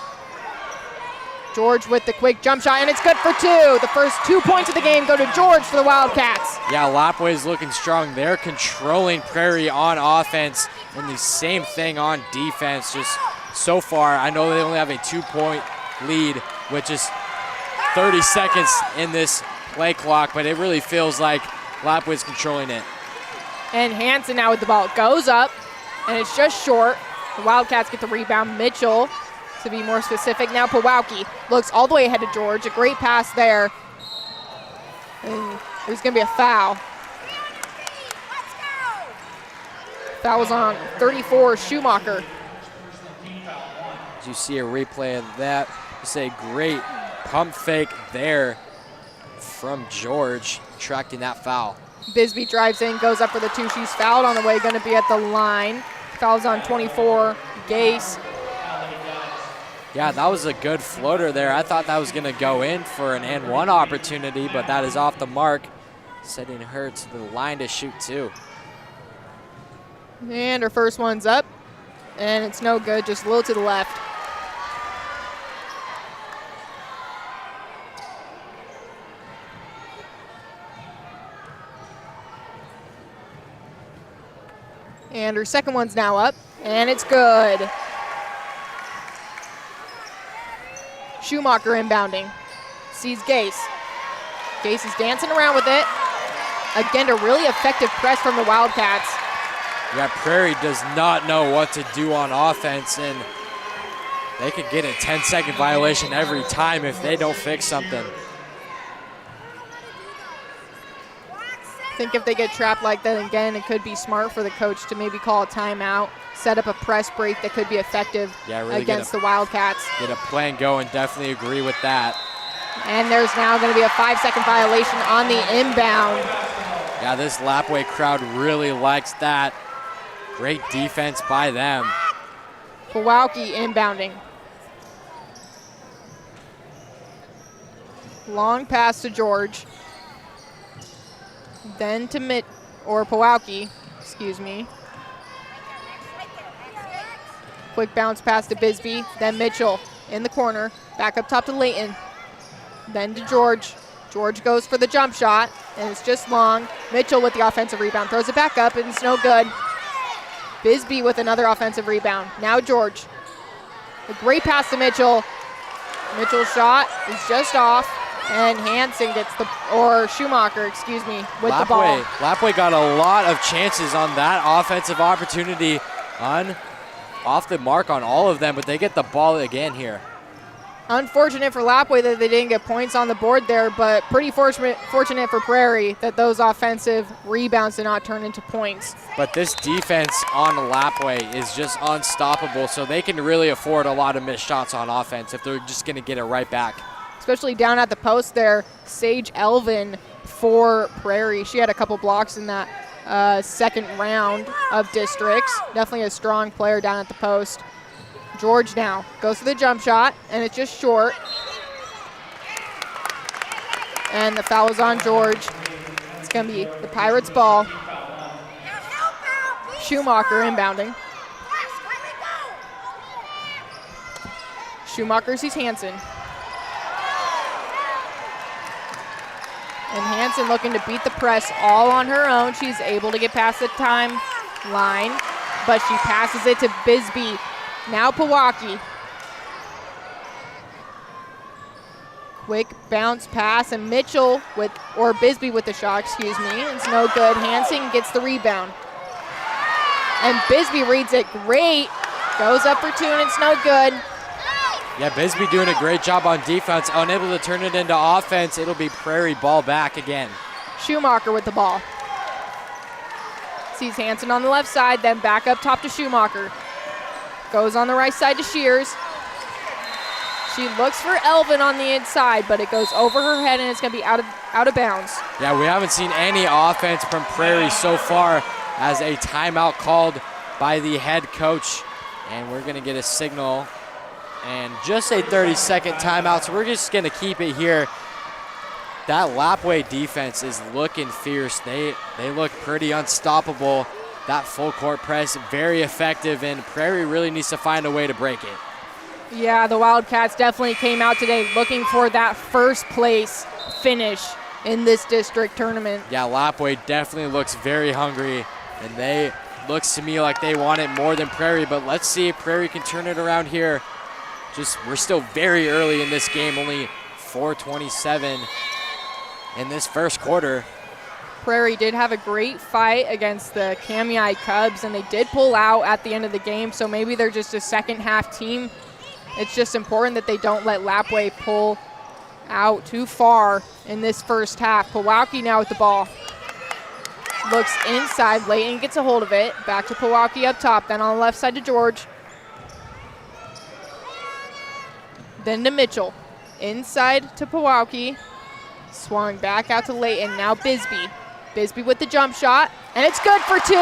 Speaker 2: George with the quick jump shot, and it's good for two. The first 2 points of the game go to George for the Wildcats.
Speaker 1: Yeah, Lapwai's looking strong. They're controlling Prairie on offense, and the same thing on defense. Just so far, I know they only have a 2-point lead with just 30 seconds in this play clock, but it really feels like Lapwai's controlling it.
Speaker 2: And Hansen now with the ball. Goes up, and it's just short. The Wildcats get the rebound. Mitchell, to be more specific. Now Pewaukee looks all the way ahead of George. A great pass there. And there's going to be a foul. Foul was on 34, Schumacher.
Speaker 1: As you see a replay of that, it's a great pump fake there from George, attracting that foul.
Speaker 2: Bisbee drives in, goes up for the two. She's fouled on the way, going to be at the line. Fouls on 24, Gase.
Speaker 1: Yeah, that was a good floater there. I thought that was going to go in for an and one opportunity, but that is off the mark, setting her to the line to shoot two.
Speaker 2: And her first one's up, and it's no good, just a little to the left. And her second one's now up, and it's good. Schumacher inbounding. Sees Gase. Gase is dancing around with it. Again, a really effective press from the Wildcats.
Speaker 1: Yeah, Prairie does not know what to do on offense, and they could get a 10-second violation every time if they don't fix something.
Speaker 2: I think if they get trapped like that again, it could be smart for the coach to maybe call a timeout, set up a press break that could be effective
Speaker 1: really
Speaker 2: against the Wildcats.
Speaker 1: Get a plan going, definitely agree with that.
Speaker 2: And there's now going to be a 5-second violation on the inbound.
Speaker 1: Yeah, this Lapwai crowd really likes that. Great defense by them.
Speaker 2: Pewaukee inbounding. Long pass to George. Then to Pewaukee, excuse me. Quick bounce pass to Bisbee, then Mitchell in the corner, back up top to Layton. Then to George. George goes for the jump shot, and it's just long. Mitchell with the offensive rebound, throws it back up, and it's no good. Bisbee with another offensive rebound. Now George. A great pass to Mitchell. Mitchell's shot is just off. And Hansen gets Schumacher, excuse me, with the ball.
Speaker 1: Lapwai got a lot of chances on that offensive opportunity, off the mark on all of them, but they get the ball again here.
Speaker 2: Unfortunate for Lapwai that they didn't get points on the board there, but pretty fortunate for Prairie that those offensive rebounds did not turn into points.
Speaker 1: But this defense on Lapwai is just unstoppable, so they can really afford a lot of missed shots on offense if they're just going to get it right back.
Speaker 2: Especially down at the post there, Sage Elvin for Prairie. She had a couple blocks in that second round of districts. Definitely a strong player down at the post. George now goes for the jump shot, and it's just short. And the foul is on George. It's going to be the Pirates' ball. Schumacher inbounding. Schumacher sees Hansen. And Hansen looking to beat the press all on her own. She's able to get past the timeline, but she passes it to Bisbee. Now Pewaukee. Quick bounce pass, and Mitchell Bisbee with the shot, excuse me. It's no good. Hansen gets the rebound. And Bisbee reads it great. Goes up for 2, and it's no good.
Speaker 1: Yeah, Bisbee doing a great job on defense, unable to turn it into offense. It'll be Prairie ball back again.
Speaker 2: Schumacher with the ball. Sees Hanson on the left side, then back up top to Schumacher. Goes on the right side to Shears. She looks for Elvin on the inside, but it goes over her head, and it's going to be out of bounds.
Speaker 1: Yeah, we haven't seen any offense from Prairie so far, as a timeout called by the head coach. And we're going to get a signal and just a 30-second timeout, so we're just going to keep it here. That Lapwai defense is looking fierce. They look pretty unstoppable. That full court press, very effective, and Prairie really needs to find a way to break it.
Speaker 2: Yeah, the Wildcats definitely came out today looking for that first place finish in this district tournament.
Speaker 1: Yeah, Lapwai definitely looks very hungry, and looks to me like they want it more than Prairie, but let's see if Prairie can turn it around here. We're still very early in this game, only 4:27 in this first quarter.
Speaker 2: Prairie did have a great fight against the Kamiah Kubs, and they did pull out at the end of the game, so maybe they're just a second half team. It's just important that they don't let Lapwai pull out too far in this first half. Pewaukee now with the ball. Looks inside, Layton gets a hold of it. Back to Pewaukee up top, then on the left side to George. Then to Mitchell. Inside to Pewaukee. Swung back out to Layton, now Bisbee. Bisbee with the jump shot, and it's good for 2.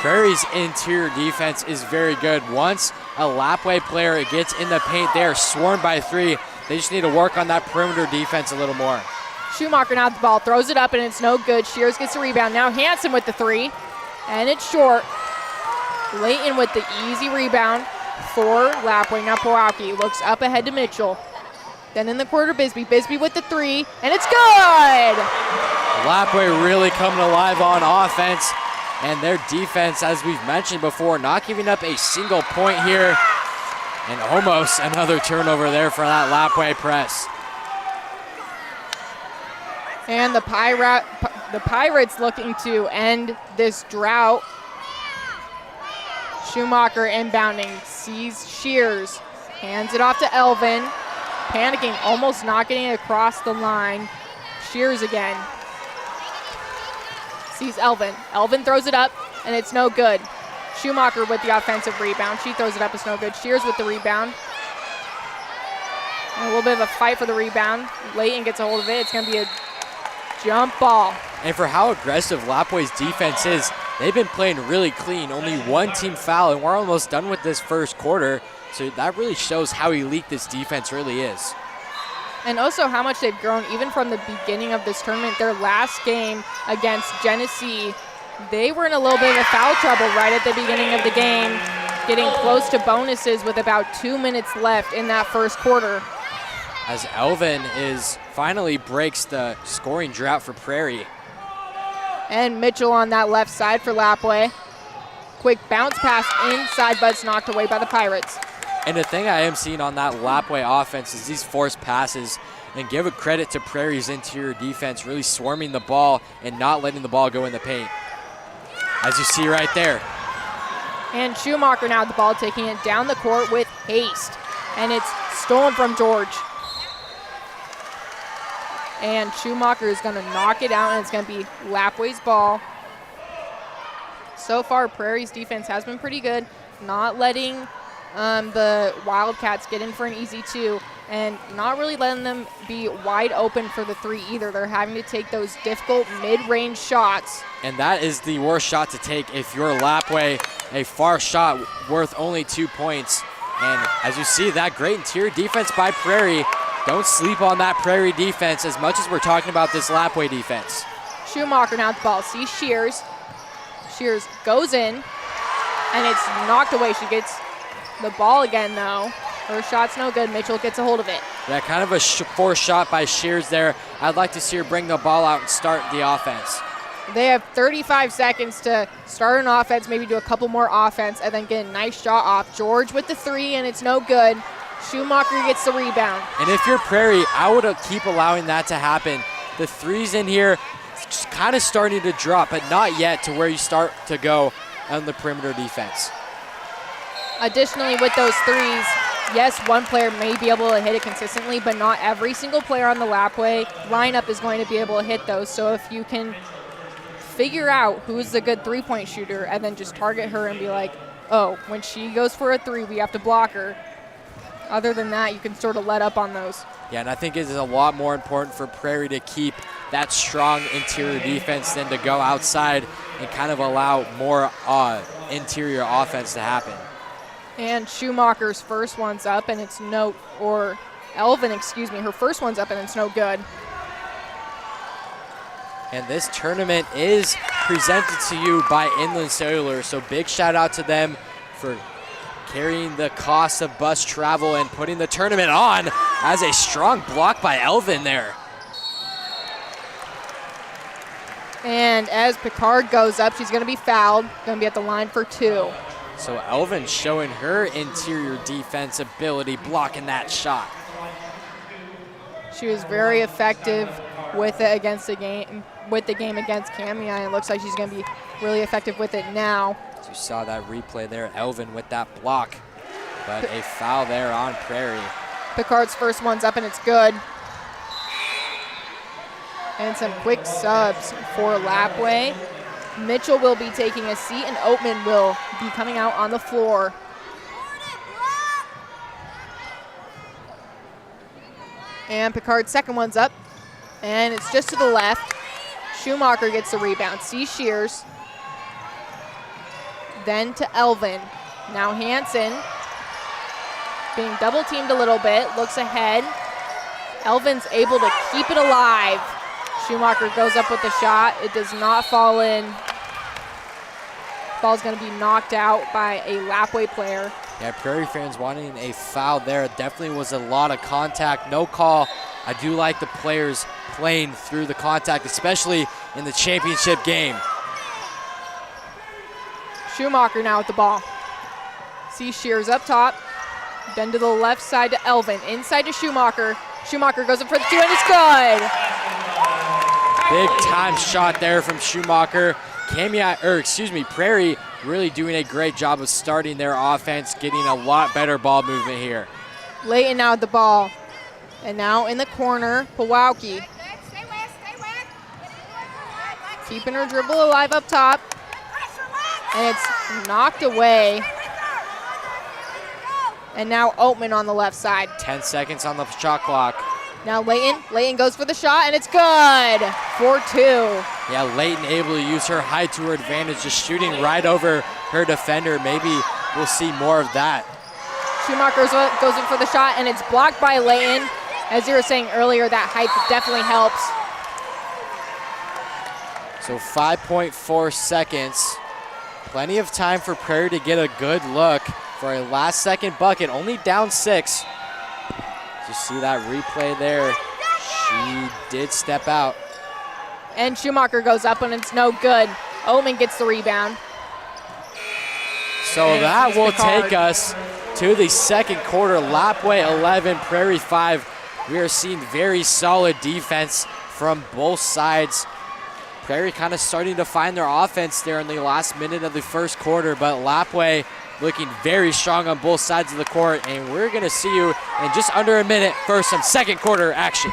Speaker 1: Prairie's interior defense is very good. Once a Lapwai player gets in the paint, they are swarmed by 3. They just need to work on that perimeter defense a little more.
Speaker 2: Schumacher now with the ball, throws it up, and it's no good. Shears gets the rebound. Now Hanson with the 3, and it's short. Layton with the easy rebound for Lapwai. Now Pewaukee looks up ahead to Mitchell. Then in the quarter, Bisbee. Bisbee with the 3, and it's good!
Speaker 1: Lapwai really coming alive on offense, and their defense, as we've mentioned before, not giving up a single point here, and almost another turnover there for that Lapwai press.
Speaker 2: And the Pirates looking to end this drought. Schumacher inbounding, sees Shears, hands it off to Elvin. Panicking, almost not getting it across the line. Shears again. Sees Elvin. Elvin throws it up, and it's no good. Schumacher with the offensive rebound. She throws it up, it's no good. Shears with the rebound. And a little bit of a fight for the rebound. Layton gets a hold of it. It's going to be a jump ball.
Speaker 1: And for how aggressive Lapwai's defense is, they've been playing really clean. Only 1 team foul, and we're almost done with this first quarter. So that really shows how elite this defense really is.
Speaker 2: And also how much they've grown even from the beginning of this tournament. Their last game against Genesee, they were in a little bit of a foul trouble right at the beginning of the game, getting close to bonuses with about 2 minutes left in that first quarter.
Speaker 1: As Elvin finally breaks the scoring drought for Prairie.
Speaker 2: And Mitchell on that left side for Lapwai. Quick bounce pass inside, but it's knocked away by the Pirates.
Speaker 1: And the thing I am seeing on that Lapwai offense is these forced passes, and give a credit to Prairie's interior defense, really swarming the ball and not letting the ball go in the paint. As you see right there.
Speaker 2: And Schumacher now with the ball, taking it down the court with haste. And it's stolen from George. And Schumacher is going to knock it out, and it's going to be Lapwai's ball. So far, Prairie's defense has been pretty good, not letting the Wildcats get in for an easy 2, and not really letting them be wide open for the 3 either. They're having to take those difficult mid-range shots.
Speaker 1: And that is the worst shot to take if you're Lapwai, a far shot worth only 2 points. And as you see, that great interior defense by Prairie. Don't sleep on that Prairie defense as much as we're talking about this Lapwai defense.
Speaker 2: Schumacher now at the ball, sees Shears. Shears goes in, and it's knocked away. She gets the ball again, though. Her shot's no good. Mitchell gets a hold of it.
Speaker 1: Yeah, kind of a forced shot by Shears there. I'd like to see her bring the ball out and start the offense.
Speaker 2: They have 35 seconds to start an offense, maybe do a couple more offense, and then get a nice shot off. George with the 3, and it's no good. Schumacher gets the rebound.
Speaker 1: And if you're Prairie, I would keep allowing that to happen. The 3's in here, just kind of starting to drop, but not yet to where you start to go on the perimeter defense.
Speaker 2: Additionally, with those threes, yes, one player may be able to hit it consistently, but not every single player on the Lapwai lineup is going to be able to hit those. So if you can figure out who's the good three-point shooter and then just target her and be like, oh, when she goes for a three, we have to block her. Other than that, you can sort of let up on those.
Speaker 1: Yeah, and I think it is a lot more important for Prairie to keep that strong interior defense than to go outside and kind of allow more interior offense to happen.
Speaker 2: And Schumacher's first one's up, and it's Elvin, her first one's up, and it's no good.
Speaker 1: And this tournament is presented to you by Inland Cellular, so big shout out to them for carrying the cost of bus travel and putting the tournament on, as a strong block by Elvin there.
Speaker 2: And as Picard goes up, she's going to be fouled, going to be at the line for 2.
Speaker 1: So Elvin showing her interior defense ability, blocking that shot.
Speaker 2: She was very effective with it against the game against Kamiah, and it looks like she's going to be really effective with it now.
Speaker 1: As you saw that replay there, Elvin with that block, but a foul there on Prairie.
Speaker 2: Picard's first one's up, and it's good. And some quick subs for Lapwai. Mitchell will be taking a seat, and Oatman will be coming out on the floor. And Picard's second one's up, and it's just to the left. Schumacher gets the rebound. C. Shears. Then to Elvin. Now Hansen being double teamed a little bit, looks ahead. Elvin's able to keep it alive. Schumacher goes up with the shot. It does not fall in. Ball's going to be knocked out by a Lapwai player.
Speaker 1: Yeah, Prairie fans wanting a foul there. It definitely was a lot of contact. No call. I do like the players playing through the contact, especially in the championship game.
Speaker 2: Schumacher now with the ball. See Shears up top. Then to the left side to Elvin. Inside to Schumacher. Schumacher goes up for the 2, and it's good.
Speaker 1: Big time shot there from Schumacher. Prairie really doing a great job of starting their offense, getting a lot better ball movement here.
Speaker 2: Layton now with the ball. And now in the corner, Pawowski. Keeping her dribble alive up top. And it's knocked away. And now Oatman on the left side.
Speaker 1: 10 seconds on the shot clock.
Speaker 2: Now Layton goes for the shot, and it's good. 4-2.
Speaker 1: Yeah, Layton able to use her height to her advantage, just shooting right over her defender. Maybe we'll see more of that.
Speaker 2: Schumacher goes in for the shot, and it's blocked by Layton. As you were saying earlier, that height definitely helps.
Speaker 1: So 5.4 seconds. Plenty of time for Prairie to get a good look for a last-second bucket, only down 6. You see that replay there. She did step out.
Speaker 2: And Schumacher goes up, and it's no good. Oatman gets the rebound.
Speaker 1: So that will take us to the second quarter. Lapwai 11, Prairie 5. We are seeing very solid defense from both sides. Prairie kind of starting to find their offense there in the last minute of the first quarter, but Lapwai looking very strong on both sides of the court, and we're going to see you in just under a minute for some second quarter action.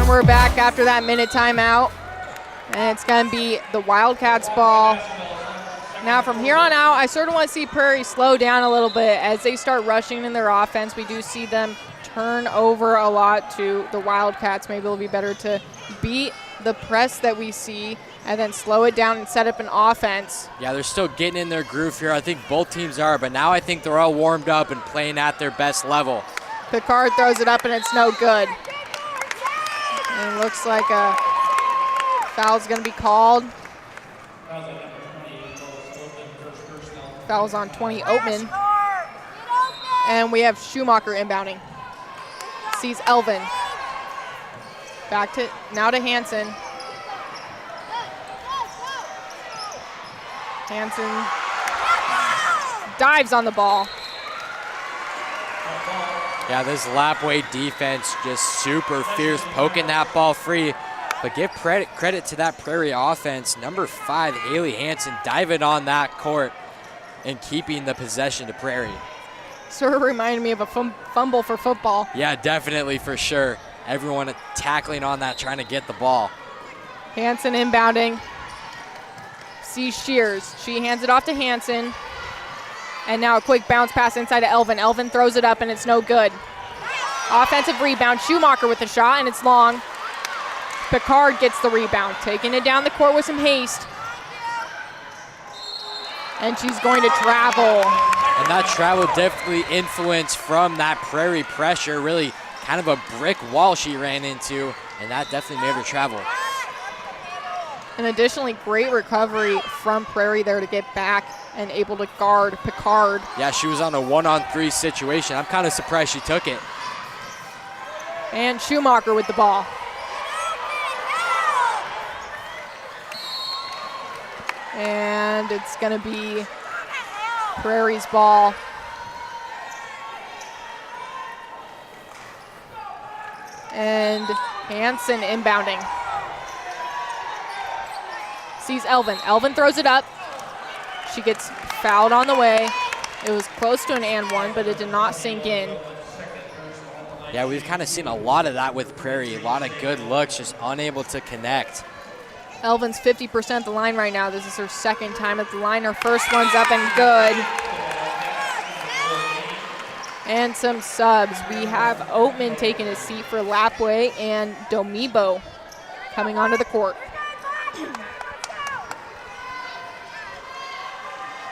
Speaker 2: We're back after that minute timeout, and it's going to be the Wildcats ball Now from here on out, I sort of want to see Prairie slow down a little bit as they start rushing in their offense. We do see them turn over a lot to the Wildcats. Maybe it'll be better to beat the press that we see and then slow it down and set up an offense.
Speaker 1: Yeah, they're still getting in their groove here. I think both teams are, but now I think they're all warmed up and playing at their best level.
Speaker 2: Picard throws it up and it's no good. And it looks like a foul's going to be called. Foul's on 20, Oatman. And we have Schumacher inbounding. Sees Elvin. Back to, now to Hansen. Hansen dives on the ball.
Speaker 1: Yeah, this Lapwai defense just super fierce, poking that ball free. But give credit to that Prairie offense. Number 5, Haley Hansen, diving on that court and keeping the possession to Prairie.
Speaker 2: Sort of reminded me of a fumble for football.
Speaker 1: Yeah, definitely, for sure. Everyone tackling on that, trying to get the ball.
Speaker 2: Hansen inbounding. Sees Shears. She hands it off to Hansen. And now a quick bounce pass inside to Elvin. Elvin throws it up and it's no good. Offensive rebound. Schumacher with the shot and it's long. Picard gets the rebound, taking it down the court with some haste. And she's going to travel.
Speaker 1: And that travel definitely influenced from that Prairie pressure, really kind of a brick wall she ran into, and that definitely made her travel.
Speaker 2: And additionally, great recovery from Prairie there to get back and able to guard Picard.
Speaker 1: Yeah, she was on a 1-on-3 situation. I'm kind of surprised she took it.
Speaker 2: And Schumacher with the ball. And it's going to be Prairie's ball. And Hansen inbounding. Sees Elvin. Elvin throws it up. She gets fouled on the way. It was close to an and one, but it did not sink in.
Speaker 1: Yeah, we've kind of seen a lot of that with Prairie. A lot of good looks, just unable to connect.
Speaker 2: Elvin's 50% at the line right now. This is her second time at the line. Her first one's up and good. And some subs. We have Oatman taking a seat for Lapwai and Domibo coming onto the court.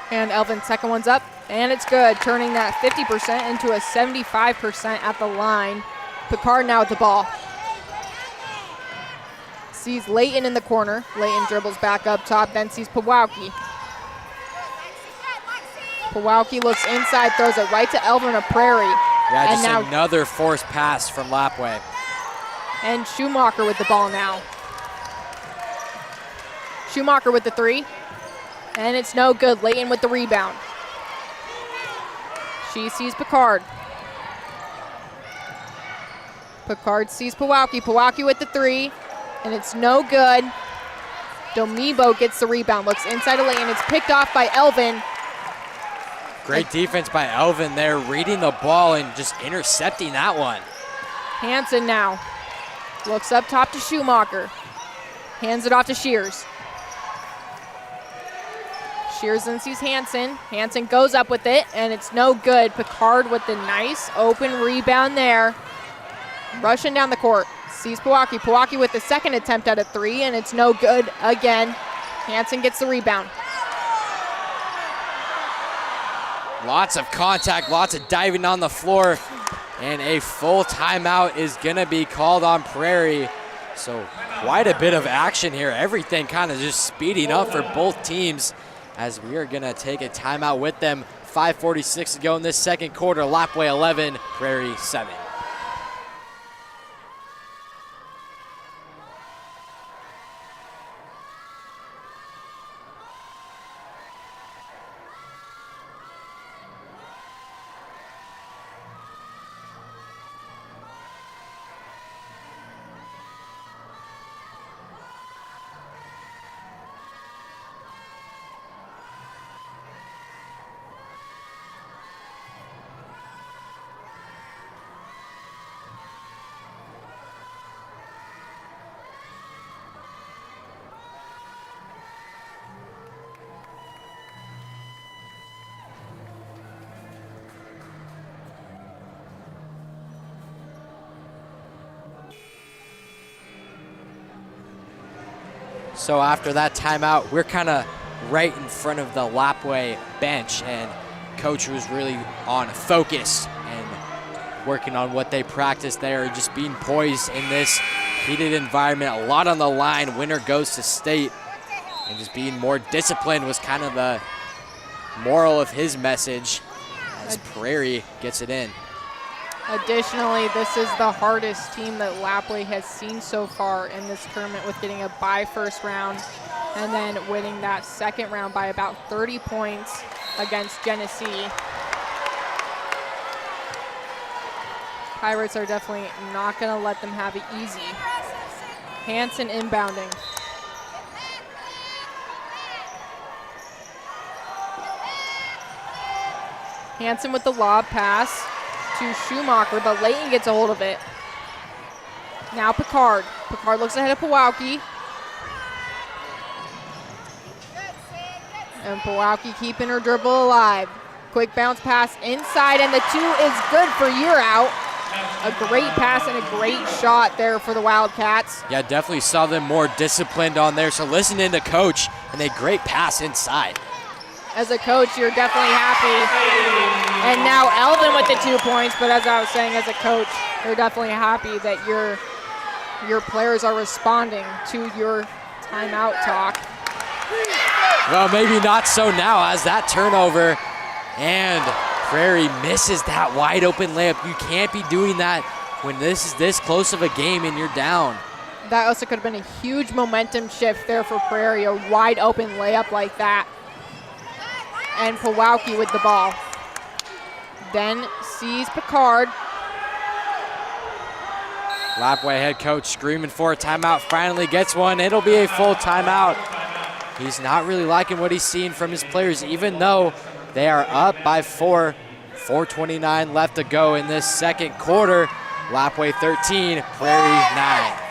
Speaker 2: And Elvin's second one's up, and it's good, turning that 50% into a 75% at the line. Picard now with the ball. Sees Layton in the corner. Layton dribbles back up top, then sees Pawowki. Pawowki looks inside, throws it right to Elvin of Prairie.
Speaker 1: Yeah,
Speaker 2: and
Speaker 1: just
Speaker 2: now
Speaker 1: another forced pass from Lapwai.
Speaker 2: And Schumacher with the ball now. Schumacher with the three. And it's no good. Layton with the rebound. She sees Picard. Picard sees Pawowki. Pawowki with the three. And it's no good. Domibo gets the rebound. Looks inside of Layton. It's picked off by Elvin.
Speaker 1: Great defense by Elvin there, reading the ball and just intercepting that one.
Speaker 2: Hansen now. Looks up top to Schumacher. Hands it off to Shears. Shears then sees Hansen. Hansen goes up with it, and it's no good. Picard with the nice open rebound there. Rushing down the court. Sees Pawowki. Pawowki with the second attempt at a three, and it's no good again. Hansen gets the rebound.
Speaker 1: Lots of contact, lots of diving on the floor, and a full timeout is going to be called on Prairie. So quite a bit of action here. Everything kind of just speeding up for both teams as we are going to take a timeout with them. 5:46 to go in this second quarter. Lapwai 11, Prairie 7. So after that timeout, we're kind of right in front of the Lapwai bench, and coach was really on focus and working on what they practiced there, just being poised in this heated environment, a lot on the line. Winner goes to state, and just being more disciplined was kind of the moral of his message as Prairie gets it in.
Speaker 2: Additionally, this is the hardest team that Lapwai has seen so far in this tournament, with getting a bye first round and then winning that second round by about 30 points against Genesee. Pirates are definitely not going to let them have it easy. Hanson inbounding. Hanson with the lob pass to Schumacher, but Layton gets a hold of it. Now Picard. Picard looks ahead of Pawowki. And Pawowki keeping her dribble alive. Quick bounce pass inside, and the 2 is good for Year Out. A great pass and a great shot there for the Wildcats.
Speaker 1: Yeah, definitely saw them more disciplined on there. So listening to coach, and a great pass inside.
Speaker 2: As a coach, you're definitely happy. And now Elvin with the 2 points, but as I was saying, as a coach, you're definitely happy that your players are responding to your timeout talk.
Speaker 1: Well, maybe not so now, as that turnover, and Prairie misses that wide open layup. You can't be doing that when this is this close of a game and you're down.
Speaker 2: That also could have been a huge momentum shift there for Prairie, a wide open layup like that. And Pawowki with the ball. Then sees Picard.
Speaker 1: Lapwai head coach screaming for a timeout, finally gets one. It'll be a full timeout. He's not really liking what he's seeing from his players, even though they are up by 4. 4:29 left to go in this second quarter. Lapwai 13, Prairie 9.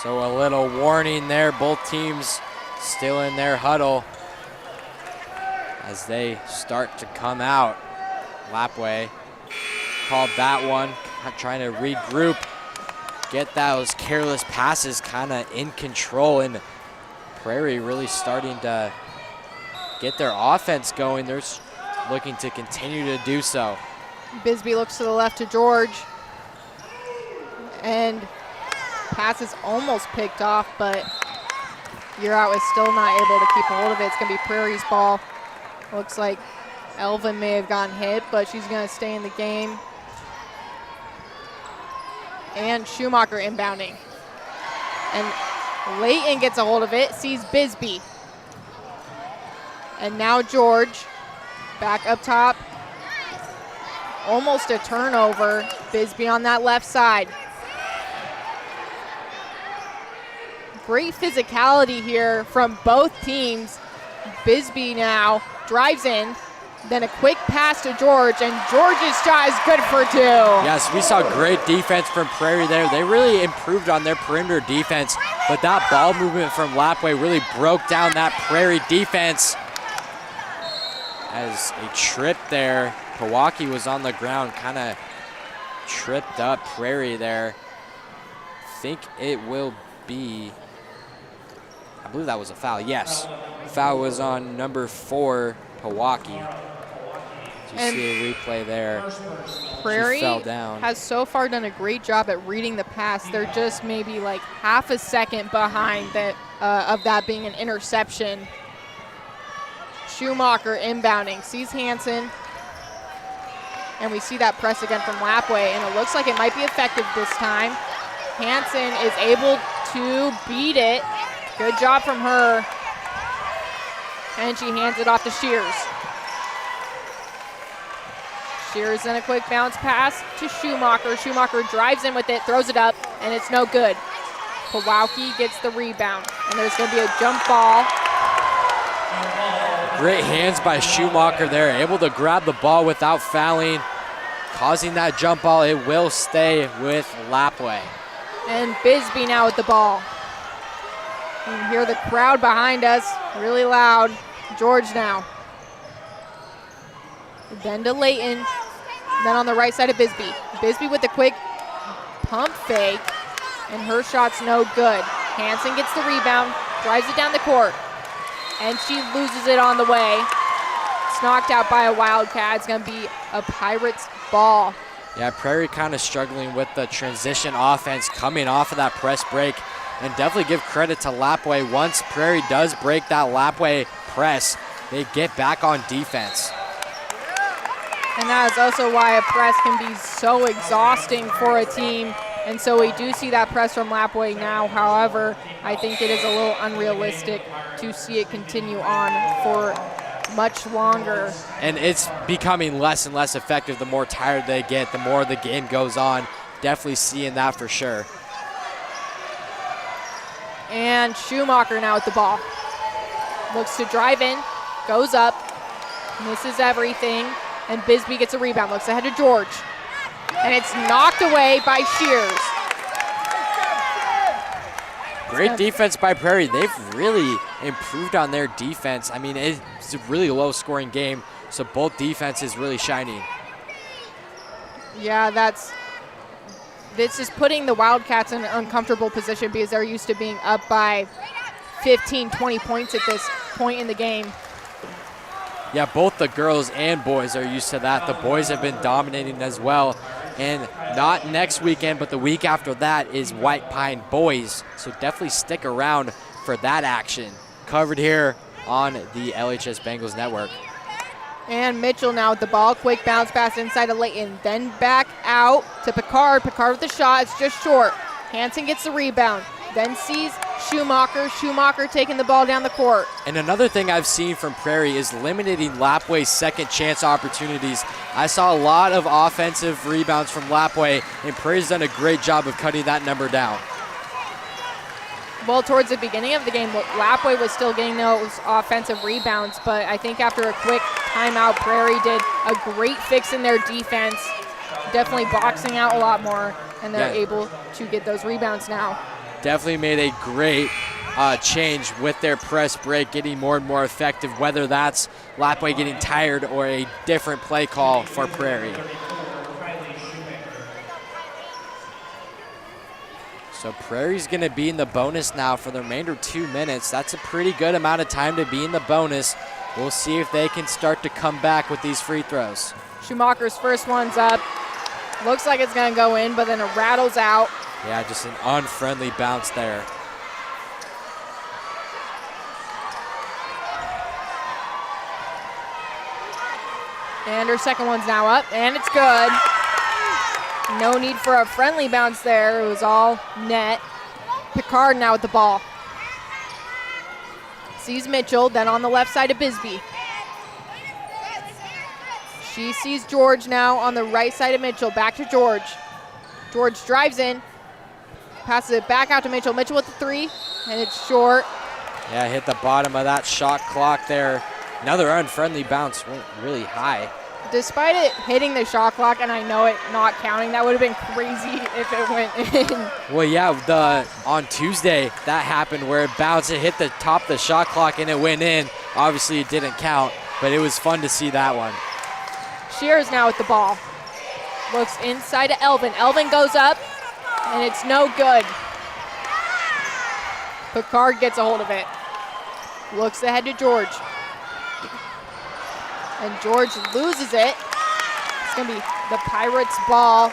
Speaker 1: So a little warning there, both teams still in their huddle as they start to come out. Lapwai called that one, trying to regroup, get those careless passes kind of in control, and Prairie really starting to get their offense going. They're looking to continue to do so.
Speaker 2: Bisbee looks to the left to George, and pass is almost picked off, but Year Out is still not able to keep a hold of it. It's going to be Prairie's ball. Looks like Elvin may have gotten hit, but she's going to stay in the game. And Schumacher inbounding. And Layton gets a hold of it, sees Bisbee. And now George back up top. Almost a turnover. Bisbee on that left side. Great physicality here from both teams. Bisbee now drives in, then a quick pass to George, and George's shot is good for 2.
Speaker 1: Yes, we saw great defense from Prairie there. They really improved on their perimeter defense, but that ball movement from Lapwai really broke down that Prairie defense. As a trip there, Pawowki was on the ground, kind of tripped up Prairie there. I think it will be, I believe that was a foul, yes. Foul was on number 4, Pawowki. You see a replay there.
Speaker 2: Prairie
Speaker 1: she fell down.
Speaker 2: Has so far done a great job at reading the pass. They're just maybe like half a second behind that of that being an interception. Schumacher inbounding, sees Hanson. And we see that press again from Lapwai, and it looks like it might be effective this time. Hansen is able to beat it. Good job from her. And she hands it off to Shears. Shears then a quick bounce pass to Schumacher. Schumacher drives in with it, throws it up, and it's no good. Kowalski gets the rebound, and there's going to be a jump ball.
Speaker 1: Great hands by Schumacher there, able to grab the ball without fouling, causing that jump ball. It will stay with Lapwai.
Speaker 2: And Bisbee now with the ball. You can hear the crowd behind us, really loud. George now. Then to Layton. Then on the right side of Bisbee. Bisbee with the quick pump fake, and her shot's no good. Hansen gets the rebound, drives it down the court, and she loses it on the way. It's knocked out by a Wildcat. It's going to be a Pirates ball.
Speaker 1: Yeah, Prairie kind of struggling with the transition offense coming off of that press break, and definitely give credit to Lapwai. Once Prairie does break that Lapwai press, they get back on defense.
Speaker 2: And that is also why a press can be so exhausting for a team. And so we do see that press from Lapwai now. However, I think it is a little unrealistic to see it continue on for much longer.
Speaker 1: And it's becoming less and less effective the more tired they get, the more the game goes on. Definitely seeing that for sure.
Speaker 2: And Schumacher now with the ball. Looks to drive in, goes up, misses everything, and Bisbee gets a rebound. Looks ahead to George. And it's knocked away by Shears.
Speaker 1: Great defense by Prairie. They've really improved on their defense. I mean, it's a really low-scoring game, so both defenses really shining.
Speaker 2: Yeah, this is putting the Wildcats in an uncomfortable position because they're used to being up by 15, 20 points at this point in the game.
Speaker 1: Yeah, both the girls and boys are used to that. The boys have been dominating as well. And not next weekend, but the week after that is White Pine boys. So definitely stick around for that action. Covered here on the LHS Bengals Network.
Speaker 2: And Mitchell now with the ball. Quick bounce pass inside of Layton. Then back out to Picard. Picard with the shot. It's just short. Hansen gets the rebound. Then sees Schumacher. Schumacher taking the ball down the court.
Speaker 1: And another thing I've seen from Prairie is limiting Lapwai's second chance opportunities. I saw a lot of offensive rebounds from Lapwai, and Prairie's done a great job of cutting that number down.
Speaker 2: Well, towards the beginning of the game, Lapwai was still getting those offensive rebounds, but I think after a quick timeout, Prairie did a great fix in their defense, definitely boxing out a lot more, and they're able to get those rebounds now.
Speaker 1: Definitely made a great change with their press break, getting more and more effective, whether that's Lapwai getting tired or a different play call for Prairie. So Prairie's going to be in the bonus now for the remainder 2 minutes. That's a pretty good amount of time to be in the bonus. We'll see if they can start to come back with these free throws.
Speaker 2: Schumacher's first one's up. Looks like it's going to go in, but then it rattles out.
Speaker 1: Yeah, just an unfriendly bounce there.
Speaker 2: And her second one's now up, and it's good. No need for a friendly bounce there. It was all net. Picard now with the ball. Sees Mitchell, then on the left side of Bisbee. She sees George now on the right side of Mitchell. Back to George. George drives in. Passes it back out to Mitchell. Mitchell with the three, and it's short.
Speaker 1: Yeah, hit the bottom of that shot clock there. Another unfriendly bounce, went really high.
Speaker 2: Despite it hitting the shot clock, and I know it not counting, that would have been crazy if it went in.
Speaker 1: Well, yeah, on Tuesday, that happened where it bounced, it hit the top of the shot clock, and it went in. Obviously, it didn't count, but it was fun to see that one.
Speaker 2: Shears now with the ball. Looks inside to Elvin. Elvin goes up, and it's no good. Picard gets a hold of it. Looks ahead to George. And George loses it. It's going to be the Pirates' ball.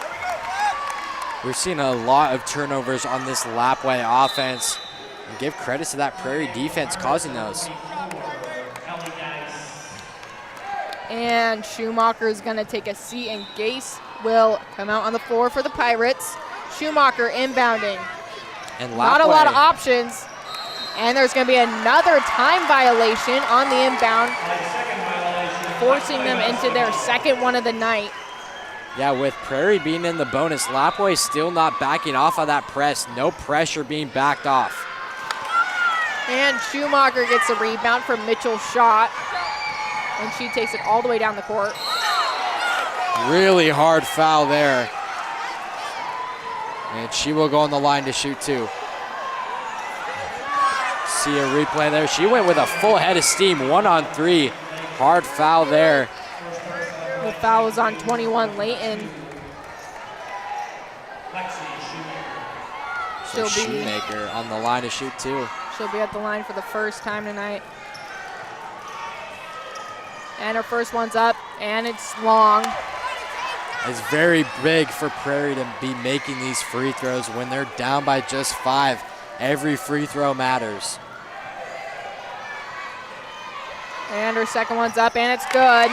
Speaker 1: We're seeing a lot of turnovers on this Lapwai offense. And give credit to that Prairie defense causing those.
Speaker 2: And Schumacher is going to take a seat, and Gase will come out on the floor for the Pirates. Schumacher inbounding.
Speaker 1: And
Speaker 2: Not a lot of
Speaker 1: Lapwai-
Speaker 2: options. And there's going to be another time violation on the inbound, forcing them into their second one of the night.
Speaker 1: Yeah, with Prairie being in the bonus, Lapwai still not backing off of that press. No pressure being backed off.
Speaker 2: And Schumacher gets a rebound from Mitchell's shot. And she takes it all the way down the court.
Speaker 1: Really hard foul there. And she will go on the line to shoot two. See a replay there. She went with a full head of steam, 1-on-3. Hard foul there.
Speaker 2: The foul was on 21, Layton.
Speaker 1: So Shoemaker on the line to shoot two.
Speaker 2: She'll be at the line for the first time tonight. And her first one's up, and it's long.
Speaker 1: It's very big for Prairie to be making these free throws when they're down by just 5. Every free throw matters.
Speaker 2: And her second one's up, and it's good.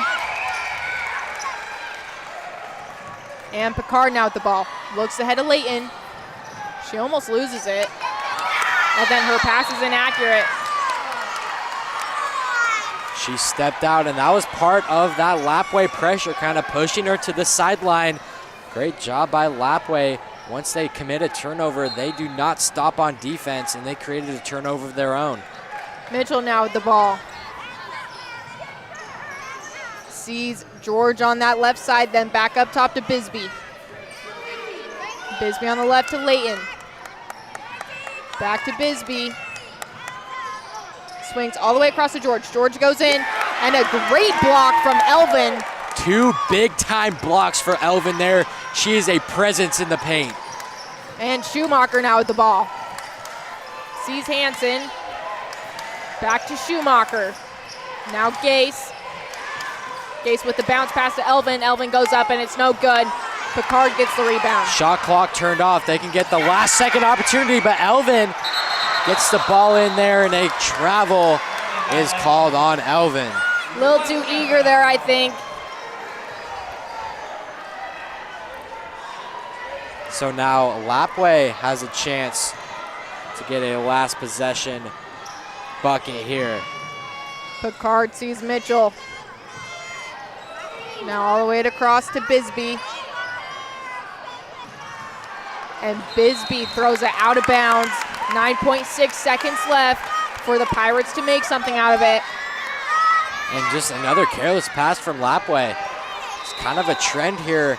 Speaker 2: And Picard now with the ball. Looks ahead of Layton. She almost loses it. And then her pass is inaccurate.
Speaker 1: She stepped out, and that was part of that Lapwai pressure, kind of pushing her to the sideline. Great job by Lapwai. Once they commit a turnover, they do not stop on defense, and they created a turnover of their own.
Speaker 2: Mitchell now with the ball. Sees George on that left side, then back up top to Bisbee. Bisbee on the left to Layton. Back to Bisbee. Swings all the way across to George. George goes in, and a great block from Elvin.
Speaker 1: 2 big-time blocks for Elvin there. She is a presence in the paint.
Speaker 2: And Schumacher now with the ball. Sees Hansen. Back to Schumacher. Now Gase. Gase with the bounce pass to Elvin. Elvin goes up, and it's no good. Picard gets the rebound.
Speaker 1: Shot clock turned off. They can get the last second opportunity, but Elvin gets the ball in there, and a travel is called on Elvin.
Speaker 2: A little too eager there, I think.
Speaker 1: So now Lapwai has a chance to get a last possession bucket here.
Speaker 2: Picard sees Mitchell. Now all the way across to Bisbee. And Bisbee throws it out of bounds. 9.6 seconds left for the Pirates to make something out of it.
Speaker 1: And just another careless pass from Lapwai. It's kind of a trend here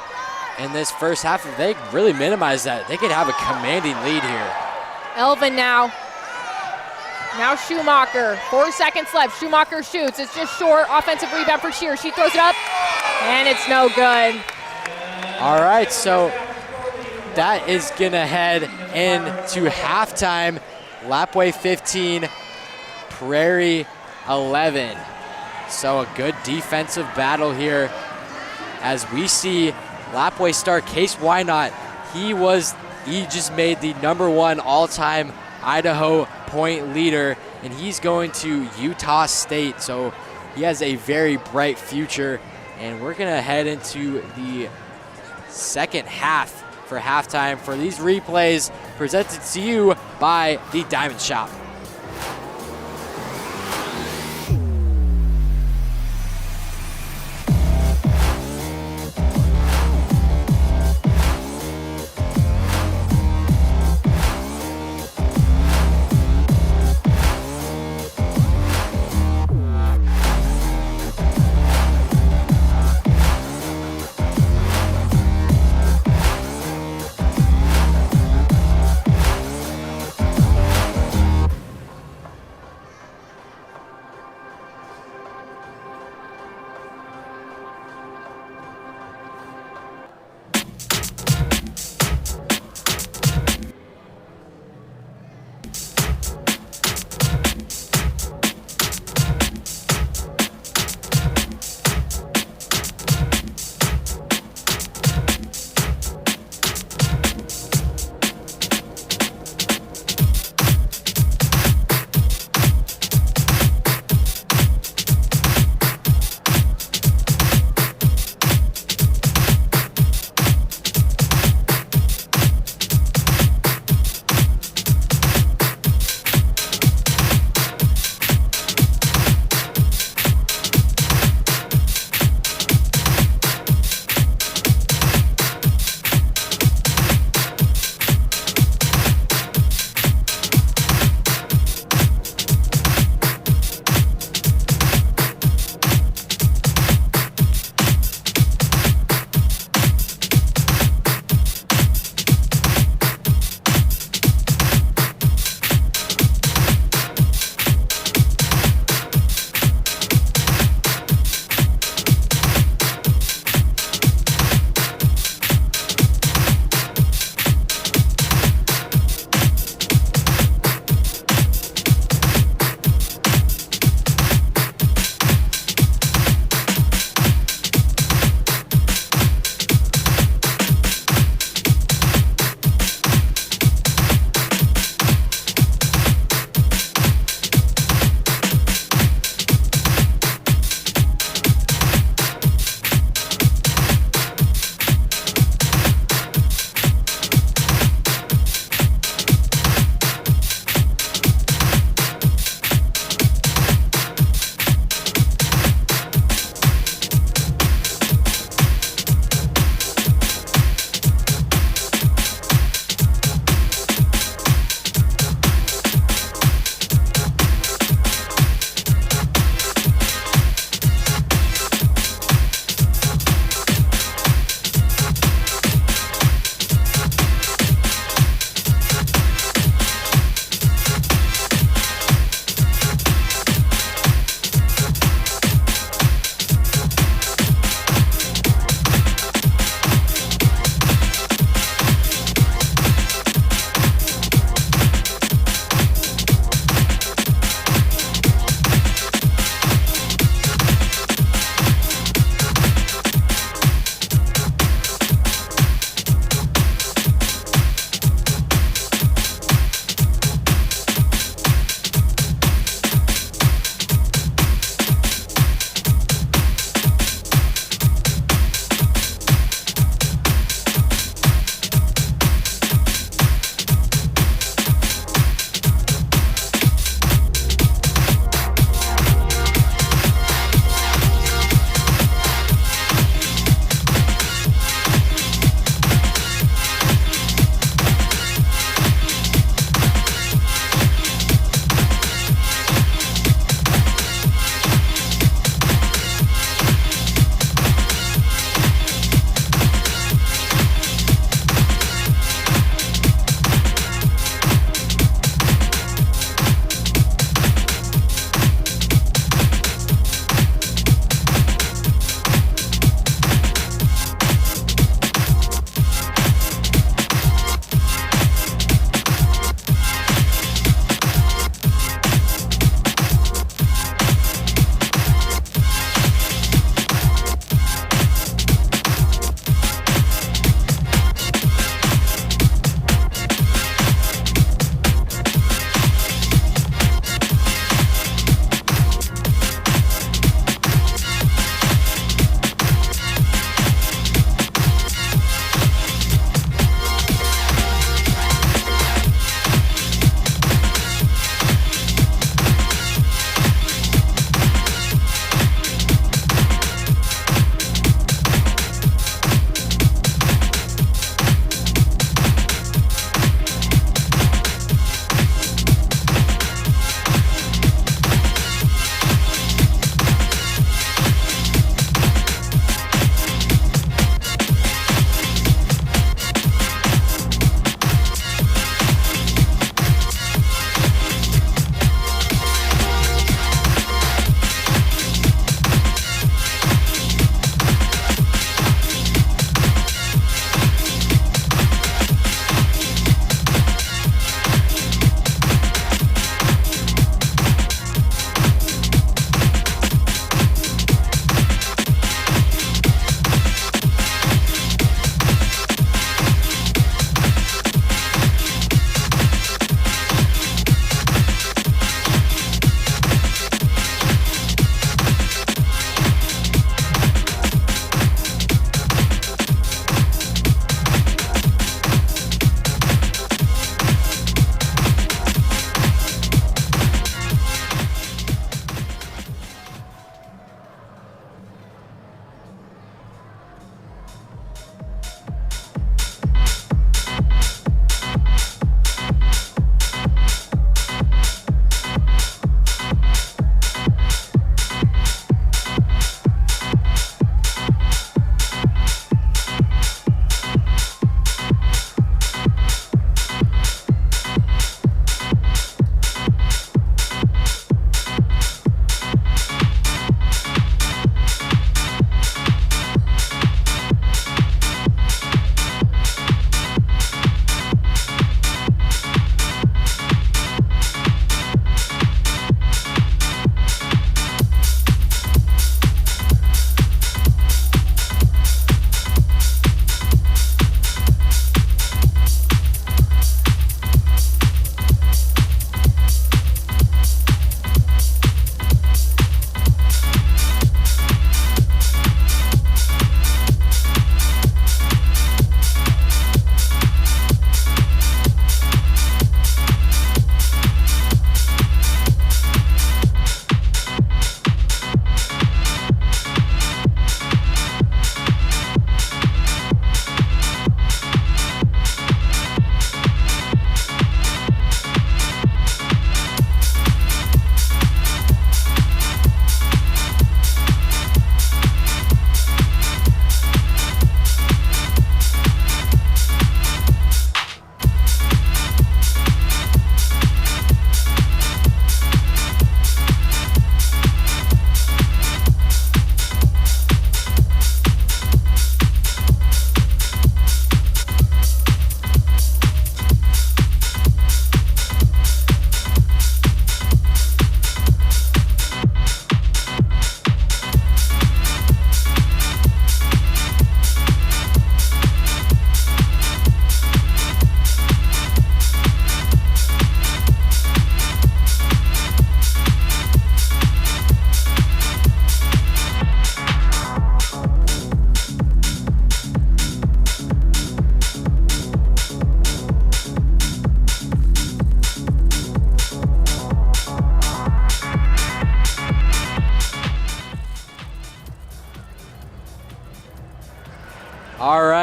Speaker 1: in this first half. If they really minimize that, they could have a commanding lead here.
Speaker 2: Elvin now. Now Schumacher. 4 seconds left. Schumacher shoots. It's just short. Offensive rebound for Shear. She throws it up, and it's no good.
Speaker 1: All right, so that is going to head into halftime. Lapwai 15, Prairie 11. So a good defensive battle here as we see Lapwai star Case Wynot. He just made the #1 all-time Idaho point leader, and he's going to Utah State. So he has a very bright future, and we're going to head into the second half for halftime for these replays presented to you by the Diamond Shop.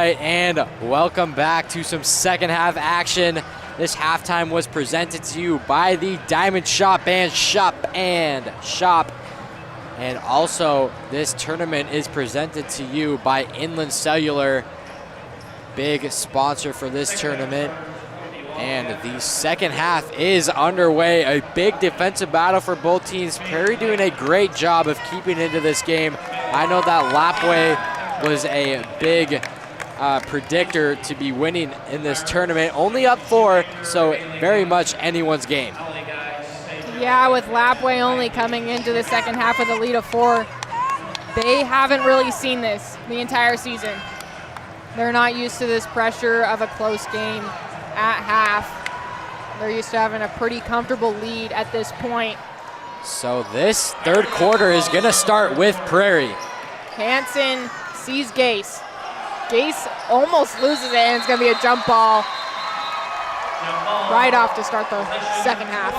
Speaker 1: right, and welcome back to some second half action. This halftime was presented to you by the Diamond Shop and Shop. And also, this tournament is presented to you by Inland Cellular, big sponsor for this tournament. And the second half is underway. A big defensive battle for both teams. Prairie doing a great job of keeping into this game. I know that Lapwai was a big predictor to be winning in this tournament. Only up 4, so very much anyone's game.
Speaker 2: Yeah, with Lapwai only coming into the second half with a lead of 4, they haven't really seen this the entire season. They're not used to this pressure of a close game at half. They're used to having a pretty comfortable lead at this point.
Speaker 1: So this third quarter is gonna start with Prairie.
Speaker 2: Hansen sees Gase. Gase almost loses it, and it's gonna be a jump ball right off to start the second half.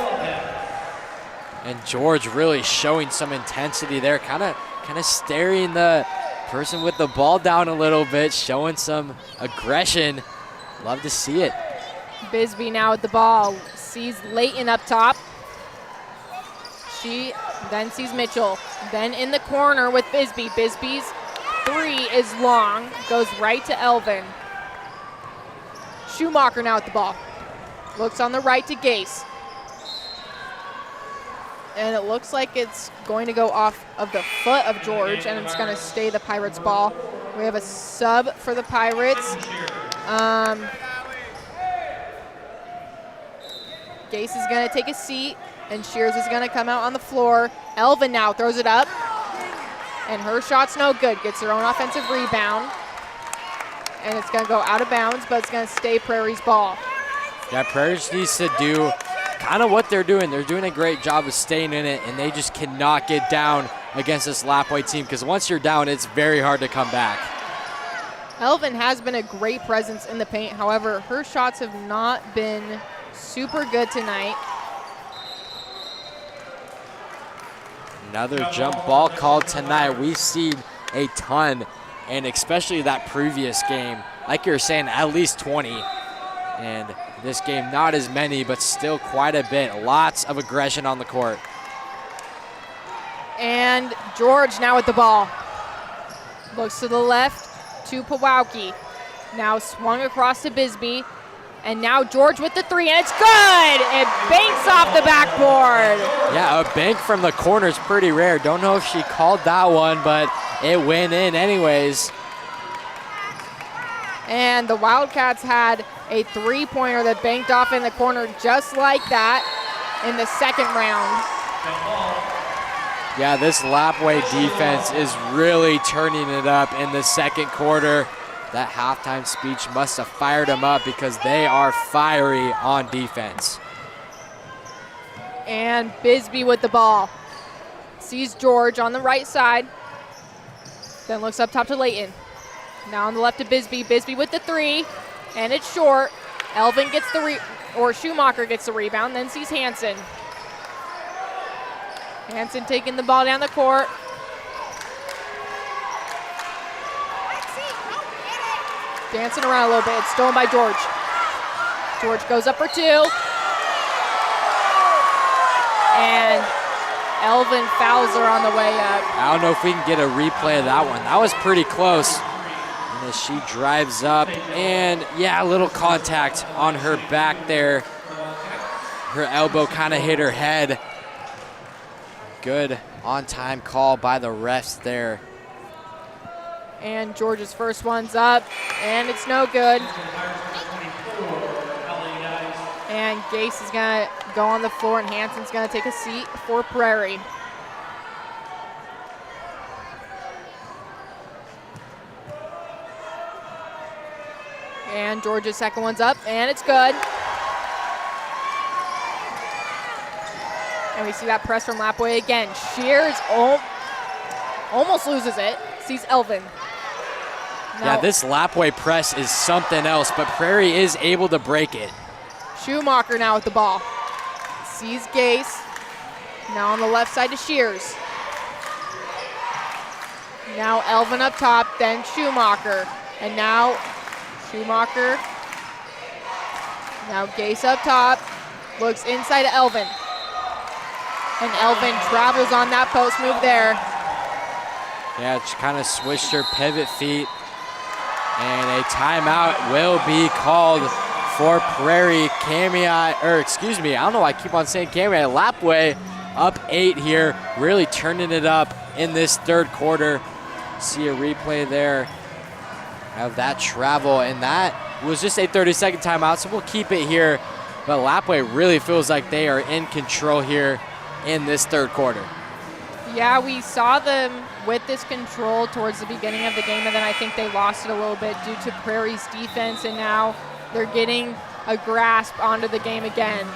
Speaker 1: And George really showing some intensity there, kind of staring the person with the ball down a little bit, showing some aggression. Love to see it.
Speaker 2: Bisbee now with the ball, sees Layton up top. She then sees Mitchell, then in the corner with Bisbee. Bisbee's 3 is long, goes right to Elvin. Schumacher now with the ball. Looks on the right to Gase. And it looks like it's going to go off of the foot of George, and it's going to stay the Pirates' ball. We have a sub for the Pirates. Gase is going to take a seat, and Shears is going to come out on the floor. Elvin now throws it up, and her shot's no good. Gets her own offensive rebound, and it's going to go out of bounds, but it's going to stay Prairie's ball.
Speaker 1: Yeah, Prairie needs to do kind of what they're doing. They're doing a great job of staying in it, and they just cannot get down against this Lapwai team, because once you're down, it's very hard to come back.
Speaker 2: Elvin has been a great presence in the paint. However, her shots have not been super good tonight.
Speaker 1: Another jump ball called tonight. We've seen a ton, and especially that previous game, like you were saying, at least 20. And this game, not as many, but still quite a bit. Lots of aggression on the court.
Speaker 2: And George now with the ball. Looks to the left to Pawowki. Now swung across to Bisbee. And now George with the 3, and it's good! It banks off the backboard.
Speaker 1: Yeah, a bank from the corner is pretty rare. Don't know if she called that one, but it went in anyways.
Speaker 2: And the Wildcats had a 3-pointer that banked off in the corner just like that in the second round.
Speaker 1: Yeah, this Lapwai defense is really turning it up in the second quarter. That halftime speech must have fired them up, because they are fiery on defense.
Speaker 2: And Bisbee with the ball. Sees George on the right side. Then looks up top to Layton. Now on the left to Bisbee. Bisbee with the 3, and it's short. Elvin gets the Schumacher gets the rebound, then sees Hansen. Hansen taking the ball down the court. Dancing around a little bit. It's stolen by George. George goes up for 2. And Elvin fouls her on the way up.
Speaker 1: I don't know if we can get a replay of that one. That was pretty close. And as she drives up, and yeah, a little contact on her back there. Her elbow kind of hit her head. Good on-time call by the refs there.
Speaker 2: And George's first one's up, and it's no good. And Gase is going to go on the floor, and Hansen's going to take a seat for Prairie. And George's second one's up, and it's good. And we see that press from Lapwai again. Shears almost loses it. Sees Elvin.
Speaker 1: Yeah, this Lapwai press is something else, but Prairie is able to break it.
Speaker 2: Schumacher now with the ball. Sees Gase. Now on the left side to Shears. Now Elvin up top, then Schumacher. And now Schumacher. Now Gase up top. Looks inside to Elvin. And Elvin travels on that post move there.
Speaker 1: Yeah, she kind of switched her pivot feet. And a timeout will be called for Prairie. Kamiah, or excuse me, I don't know why I keep on saying Kamiah. Lapwai up 8 here, really turning it up in this third quarter. See a replay there of that travel, and that was just a 30-second timeout, so we'll keep it here. But Lapwai really feels like they are in control here in this third quarter.
Speaker 2: Yeah, we saw them with this control towards the beginning of the game, and then I think they lost it a little bit due to Prairie's defense, and now they're getting a grasp onto the game again.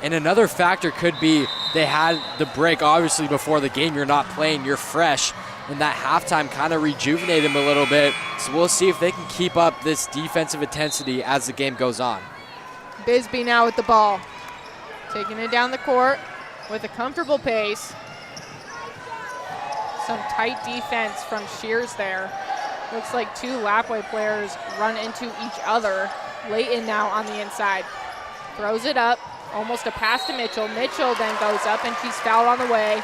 Speaker 1: And another factor could be they had the break, obviously, before the game. You're not playing, you're fresh, and that halftime kind of rejuvenated them a little bit. So we'll see if they can keep up this defensive intensity as the game goes on.
Speaker 2: Bisbee now with the ball, taking it down the court with a comfortable pace. Some tight defense from Shears there. Looks like 2 Lapwai players run into each other. Layton now on the inside. Throws it up, almost a pass to Mitchell. Mitchell then goes up and she's fouled on the way.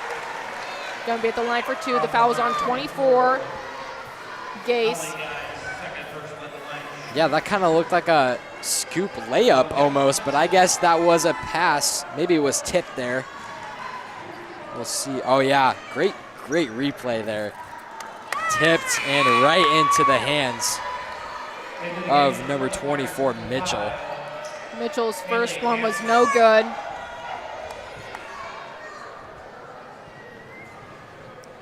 Speaker 2: Gonna be at the line for 2. The foul was on 24. Gase.
Speaker 1: Yeah, that kind of looked like a scoop layup almost, but I guess that was a pass. Maybe it was tipped there. We'll see. Oh yeah, great replay there. Tipped and right into the hands of number 24, Mitchell.
Speaker 2: Mitchell's first one was no good.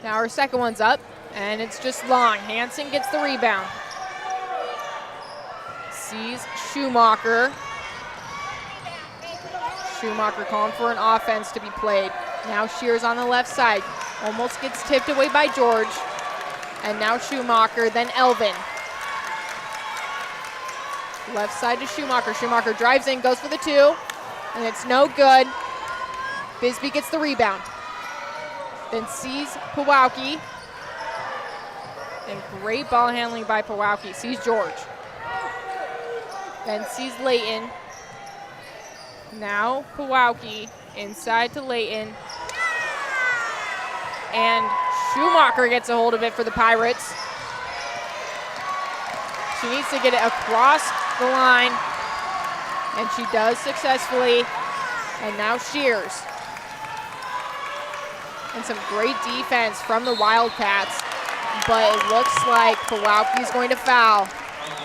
Speaker 2: Now our second one's up, and it's just long. Hansen gets the rebound. Sees Schumacher. Schumacher calling for an offense to be played. Now Shears on the left side. Almost gets tipped away by George. And now Schumacher, then Elvin. Left side to Schumacher. Schumacher drives in, goes for the 2, and it's no good. Bisbee gets the rebound. Then sees Pawowki. And great ball handling by Pawowki. Sees George. Then sees Layton. Now Pawowki inside to Layton. And Schumacher gets a hold of it for the Pirates. She needs to get it across the line, and she does successfully. And now Shears. And some great defense from the Wildcats, but it looks like Pawowki's going to foul.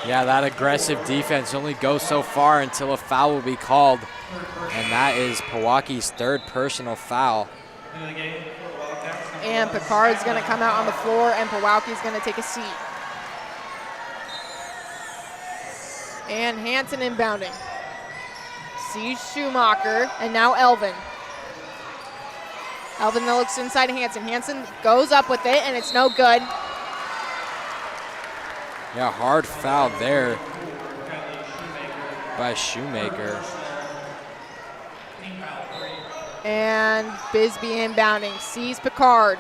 Speaker 1: Yeah, that aggressive defense only goes so far until a foul will be called, and that is Pawowki's 3rd personal foul.
Speaker 2: And Picard's going to come out on the floor, and Pawowki's going to take a seat. And Hansen inbounding. Sees Schumacher, and now Elvin. Elvin that looks inside Hansen. Hansen goes up with it, and it's no good.
Speaker 1: Yeah, hard foul there by Shoemaker.
Speaker 2: And Bisbee inbounding, sees Picard.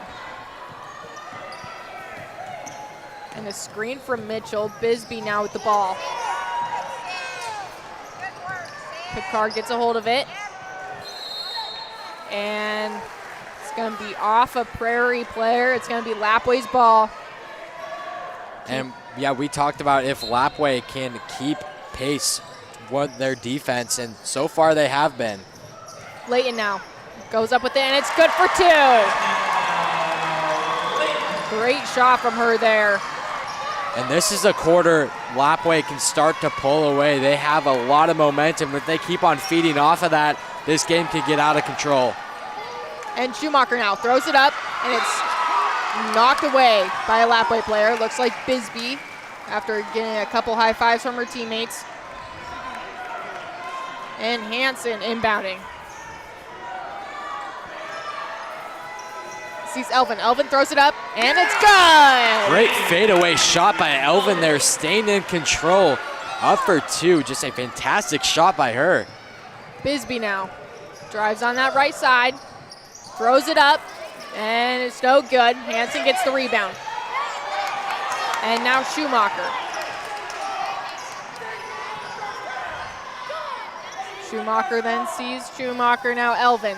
Speaker 2: And a screen from Mitchell. Bisbee now with the ball. Picard gets a hold of it. And it's going to be off a Prairie player. It's going to be Lapwai's ball.
Speaker 1: And yeah, we talked about if Lapwai can keep pace with their defense, and so far they have been.
Speaker 2: Layton now goes up with it, and it's good for 2. Great shot from her there.
Speaker 1: And this is a quarter Lapwai can start to pull away. They have a lot of momentum. If they keep on feeding off of that, this game could get out of control.
Speaker 2: And Schumacher now throws it up, and it's knocked away by a Lapwai player. Looks like Bisbee after getting a couple high fives from her teammates. And Hansen inbounding. Sees Elvin. Elvin throws it up, and it's good!
Speaker 1: Great fadeaway shot by Elvin there, staying in control. Up for 2, just a fantastic shot by her.
Speaker 2: Bisbee now drives on that right side, throws it up, and it's no good. Hansen gets the rebound. And now Schumacher. Schumacher then sees Schumacher. Now Elvin.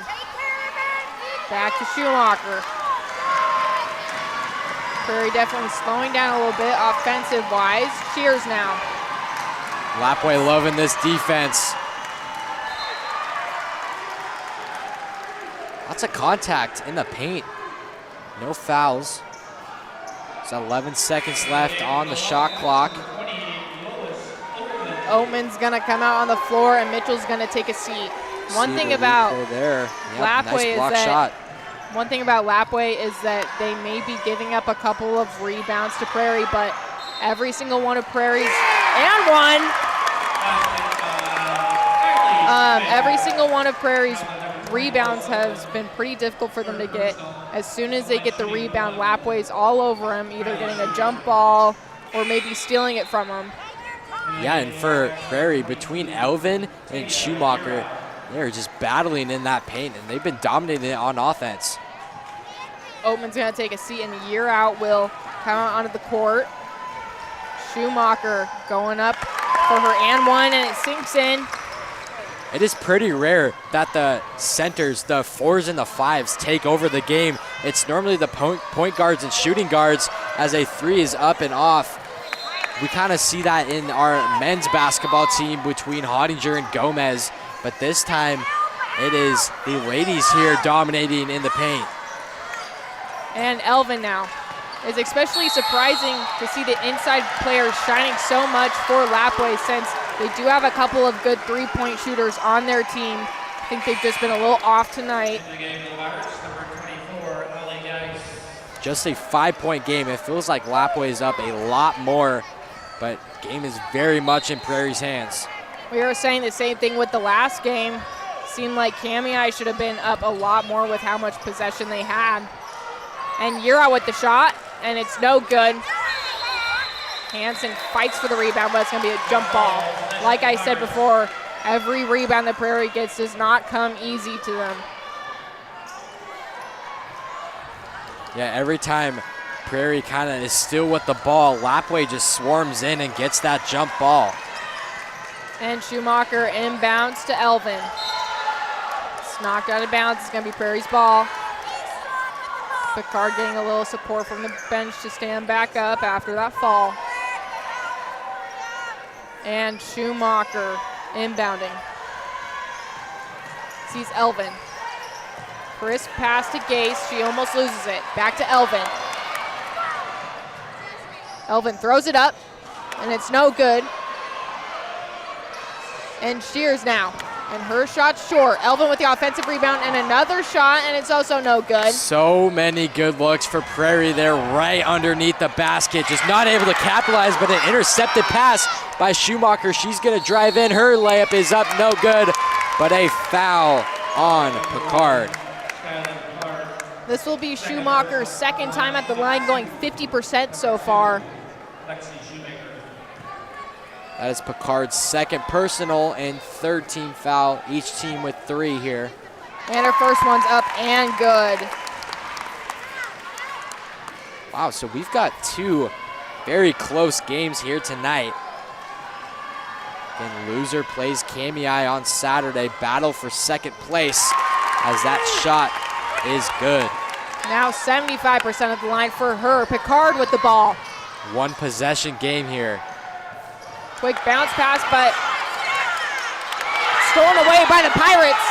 Speaker 2: Back to Schumacher. Prairie definitely slowing down a little bit offensive-wise. Shears now.
Speaker 1: Lapwai loving this defense. Lots of contact in the paint. No fouls. There's 11 seconds left on the shot clock.
Speaker 2: Oman's gonna come out on the floor and Mitchell's gonna take a seat. One thing about Lapwai is that they may be giving up a couple of rebounds to Prairie, but every single one of Prairie's every single one of Prairie's rebounds has been pretty difficult for them to get. As soon as they get the rebound, Lapwai's all over him, either getting a jump ball or maybe stealing it from him.
Speaker 1: Yeah, and for Prairie, between Elvin and Schumacher, they're just battling in that paint, and they've been dominating it on offense.
Speaker 2: Oatman's going to take a seat, and the year out will come out onto the court. Schumacher going up for her and one, and it sinks in.
Speaker 1: It is pretty rare that the centers, the 4s and the 5s, take over the game. It's normally the point guards and shooting guards as a 3 is up and off. We kind of see that in our men's basketball team between Hottinger and Gomez, but this time it is the ladies here dominating in the paint.
Speaker 2: And Elvin now. It's especially surprising to see the inside players shining so much for Lapwai, since they do have a couple of good three-point shooters on their team. I think they've just been a little off tonight.
Speaker 1: Just a 5-point game. It feels like Lapwai is up a lot more, but game is very much in Prairie's hands.
Speaker 2: We were saying the same thing with the last game. Seemed like Kamiah should have been up a lot more with how much possession they had. And Yura with the shot, and it's no good. Hansen fights for the rebound, but it's going to be a jump ball. Like I said before, every rebound that Prairie gets does not come easy to them.
Speaker 1: Yeah, every time Prairie kind of is still with the ball, Lapwai just swarms in and gets that jump ball.
Speaker 2: And Schumacher inbounds to Elvin. It's knocked out of bounds. It's going to be Prairie's ball. Picard getting a little support from the bench to stand back up after that fall. And Schumacher inbounding. Sees Elvin. Crisp pass to Gase. She almost loses it. Back to Elvin. Elvin throws it up, and it's no good. And Shears now. And her shot's short. Elvin with the offensive rebound and another shot, and it's also no good.
Speaker 1: So many good looks for Prairie there right underneath the basket. Just not able to capitalize, but an intercepted pass by Schumacher. She's going to drive in. Her layup is up, no good, but a foul on Picard.
Speaker 2: This will be Schumacher's second time at the line, going 50% so far.
Speaker 1: That is Picard's second personal and third team foul, each team with 3 here.
Speaker 2: And her first one's up and good.
Speaker 1: Wow, so we've got 2 very close games here tonight. Again, loser plays Kamiah on Saturday. Battle for second place as that shot is good.
Speaker 2: Now 75% of the line for her. Picard with the ball.
Speaker 1: 1 possession game here.
Speaker 2: Quick bounce pass, but stolen away by the Pirates.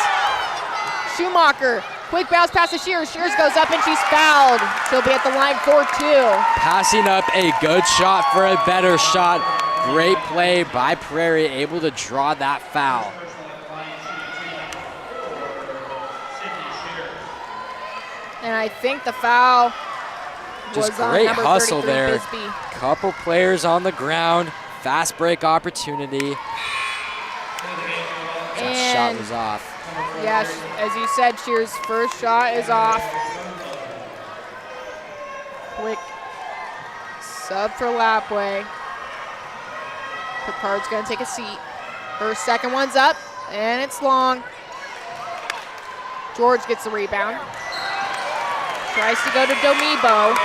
Speaker 2: Schumacher, quick bounce pass to Shears. Shears goes up and she's fouled. She'll be at the line for 2.
Speaker 1: Passing up a good shot for a better shot. Great play by Prairie, able to draw that foul.
Speaker 2: And I think the foul was
Speaker 1: just
Speaker 2: on
Speaker 1: great
Speaker 2: number
Speaker 1: hustle
Speaker 2: 33,
Speaker 1: there.
Speaker 2: Bisbee.
Speaker 1: Couple players on the ground. Fast break opportunity. That shot was off.
Speaker 2: Yeah, as you said, Shears' first shot is off. Quick sub for Lapwai. Picard's going to take a seat. Her second one's up, and it's long. George gets the rebound. Tries to go to Domibo,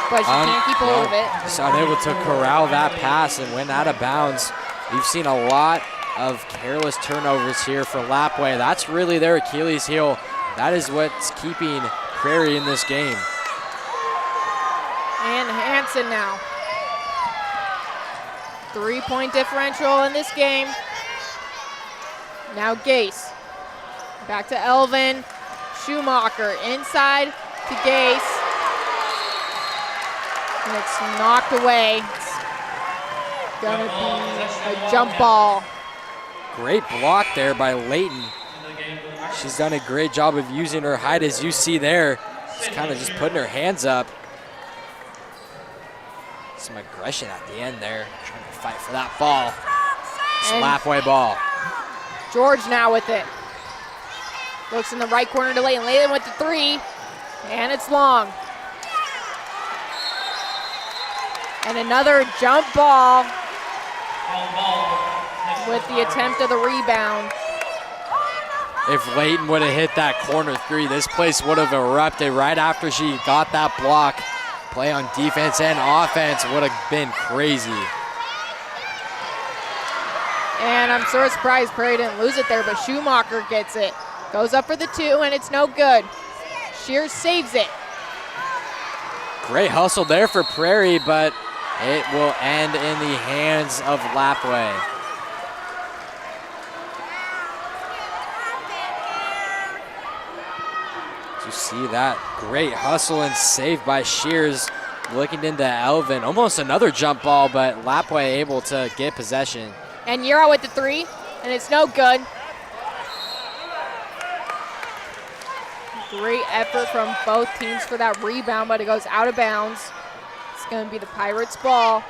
Speaker 2: but she can't keep hold of it.
Speaker 1: Just unable to corral that pass and went out of bounds. We've seen a lot of careless turnovers here for Lapwai. That's really their Achilles heel. That is what's keeping Prairie in this game.
Speaker 2: And Hansen now. 3-point differential in this game. Now Gase. Back to Elvin. Schumacher inside to Gase. And it's knocked away. It's gonna be a jump ball.
Speaker 1: Great block there by Layton. She's done a great job of using her height, as you see there. She's kind of just putting her hands up. Some aggression at the end there, trying to fight for that ball. It's a Lapwai ball.
Speaker 2: George now with it. Looks in the right corner to Layton. Layton with the three, and it's long. And another jump ball with the attempt of the rebound.
Speaker 1: If Layton would have hit that corner three, this place would have erupted right after she got that block. Play on defense and offense would have been crazy.
Speaker 2: And I'm sort of surprised Prairie didn't lose it there, but Schumacher gets it. Goes up for the two, and it's no good. Shears saves it.
Speaker 1: Great hustle there for Prairie, but it will end in the hands of Lapwai. You see that great hustle and save by Shears, looking into Elvin. Almost another jump ball, but Lapwai able to get possession.
Speaker 2: And Euro with the three, and it's no good. Great effort from both teams for that rebound, but it goes out of bounds. It's going to be the Pirates' ball.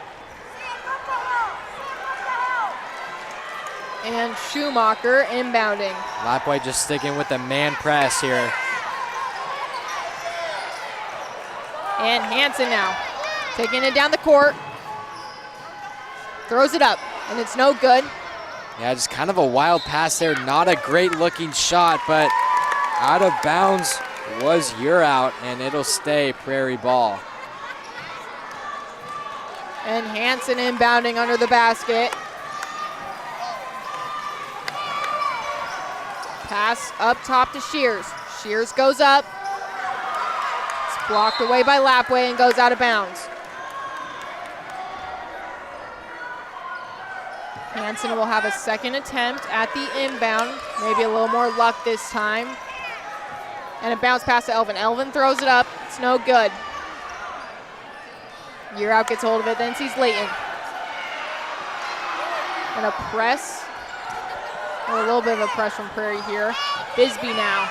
Speaker 2: And Schumacher inbounding.
Speaker 1: Lapwai just sticking with the man press here.
Speaker 2: And Hansen now, taking it down the court. Throws it up, and it's no good.
Speaker 1: Yeah, just kind of a wild pass there. Not a great looking shot, but out of bounds was your out, and it'll stay Prairie ball.
Speaker 2: And Hansen inbounding under the basket. Pass up top to Shears. Shears goes up. It's blocked away by Lapwai and goes out of bounds. Hansen will have a second attempt at the inbound. Maybe a little more luck this time. And a bounce pass to Elvin. Elvin throws it up. It's no good. Year out gets hold of it, then sees Layton. And a press. A little bit of a press from Prairie here. Bisbee now.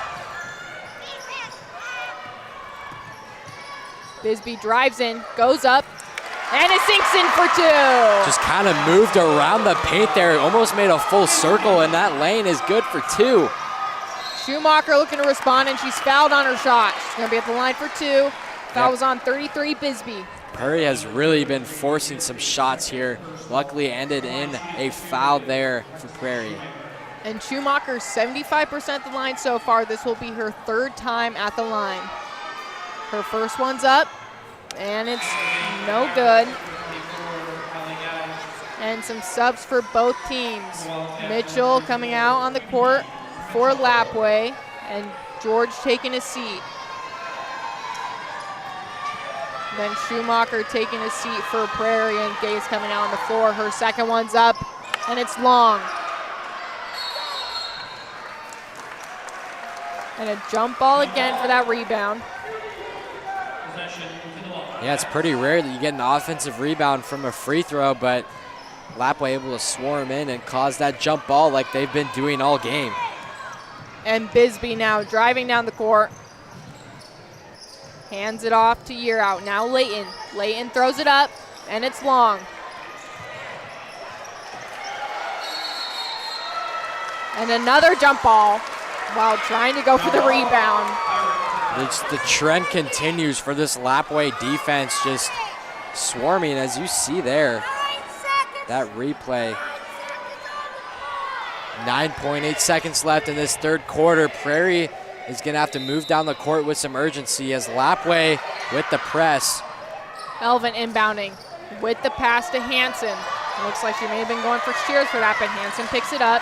Speaker 2: Bisbee drives in, goes up, and it sinks in for two.
Speaker 1: Just kind of moved around the paint there. Almost made a full circle, and that lane is good for two.
Speaker 2: Schumacher looking to respond, and she's fouled on her shot. She's going to be at the line for two. Foul was on 33, Bisbee.
Speaker 1: Prairie has really been forcing some shots here. Luckily ended in a foul there for Prairie.
Speaker 2: And Schumacher's 75% at the line so far. This will be her third time at the line. Her first one's up, and it's no good. And some subs for both teams. Mitchell coming out on the court for Lapwai, and George taking a seat. Then Schumacher taking a seat for Prairie, and Gase coming out on the floor. Her second one's up, and it's long. And a jump ball again for that rebound.
Speaker 1: Yeah, it's pretty rare that you get an offensive rebound from a free throw, but Lapwai able to swarm in and cause that jump ball like they've been doing all game.
Speaker 2: And Bisbee now driving down the court. Hands it off to Year Out. Now Layton. Layton throws it up, and it's long. And another jump ball while trying to go for the rebound.
Speaker 1: The trend continues for this Lapwai defense, just swarming as you see there. That replay. 9.8 seconds left in this third quarter. Prairie is going to have to move down the court with some urgency as Lapwai with the press.
Speaker 2: Elvin inbounding with the pass to Hansen. Looks like she may have been going for Shears for that, but Hanson picks it up.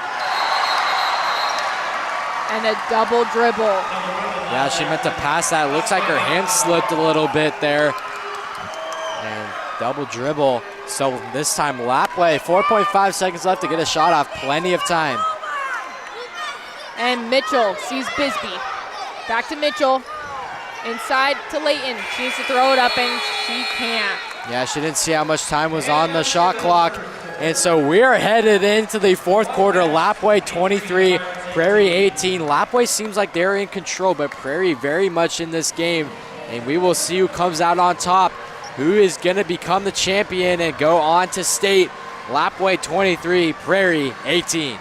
Speaker 2: And a double dribble.
Speaker 1: Yeah, she meant to pass that. Looks like her hand slipped a little bit there. And double dribble. So this time Lapwai, 4.5 seconds left to get a shot off. Plenty of time.
Speaker 2: And Mitchell sees Bisbee. Back to Mitchell. Inside to Layton. She needs to throw it up, and she can't.
Speaker 1: Yeah, she didn't see how much time was on the shot clock. And so we're headed into the fourth quarter. Lapwai 23, Prairie 18. Lapwai seems like they're in control, but Prairie very much in this game. And we will see who comes out on top, who is going to become the champion and go on to state. Lapwai 23, Prairie 18.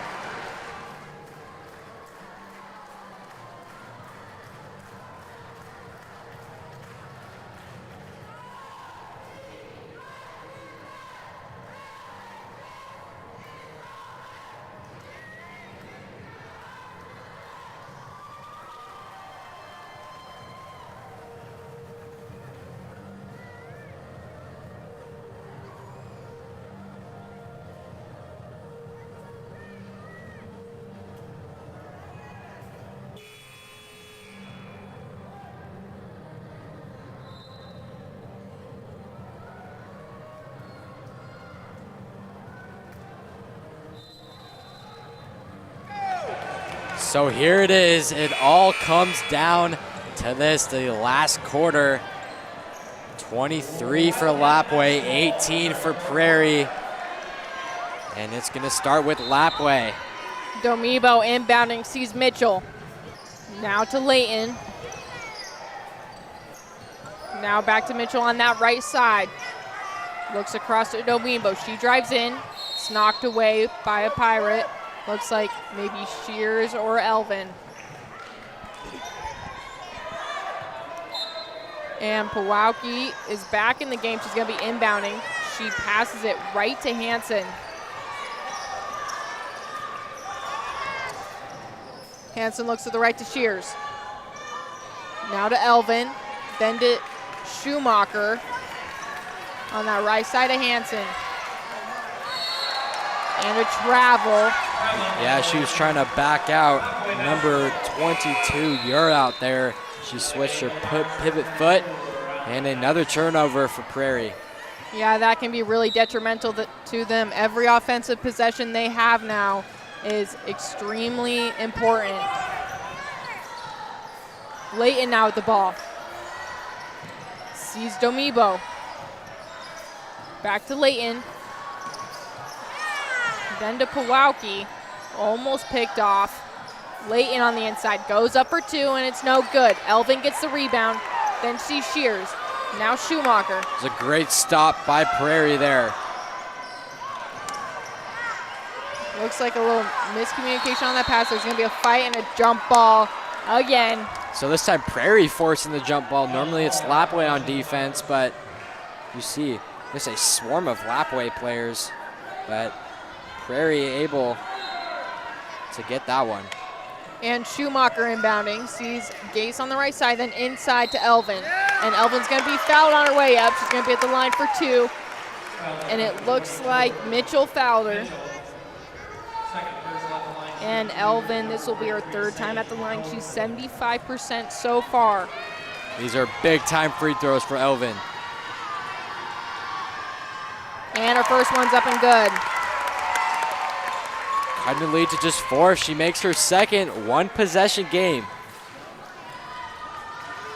Speaker 1: So here it is. It all comes down to this, the last quarter. 23 for Lapwai, 18 for Prairie. And it's going to start with Lapwai.
Speaker 2: Domibo inbounding, sees Mitchell. Now to Layton. Now back to Mitchell on that right side. Looks across to Domibo. She drives in. It's knocked away by a Pirate. Looks like maybe Shears or Elvin. And Pawowski is back in the game. She's going to be inbounding. She passes it right to Hanson. Hanson looks to the right to Shears. Now to Elvin. Then to Schumacher on that right side of Hanson. And a travel.
Speaker 1: Yeah, she was trying to back out. Number 22, you're out there. She switched her pivot foot, and another turnover for Prairie.
Speaker 2: Yeah, that can be really detrimental to them. Every offensive possession they have now is extremely important. Layton now with the ball. Sees Domibo. Back to Layton. Then to Pawowski. Almost picked off. Layton on the inside. Goes up for two, and it's no good. Elvin gets the rebound. Then sees Shears. Now Schumacher.
Speaker 1: It's a great stop by Prairie there.
Speaker 2: Looks like a little miscommunication on that pass. There's going to be a fight and a jump ball again.
Speaker 1: So this time Prairie forcing the jump ball. Normally it's Lapwai on defense, but you see there's a swarm of Lapwai players, but Prairie able to get that one.
Speaker 2: And Schumacher inbounding, sees Gase on the right side, then inside to Elvin. And Elvin's going to be fouled on her way up. She's going to be at the line for two. And it looks like Mitchell fouled her. And Elvin, this will be her third time at the line. She's 75% so far.
Speaker 1: These are big time free throws for Elvin.
Speaker 2: And her first one's up and good.
Speaker 1: Cutting the lead to just 4 if she makes her second one possession game.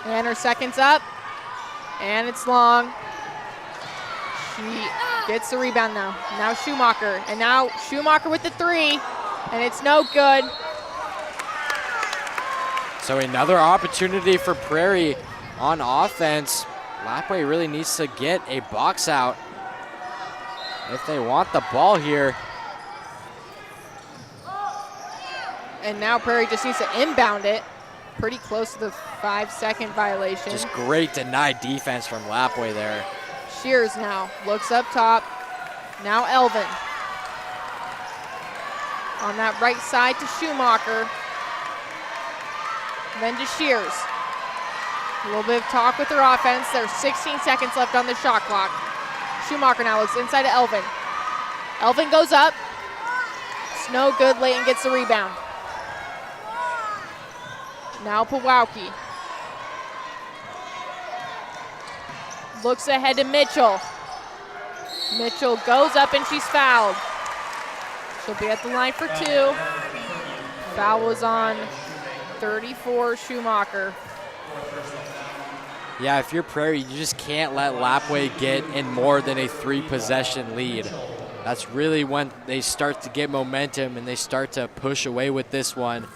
Speaker 2: And her second's up. And it's long. She gets the rebound now. Now Schumacher. And now Schumacher with the three. And it's no good.
Speaker 1: So another opportunity for Prairie on offense. Lapwai really needs to get a box out if they want the ball here.
Speaker 2: And now Prairie just needs to inbound it. Pretty close to the 5-second violation.
Speaker 1: Just great denied defense from Lapwai there.
Speaker 2: Shears now looks up top. Now Elvin. On that right side to Schumacher. Then to Shears. A little bit of talk with their offense. There's 16 seconds left on the shot clock. Schumacher now looks inside to Elvin. Elvin goes up. It's no good. Layton gets the rebound. Now Pewaukee. Looks ahead to Mitchell. Mitchell goes up and she's fouled. She'll be at the line for 2. Foul was on 34, Schumacher.
Speaker 1: Yeah, if you're Prairie, you just can't let Lapwai get in more than a 3-possession lead. That's really when they start to get momentum and they start to push away with this one.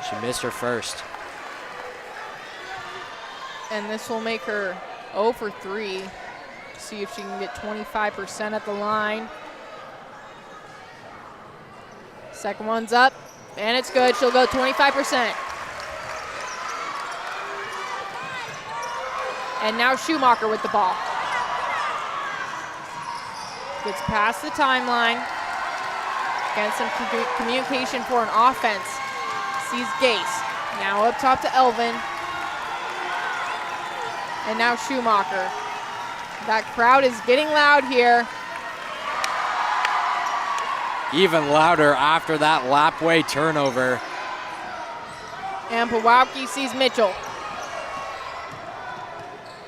Speaker 1: She missed her first.
Speaker 2: And this will make her 0 for 3. See if she can get 25% at the line. Second one's up, and it's good. She'll go 25%. And now Schumacher with the ball. Gets past the timeline. Getting some communication for an offense. Sees Gase. Now up top to Elvin. And now Schumacher. That crowd is getting loud here.
Speaker 1: Even louder after that Lapwai turnover.
Speaker 2: And Pewaukee sees Mitchell.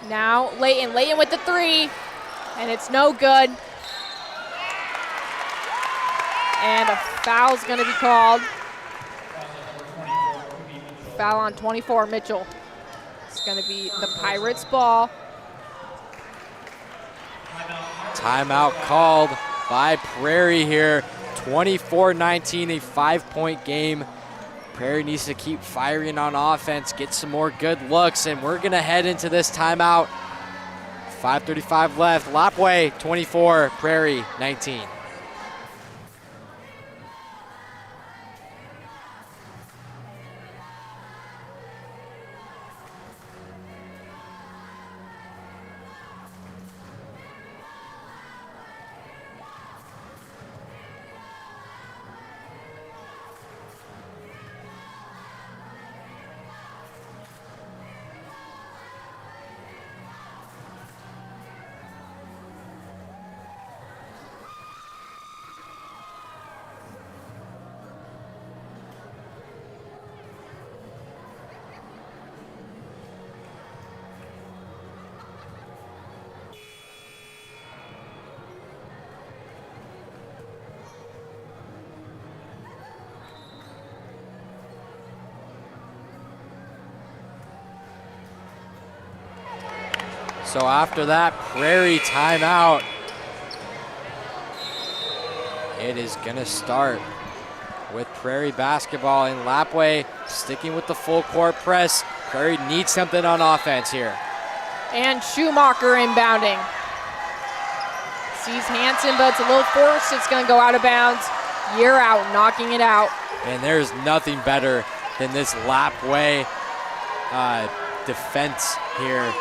Speaker 2: Now Layton. Layton with the 3. And it's no good. And a foul's going to be called. Foul on 24, Mitchell. It's going to be the Pirates' ball.
Speaker 1: Timeout called by Prairie here. 24-19, a 5-point game. Prairie needs to keep firing on offense, get some more good looks, and we're going to head into this timeout. 5:35 left. Lapwai 24, Prairie 19. So after that Prairie timeout, it is going to start with Prairie basketball, and Lapwai sticking with the full court press. Prairie needs something on offense here.
Speaker 2: And Schumacher inbounding. Sees Hansen, but it's a little forced. It's going to go out of bounds. Year out, knocking it out.
Speaker 1: And there's nothing better than this Lapwai defense here.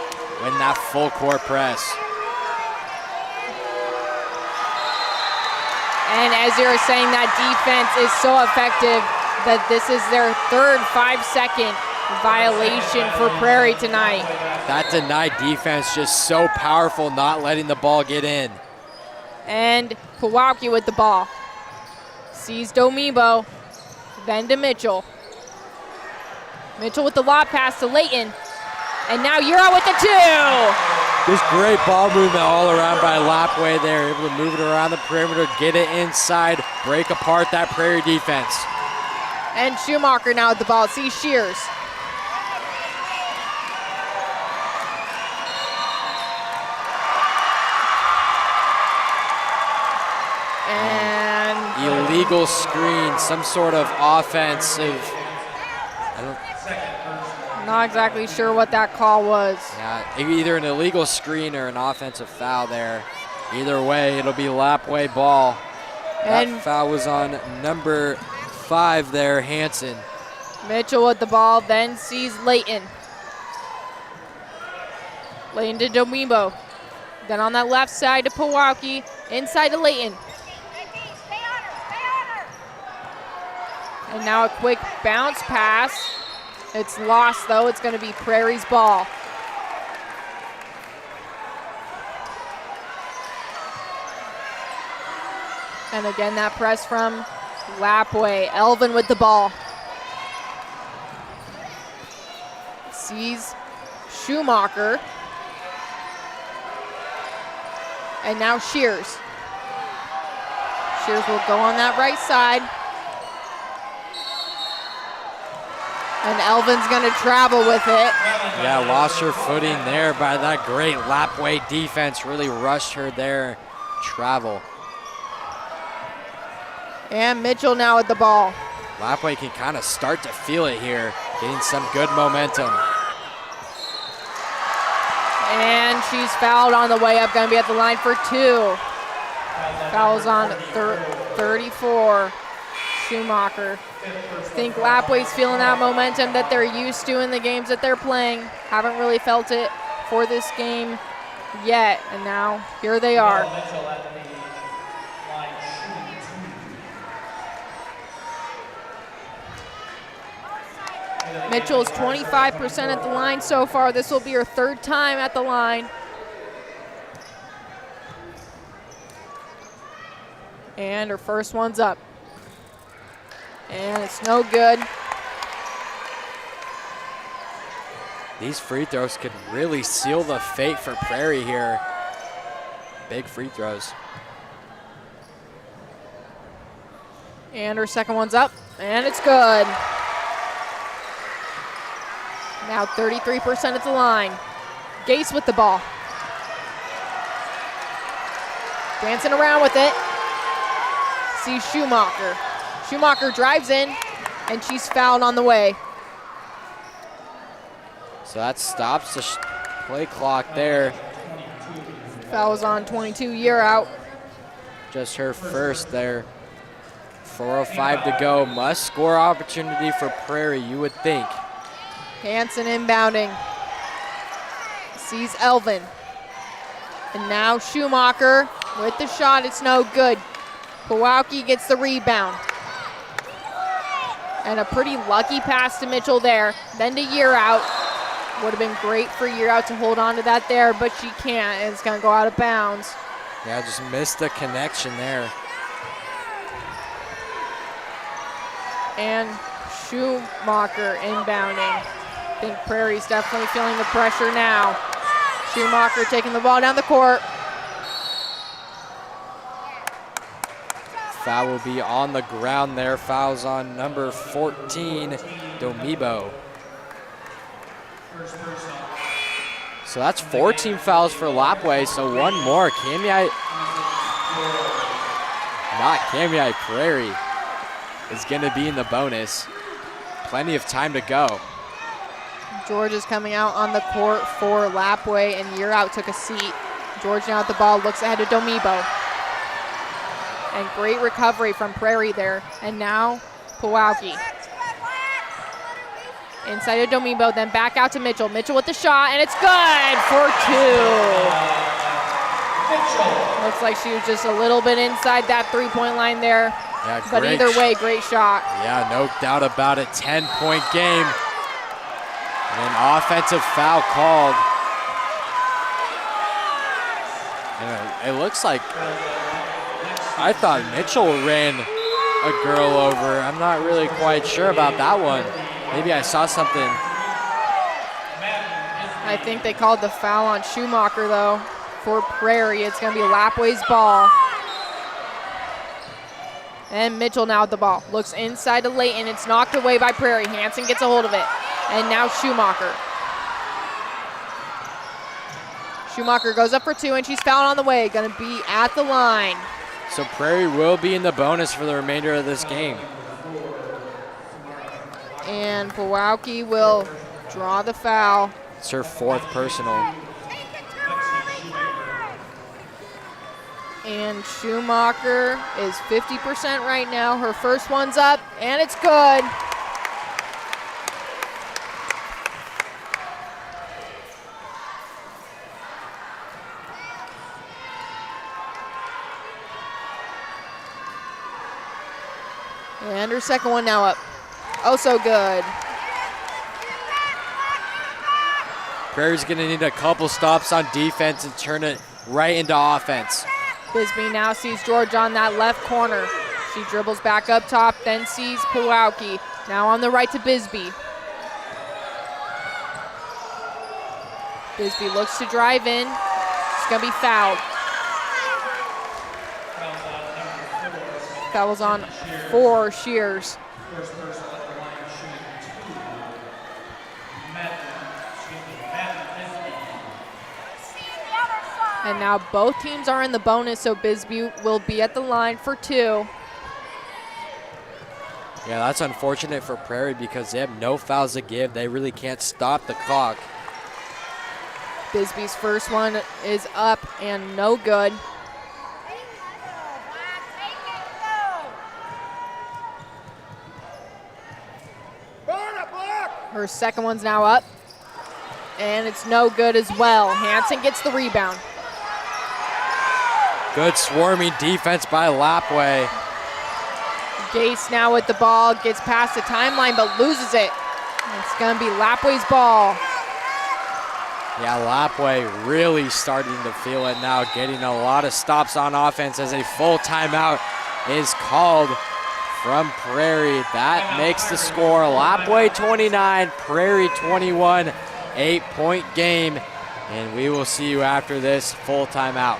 Speaker 1: Win that full court press.
Speaker 2: And as you were saying, that defense is so effective that this is their third 5-second violation for Prairie tonight.
Speaker 1: That denied defense just so powerful, not letting the ball get in.
Speaker 2: And Pewaukee with the ball. Sees Domibo, then to Mitchell. Mitchell with the lob pass to Layton. And now you're out with the 2.
Speaker 1: Just great ball movement all around by Lapwai there. Able to move it around the perimeter, get it inside, break apart that Prairie defense.
Speaker 2: And Schumacher now with the ball. See Shears. And
Speaker 1: illegal screen, some sort of offensive.
Speaker 2: Not exactly sure what that call was.
Speaker 1: Yeah, either an illegal screen or an offensive foul there. Either way, it'll be Lapwai ball.
Speaker 2: And
Speaker 1: that foul was on number 5 there, Hansen.
Speaker 2: Mitchell with the ball, then sees Layton. Layton to Domibo. Then on that left side to Pewaukee, inside to Layton. And now a quick bounce pass. It's lost though, it's gonna be Prairie's ball. And again, that press from Lapwai. Elvin with the ball. Sees Schumacher. And now Shears. Shears will go on that right side. And Elvin's gonna travel with it.
Speaker 1: Yeah, lost her footing there by that great Lapwai defense. Really rushed her there. Travel.
Speaker 2: And Mitchell now with the ball.
Speaker 1: Lapwai can kind of start to feel it here, getting some good momentum.
Speaker 2: And she's fouled on the way up, gonna be at the line for 2. Fouls on 34, Schumacher. I think Lapwai's feeling that momentum that they're used to in the games that they're playing. Haven't really felt it for this game yet, and now here they are. Mitchell's 25% at the line so far. This will be her 3rd time at the line. And her first one's up. And it's no good.
Speaker 1: These free throws could really seal the fate for Prairie here. Big free throws.
Speaker 2: And her second one's up, and it's good. Now 33% at the line. Gase with the ball. Dancing around with it. See Schumacher. Schumacher drives in, and she's fouled on the way.
Speaker 1: So that stops the play clock there.
Speaker 2: Fouls on 22, year out.
Speaker 1: Just her first there. 4:05 to go. Must score opportunity for Prairie, you would think.
Speaker 2: Hansen inbounding. Sees Elvin. And now Schumacher with the shot. It's no good. Kowalski gets the rebound. And a pretty lucky pass to Mitchell there. Then to Year Out. Would have been great for Year Out to hold on to that there, but she can't. And it's going to go out of bounds.
Speaker 1: Yeah, just missed the connection there.
Speaker 2: And Schumacher inbounding. I think Prairie's definitely feeling the pressure now. Schumacher taking the ball down the court.
Speaker 1: Foul will be on the ground there. Fouls on number 14, Domibo. So that's 14 fouls for Lapwai, so one more. Kamiah, not Kamiah, Prairie is gonna be in the bonus. Plenty of time to go.
Speaker 2: George is coming out on the court for Lapwai, and Year Out took a seat. George now at the ball, looks ahead to Domibo. And great recovery from Prairie there. And now Kowalski. Inside of Domibo, then back out to Mitchell. Mitchell with the shot, and it's good for 2. Looks like she was just a little bit inside that three-point line there.
Speaker 1: Yeah,
Speaker 2: but either way, great shot.
Speaker 1: Yeah, no doubt about it. 10-point game. And an offensive foul called. And it looks like, I thought Mitchell ran a girl over. I'm not really quite sure about that one. Maybe I saw something.
Speaker 2: I think they called the foul on Schumacher, though, for Prairie. It's going to be Lapwai's ball. And Mitchell now with the ball. Looks inside to Layton. It's knocked away by Prairie. Hansen gets a hold of it. And now Schumacher. Schumacher goes up for 2, and she's fouled on the way. Going to be at the line.
Speaker 1: So Prairie will be in the bonus for the remainder of this game.
Speaker 2: And Kowalski will draw the foul.
Speaker 1: It's her 4th personal.
Speaker 2: And Schumacher is 50% right now. Her first one's up, and it's good. And her second one now up. Oh, so good.
Speaker 1: Prairie's gonna need a couple stops on defense and turn it right into offense.
Speaker 2: Bisbee now sees George on that left corner. She dribbles back up top, then sees Pewaukee. Now on the right to Bisbee. Bisbee looks to drive in. She's going to be fouled. Foul's on 4, Shears.
Speaker 3: First person at the line shooting 2.
Speaker 2: And now both teams are in the bonus, so Bisbee will be at the line for 2.
Speaker 1: Yeah, that's unfortunate for Prairie because they have no fouls to give. They really can't stop the clock.
Speaker 2: Bisbee's first one is up and no good. Her second one's now up, and it's no good as well. Hansen gets the rebound.
Speaker 1: Good swarming defense by Lapwai.
Speaker 2: Gase now with the ball, gets past the timeline but loses it. It's gonna be Lapwai's ball.
Speaker 1: Yeah, Lapwai really starting to feel it now, getting a lot of stops on offense as a full timeout is called from Prairie. That makes the score Lapwai 29, Prairie 21, 8-point game. And we will see you after this full timeout.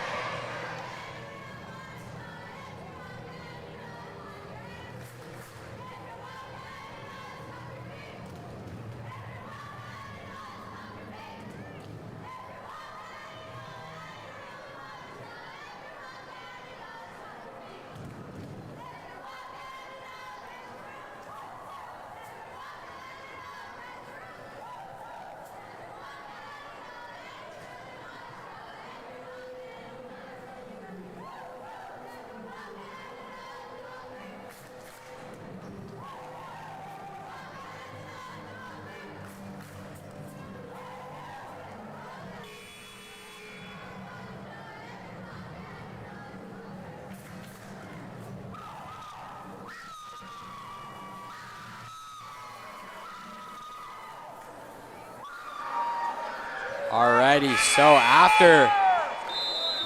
Speaker 1: Alrighty, so after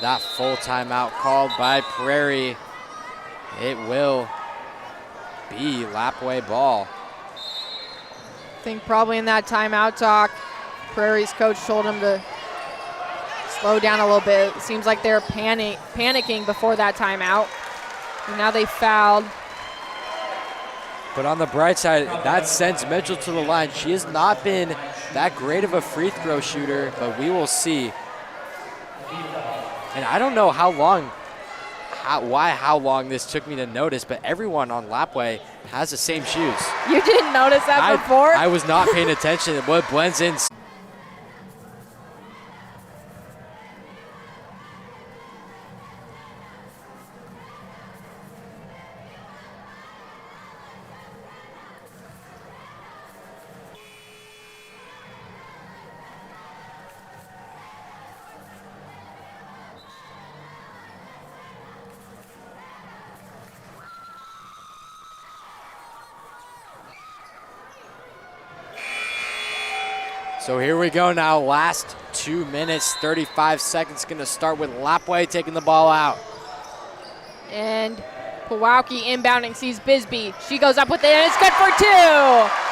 Speaker 1: that full timeout called by Prairie, it will be Lapwai ball.
Speaker 2: I think probably in that timeout talk, Prairie's coach told him to slow down a little bit. It seems like they're panicking before that timeout. And now they fouled.
Speaker 1: But on the bright side, that sends Mitchell to the line. She has not been that great of a free throw shooter, but we will see. And I don't know how long this took me to notice, but everyone on Lapwai has the same shoes.
Speaker 2: You didn't notice that before?
Speaker 1: I was not paying attention. What blends in. So here we go now, last 2 minutes, 35 seconds. Gonna start with Lapwai taking the ball out.
Speaker 2: And Pewaukee inbounding, sees Bisbee. She goes up with it, and it's good for 2.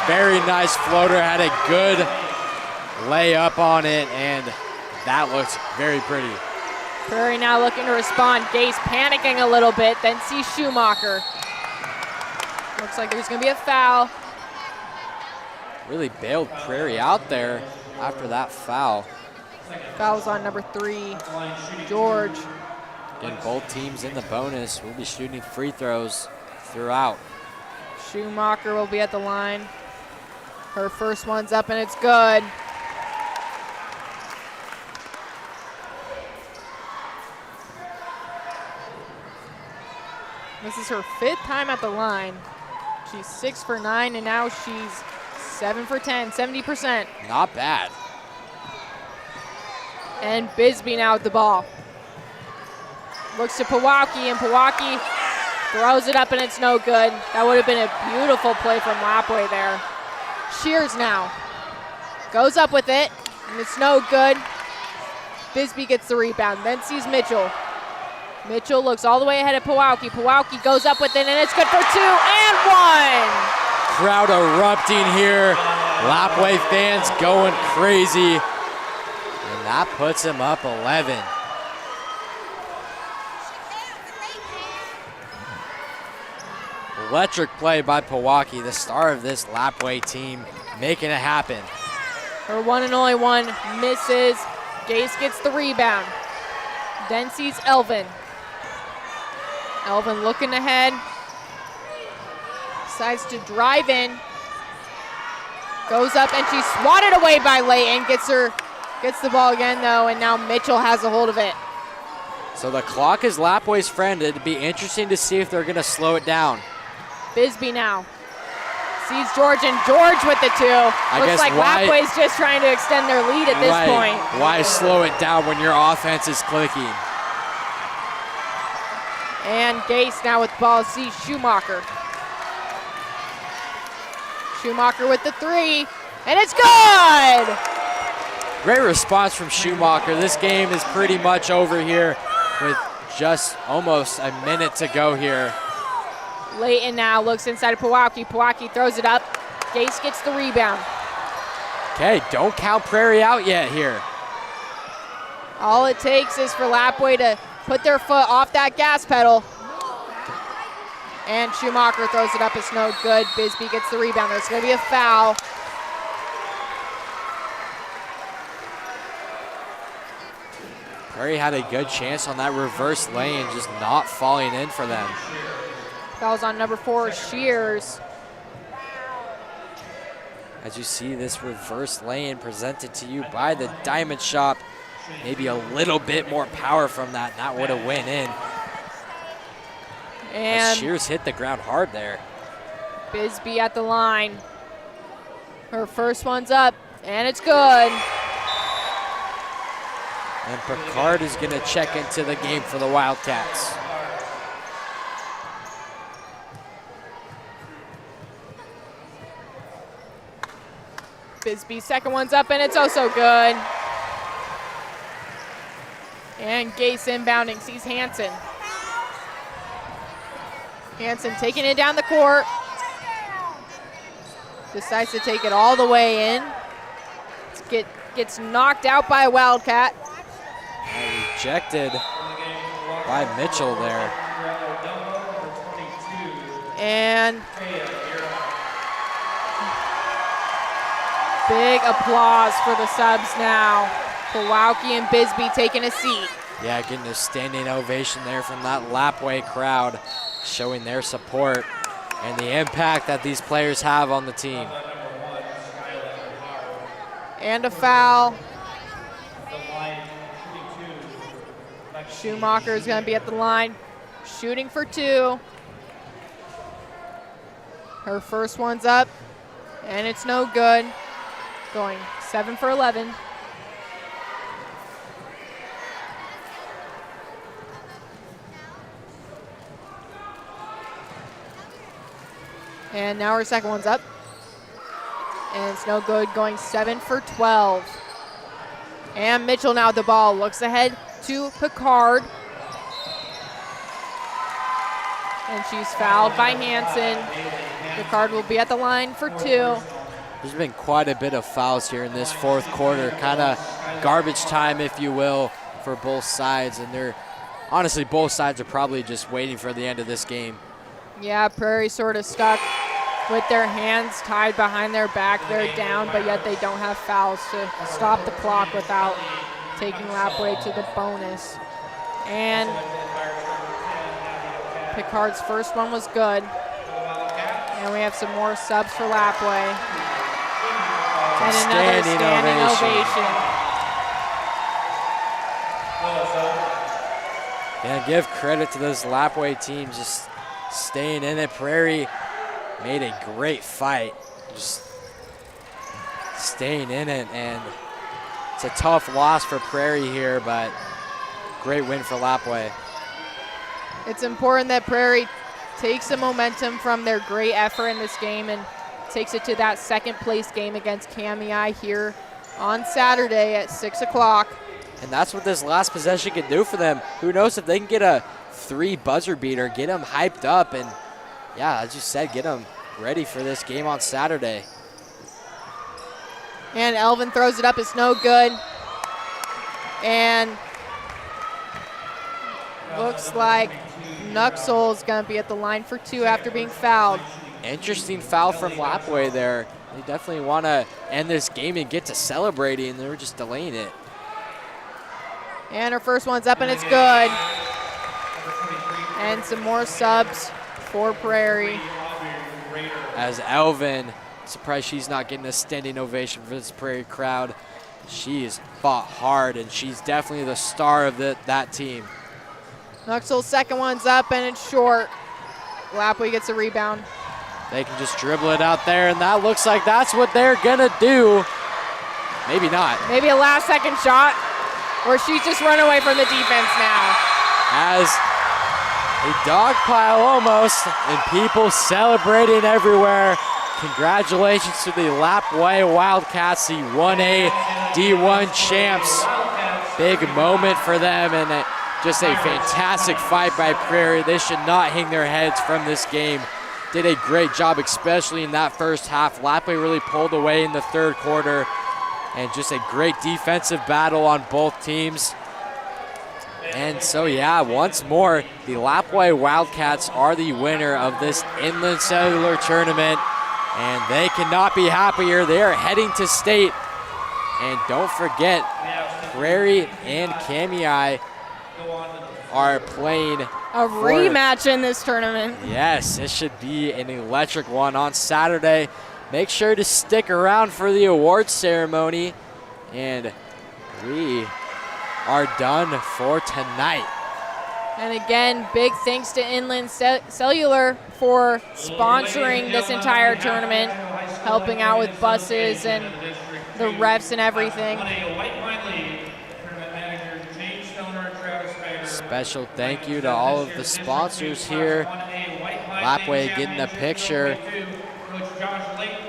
Speaker 1: Very nice floater, had a good layup on it, and that looks very pretty.
Speaker 2: Prairie now looking to respond. Gase panicking a little bit, then sees Schumacher. Looks like there's gonna be a foul.
Speaker 1: Really bailed Prairie out there after that foul.
Speaker 2: Foul's on number 3, George.
Speaker 1: Again, both teams in the bonus will be shooting free throws throughout.
Speaker 2: Schumacher will be at the line. Her first one's up and it's good. This is her 5th time at the line. She's 6 for 9 and now she's 7 for 10, 70%.
Speaker 1: Not bad.
Speaker 2: And Bisbee now with the ball. Looks to Pewaukee, and Pewaukee throws it up, and it's no good. That would have been a beautiful play from Lapwai there. Shears now. Goes up with it, and it's no good. Bisbee gets the rebound, then sees Mitchell. Mitchell looks all the way ahead of Pewaukee. Pewaukee goes up with it, and it's good for 2 and 1.
Speaker 1: Crowd erupting here. Lapwai fans going crazy. And that puts him up 11. Electric play by Pewaukee, the star of this Lapwai team, making it happen.
Speaker 2: Her one and only one misses. Gase gets the rebound. Then sees Elvin. Elvin looking ahead. Decides to drive in. Goes up and she's swatted away by Layton. Gets the ball again though, and now Mitchell has a hold of it.
Speaker 1: So the clock is Lapwai's friend. It'd be interesting to see if they're gonna slow it down.
Speaker 2: Bisbee now sees George, and George with the 2. Looks like Lapwai's just trying to extend their lead at this point.
Speaker 1: Why slow it down when your offense is clicking?
Speaker 2: And Gase now with the ball sees Schumacher. Schumacher with the 3, and it's good!
Speaker 1: Great response from Schumacher. This game is pretty much over here with just almost a minute to go here.
Speaker 2: Layton now looks inside of Pewaukee. Pewaukee throws it up. Gase gets the rebound.
Speaker 1: Okay, don't count Prairie out yet here.
Speaker 2: All it takes is for Lapwai to put their foot off that gas pedal. And Schumacher throws it up. It's no good. Bisbee gets the rebound. There's going to be a foul.
Speaker 1: Prairie had a good chance on that reverse lane, just not falling in for them.
Speaker 2: Foul's on number 4, Shears.
Speaker 1: As you see this reverse lane presented to you by the Diamond Shop, maybe a little bit more power from that, and that would have went in.
Speaker 2: And
Speaker 1: Shears hit the ground hard there.
Speaker 2: Bisbee at the line. Her first one's up, and it's good.
Speaker 1: And Picard is going to check into the game for the Wildcats.
Speaker 2: Bisbee's second one's up, and it's also good. And Gase inbounding, sees Hansen. Hansen taking it down the court. Decides to take it all the way in. Gets knocked out by a Wildcat.
Speaker 1: Rejected by Mitchell there.
Speaker 2: And big applause for the subs now. Pewaukee and Bisbee taking a seat.
Speaker 1: Yeah, getting a standing ovation there from that Lapwai crowd, showing their support and the impact that these players have on the team.
Speaker 2: And a foul. Schumacher is going to be at the line, shooting for 2. Her first one's up, and it's no good. Going 7 for 11. And now her second one's up. And it's no good, going 7 for 12. And Mitchell now with the ball, looks ahead to Picard. And she's fouled by Hansen. Picard will be at the line for 2.
Speaker 1: There's been quite a bit of fouls here in this fourth quarter, kind of garbage time, if you will, for both sides. And honestly, both sides are probably just waiting for the end of this game.
Speaker 2: Yeah, Prairie sort of stuck with their hands tied behind their back. They're down, but yet they don't have fouls to stop the clock without taking Lapwai to the bonus. And Picard's first one was good. And we have some more subs for Lapwai. And another standing ovation.
Speaker 1: And give credit to this Lapwai team just staying in it. Prairie made a great fight, just staying in it, and it's a tough loss for Prairie here, but great win for Lapwai.
Speaker 2: It's important that Prairie takes the momentum from their great effort in this game and takes it to that second place game against Kamiah here on Saturday at 6 o'clock.
Speaker 1: And that's what this last possession can do for them. Who knows if they can get a 3 buzzer beater, get them hyped up, and yeah, as you said, get them ready for this game on Saturday.
Speaker 2: And Elvin throws it up. It's no good. And looks like Nuxell's going to be at the line for 2 after being fouled.
Speaker 1: Interesting foul from Lapwai there. They definitely want to end this game and get to celebrating, and they were just delaying it.
Speaker 2: And her first one's up, and it's good. And some more subs for Prairie.
Speaker 1: As Elvin, surprised she's not getting a standing ovation for this Prairie crowd. She's fought hard, and she's definitely the star of that team.
Speaker 2: Nuxell's second one's up, and it's short. Lapwai gets a rebound.
Speaker 1: They can just dribble it out there, and that looks like that's what they're going to do. Maybe not.
Speaker 2: Maybe a last-second shot, or she's just run away from the defense now.
Speaker 1: As a dog pile almost, and people celebrating everywhere. Congratulations to the Lapwai Wildcats, the 1A D1 champs. Big moment for them, and just a fantastic fight by Prairie. They should not hang their heads from this game. Did a great job, especially in that first half. Lapwai really pulled away in the third quarter, and just a great defensive battle on both teams. And so, yeah, once more, the Lapwai Wildcats are the winner of this Inland Cellular Tournament, and they cannot be happier. They are heading to state. And don't forget, Prairie and Kamiah are playing
Speaker 2: a rematch in this tournament.
Speaker 1: Yes, it should be an electric one on Saturday. Make sure to stick around for the awards ceremony. And we are done for tonight.
Speaker 2: And again, big thanks to Inland Cellular for sponsoring this entire tournament, helping out with buses and the refs and everything.
Speaker 1: Special thank you to all of the sponsors here. Lapwai getting a picture.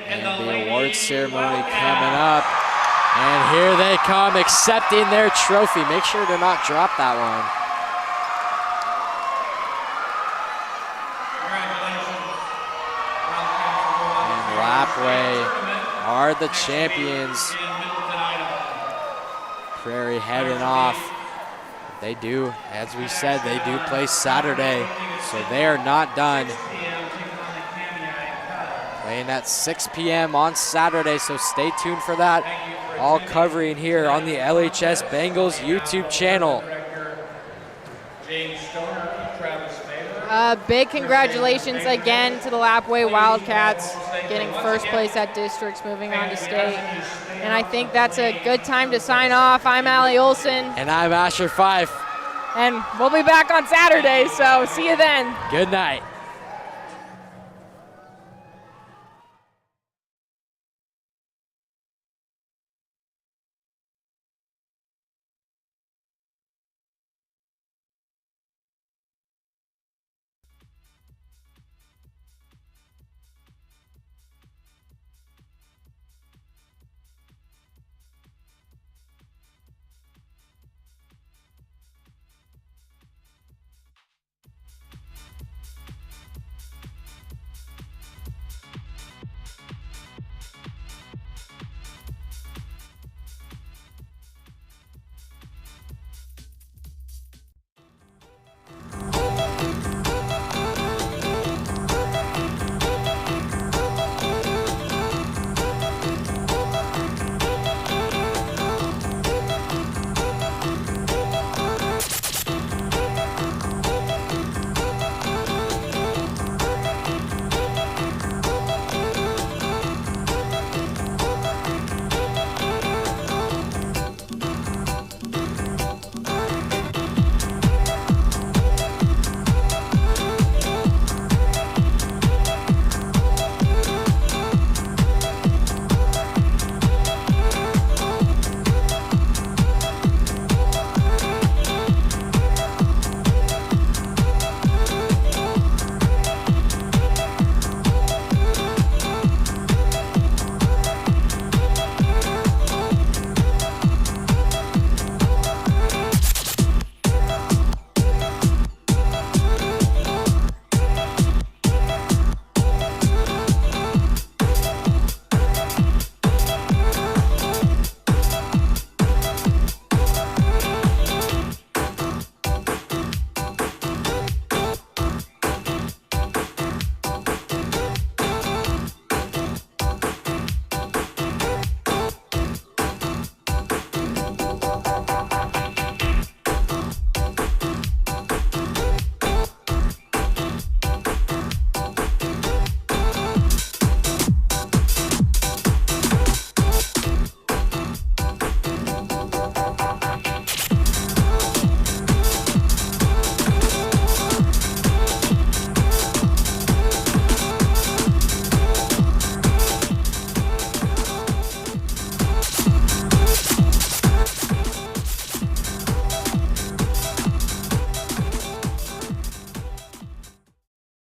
Speaker 1: And the awards ceremony coming up. And here they come accepting their trophy. Make sure to not drop that one. And Lapwai are the champions. Prairie heading off. They do, as we said, they do play Saturday, so they are not done. Playing at 6 p.m. on Saturday, so stay tuned for that. All covering here on the LHS Bengals YouTube channel.
Speaker 2: Big congratulations again to the Lapwai Wildcats, getting first place at districts, moving on to state. And I think that's a good time to sign off. I'm Allie Olson.
Speaker 1: And I'm Asher Fife.
Speaker 2: And we'll be back on Saturday, so see you then.
Speaker 1: Good night.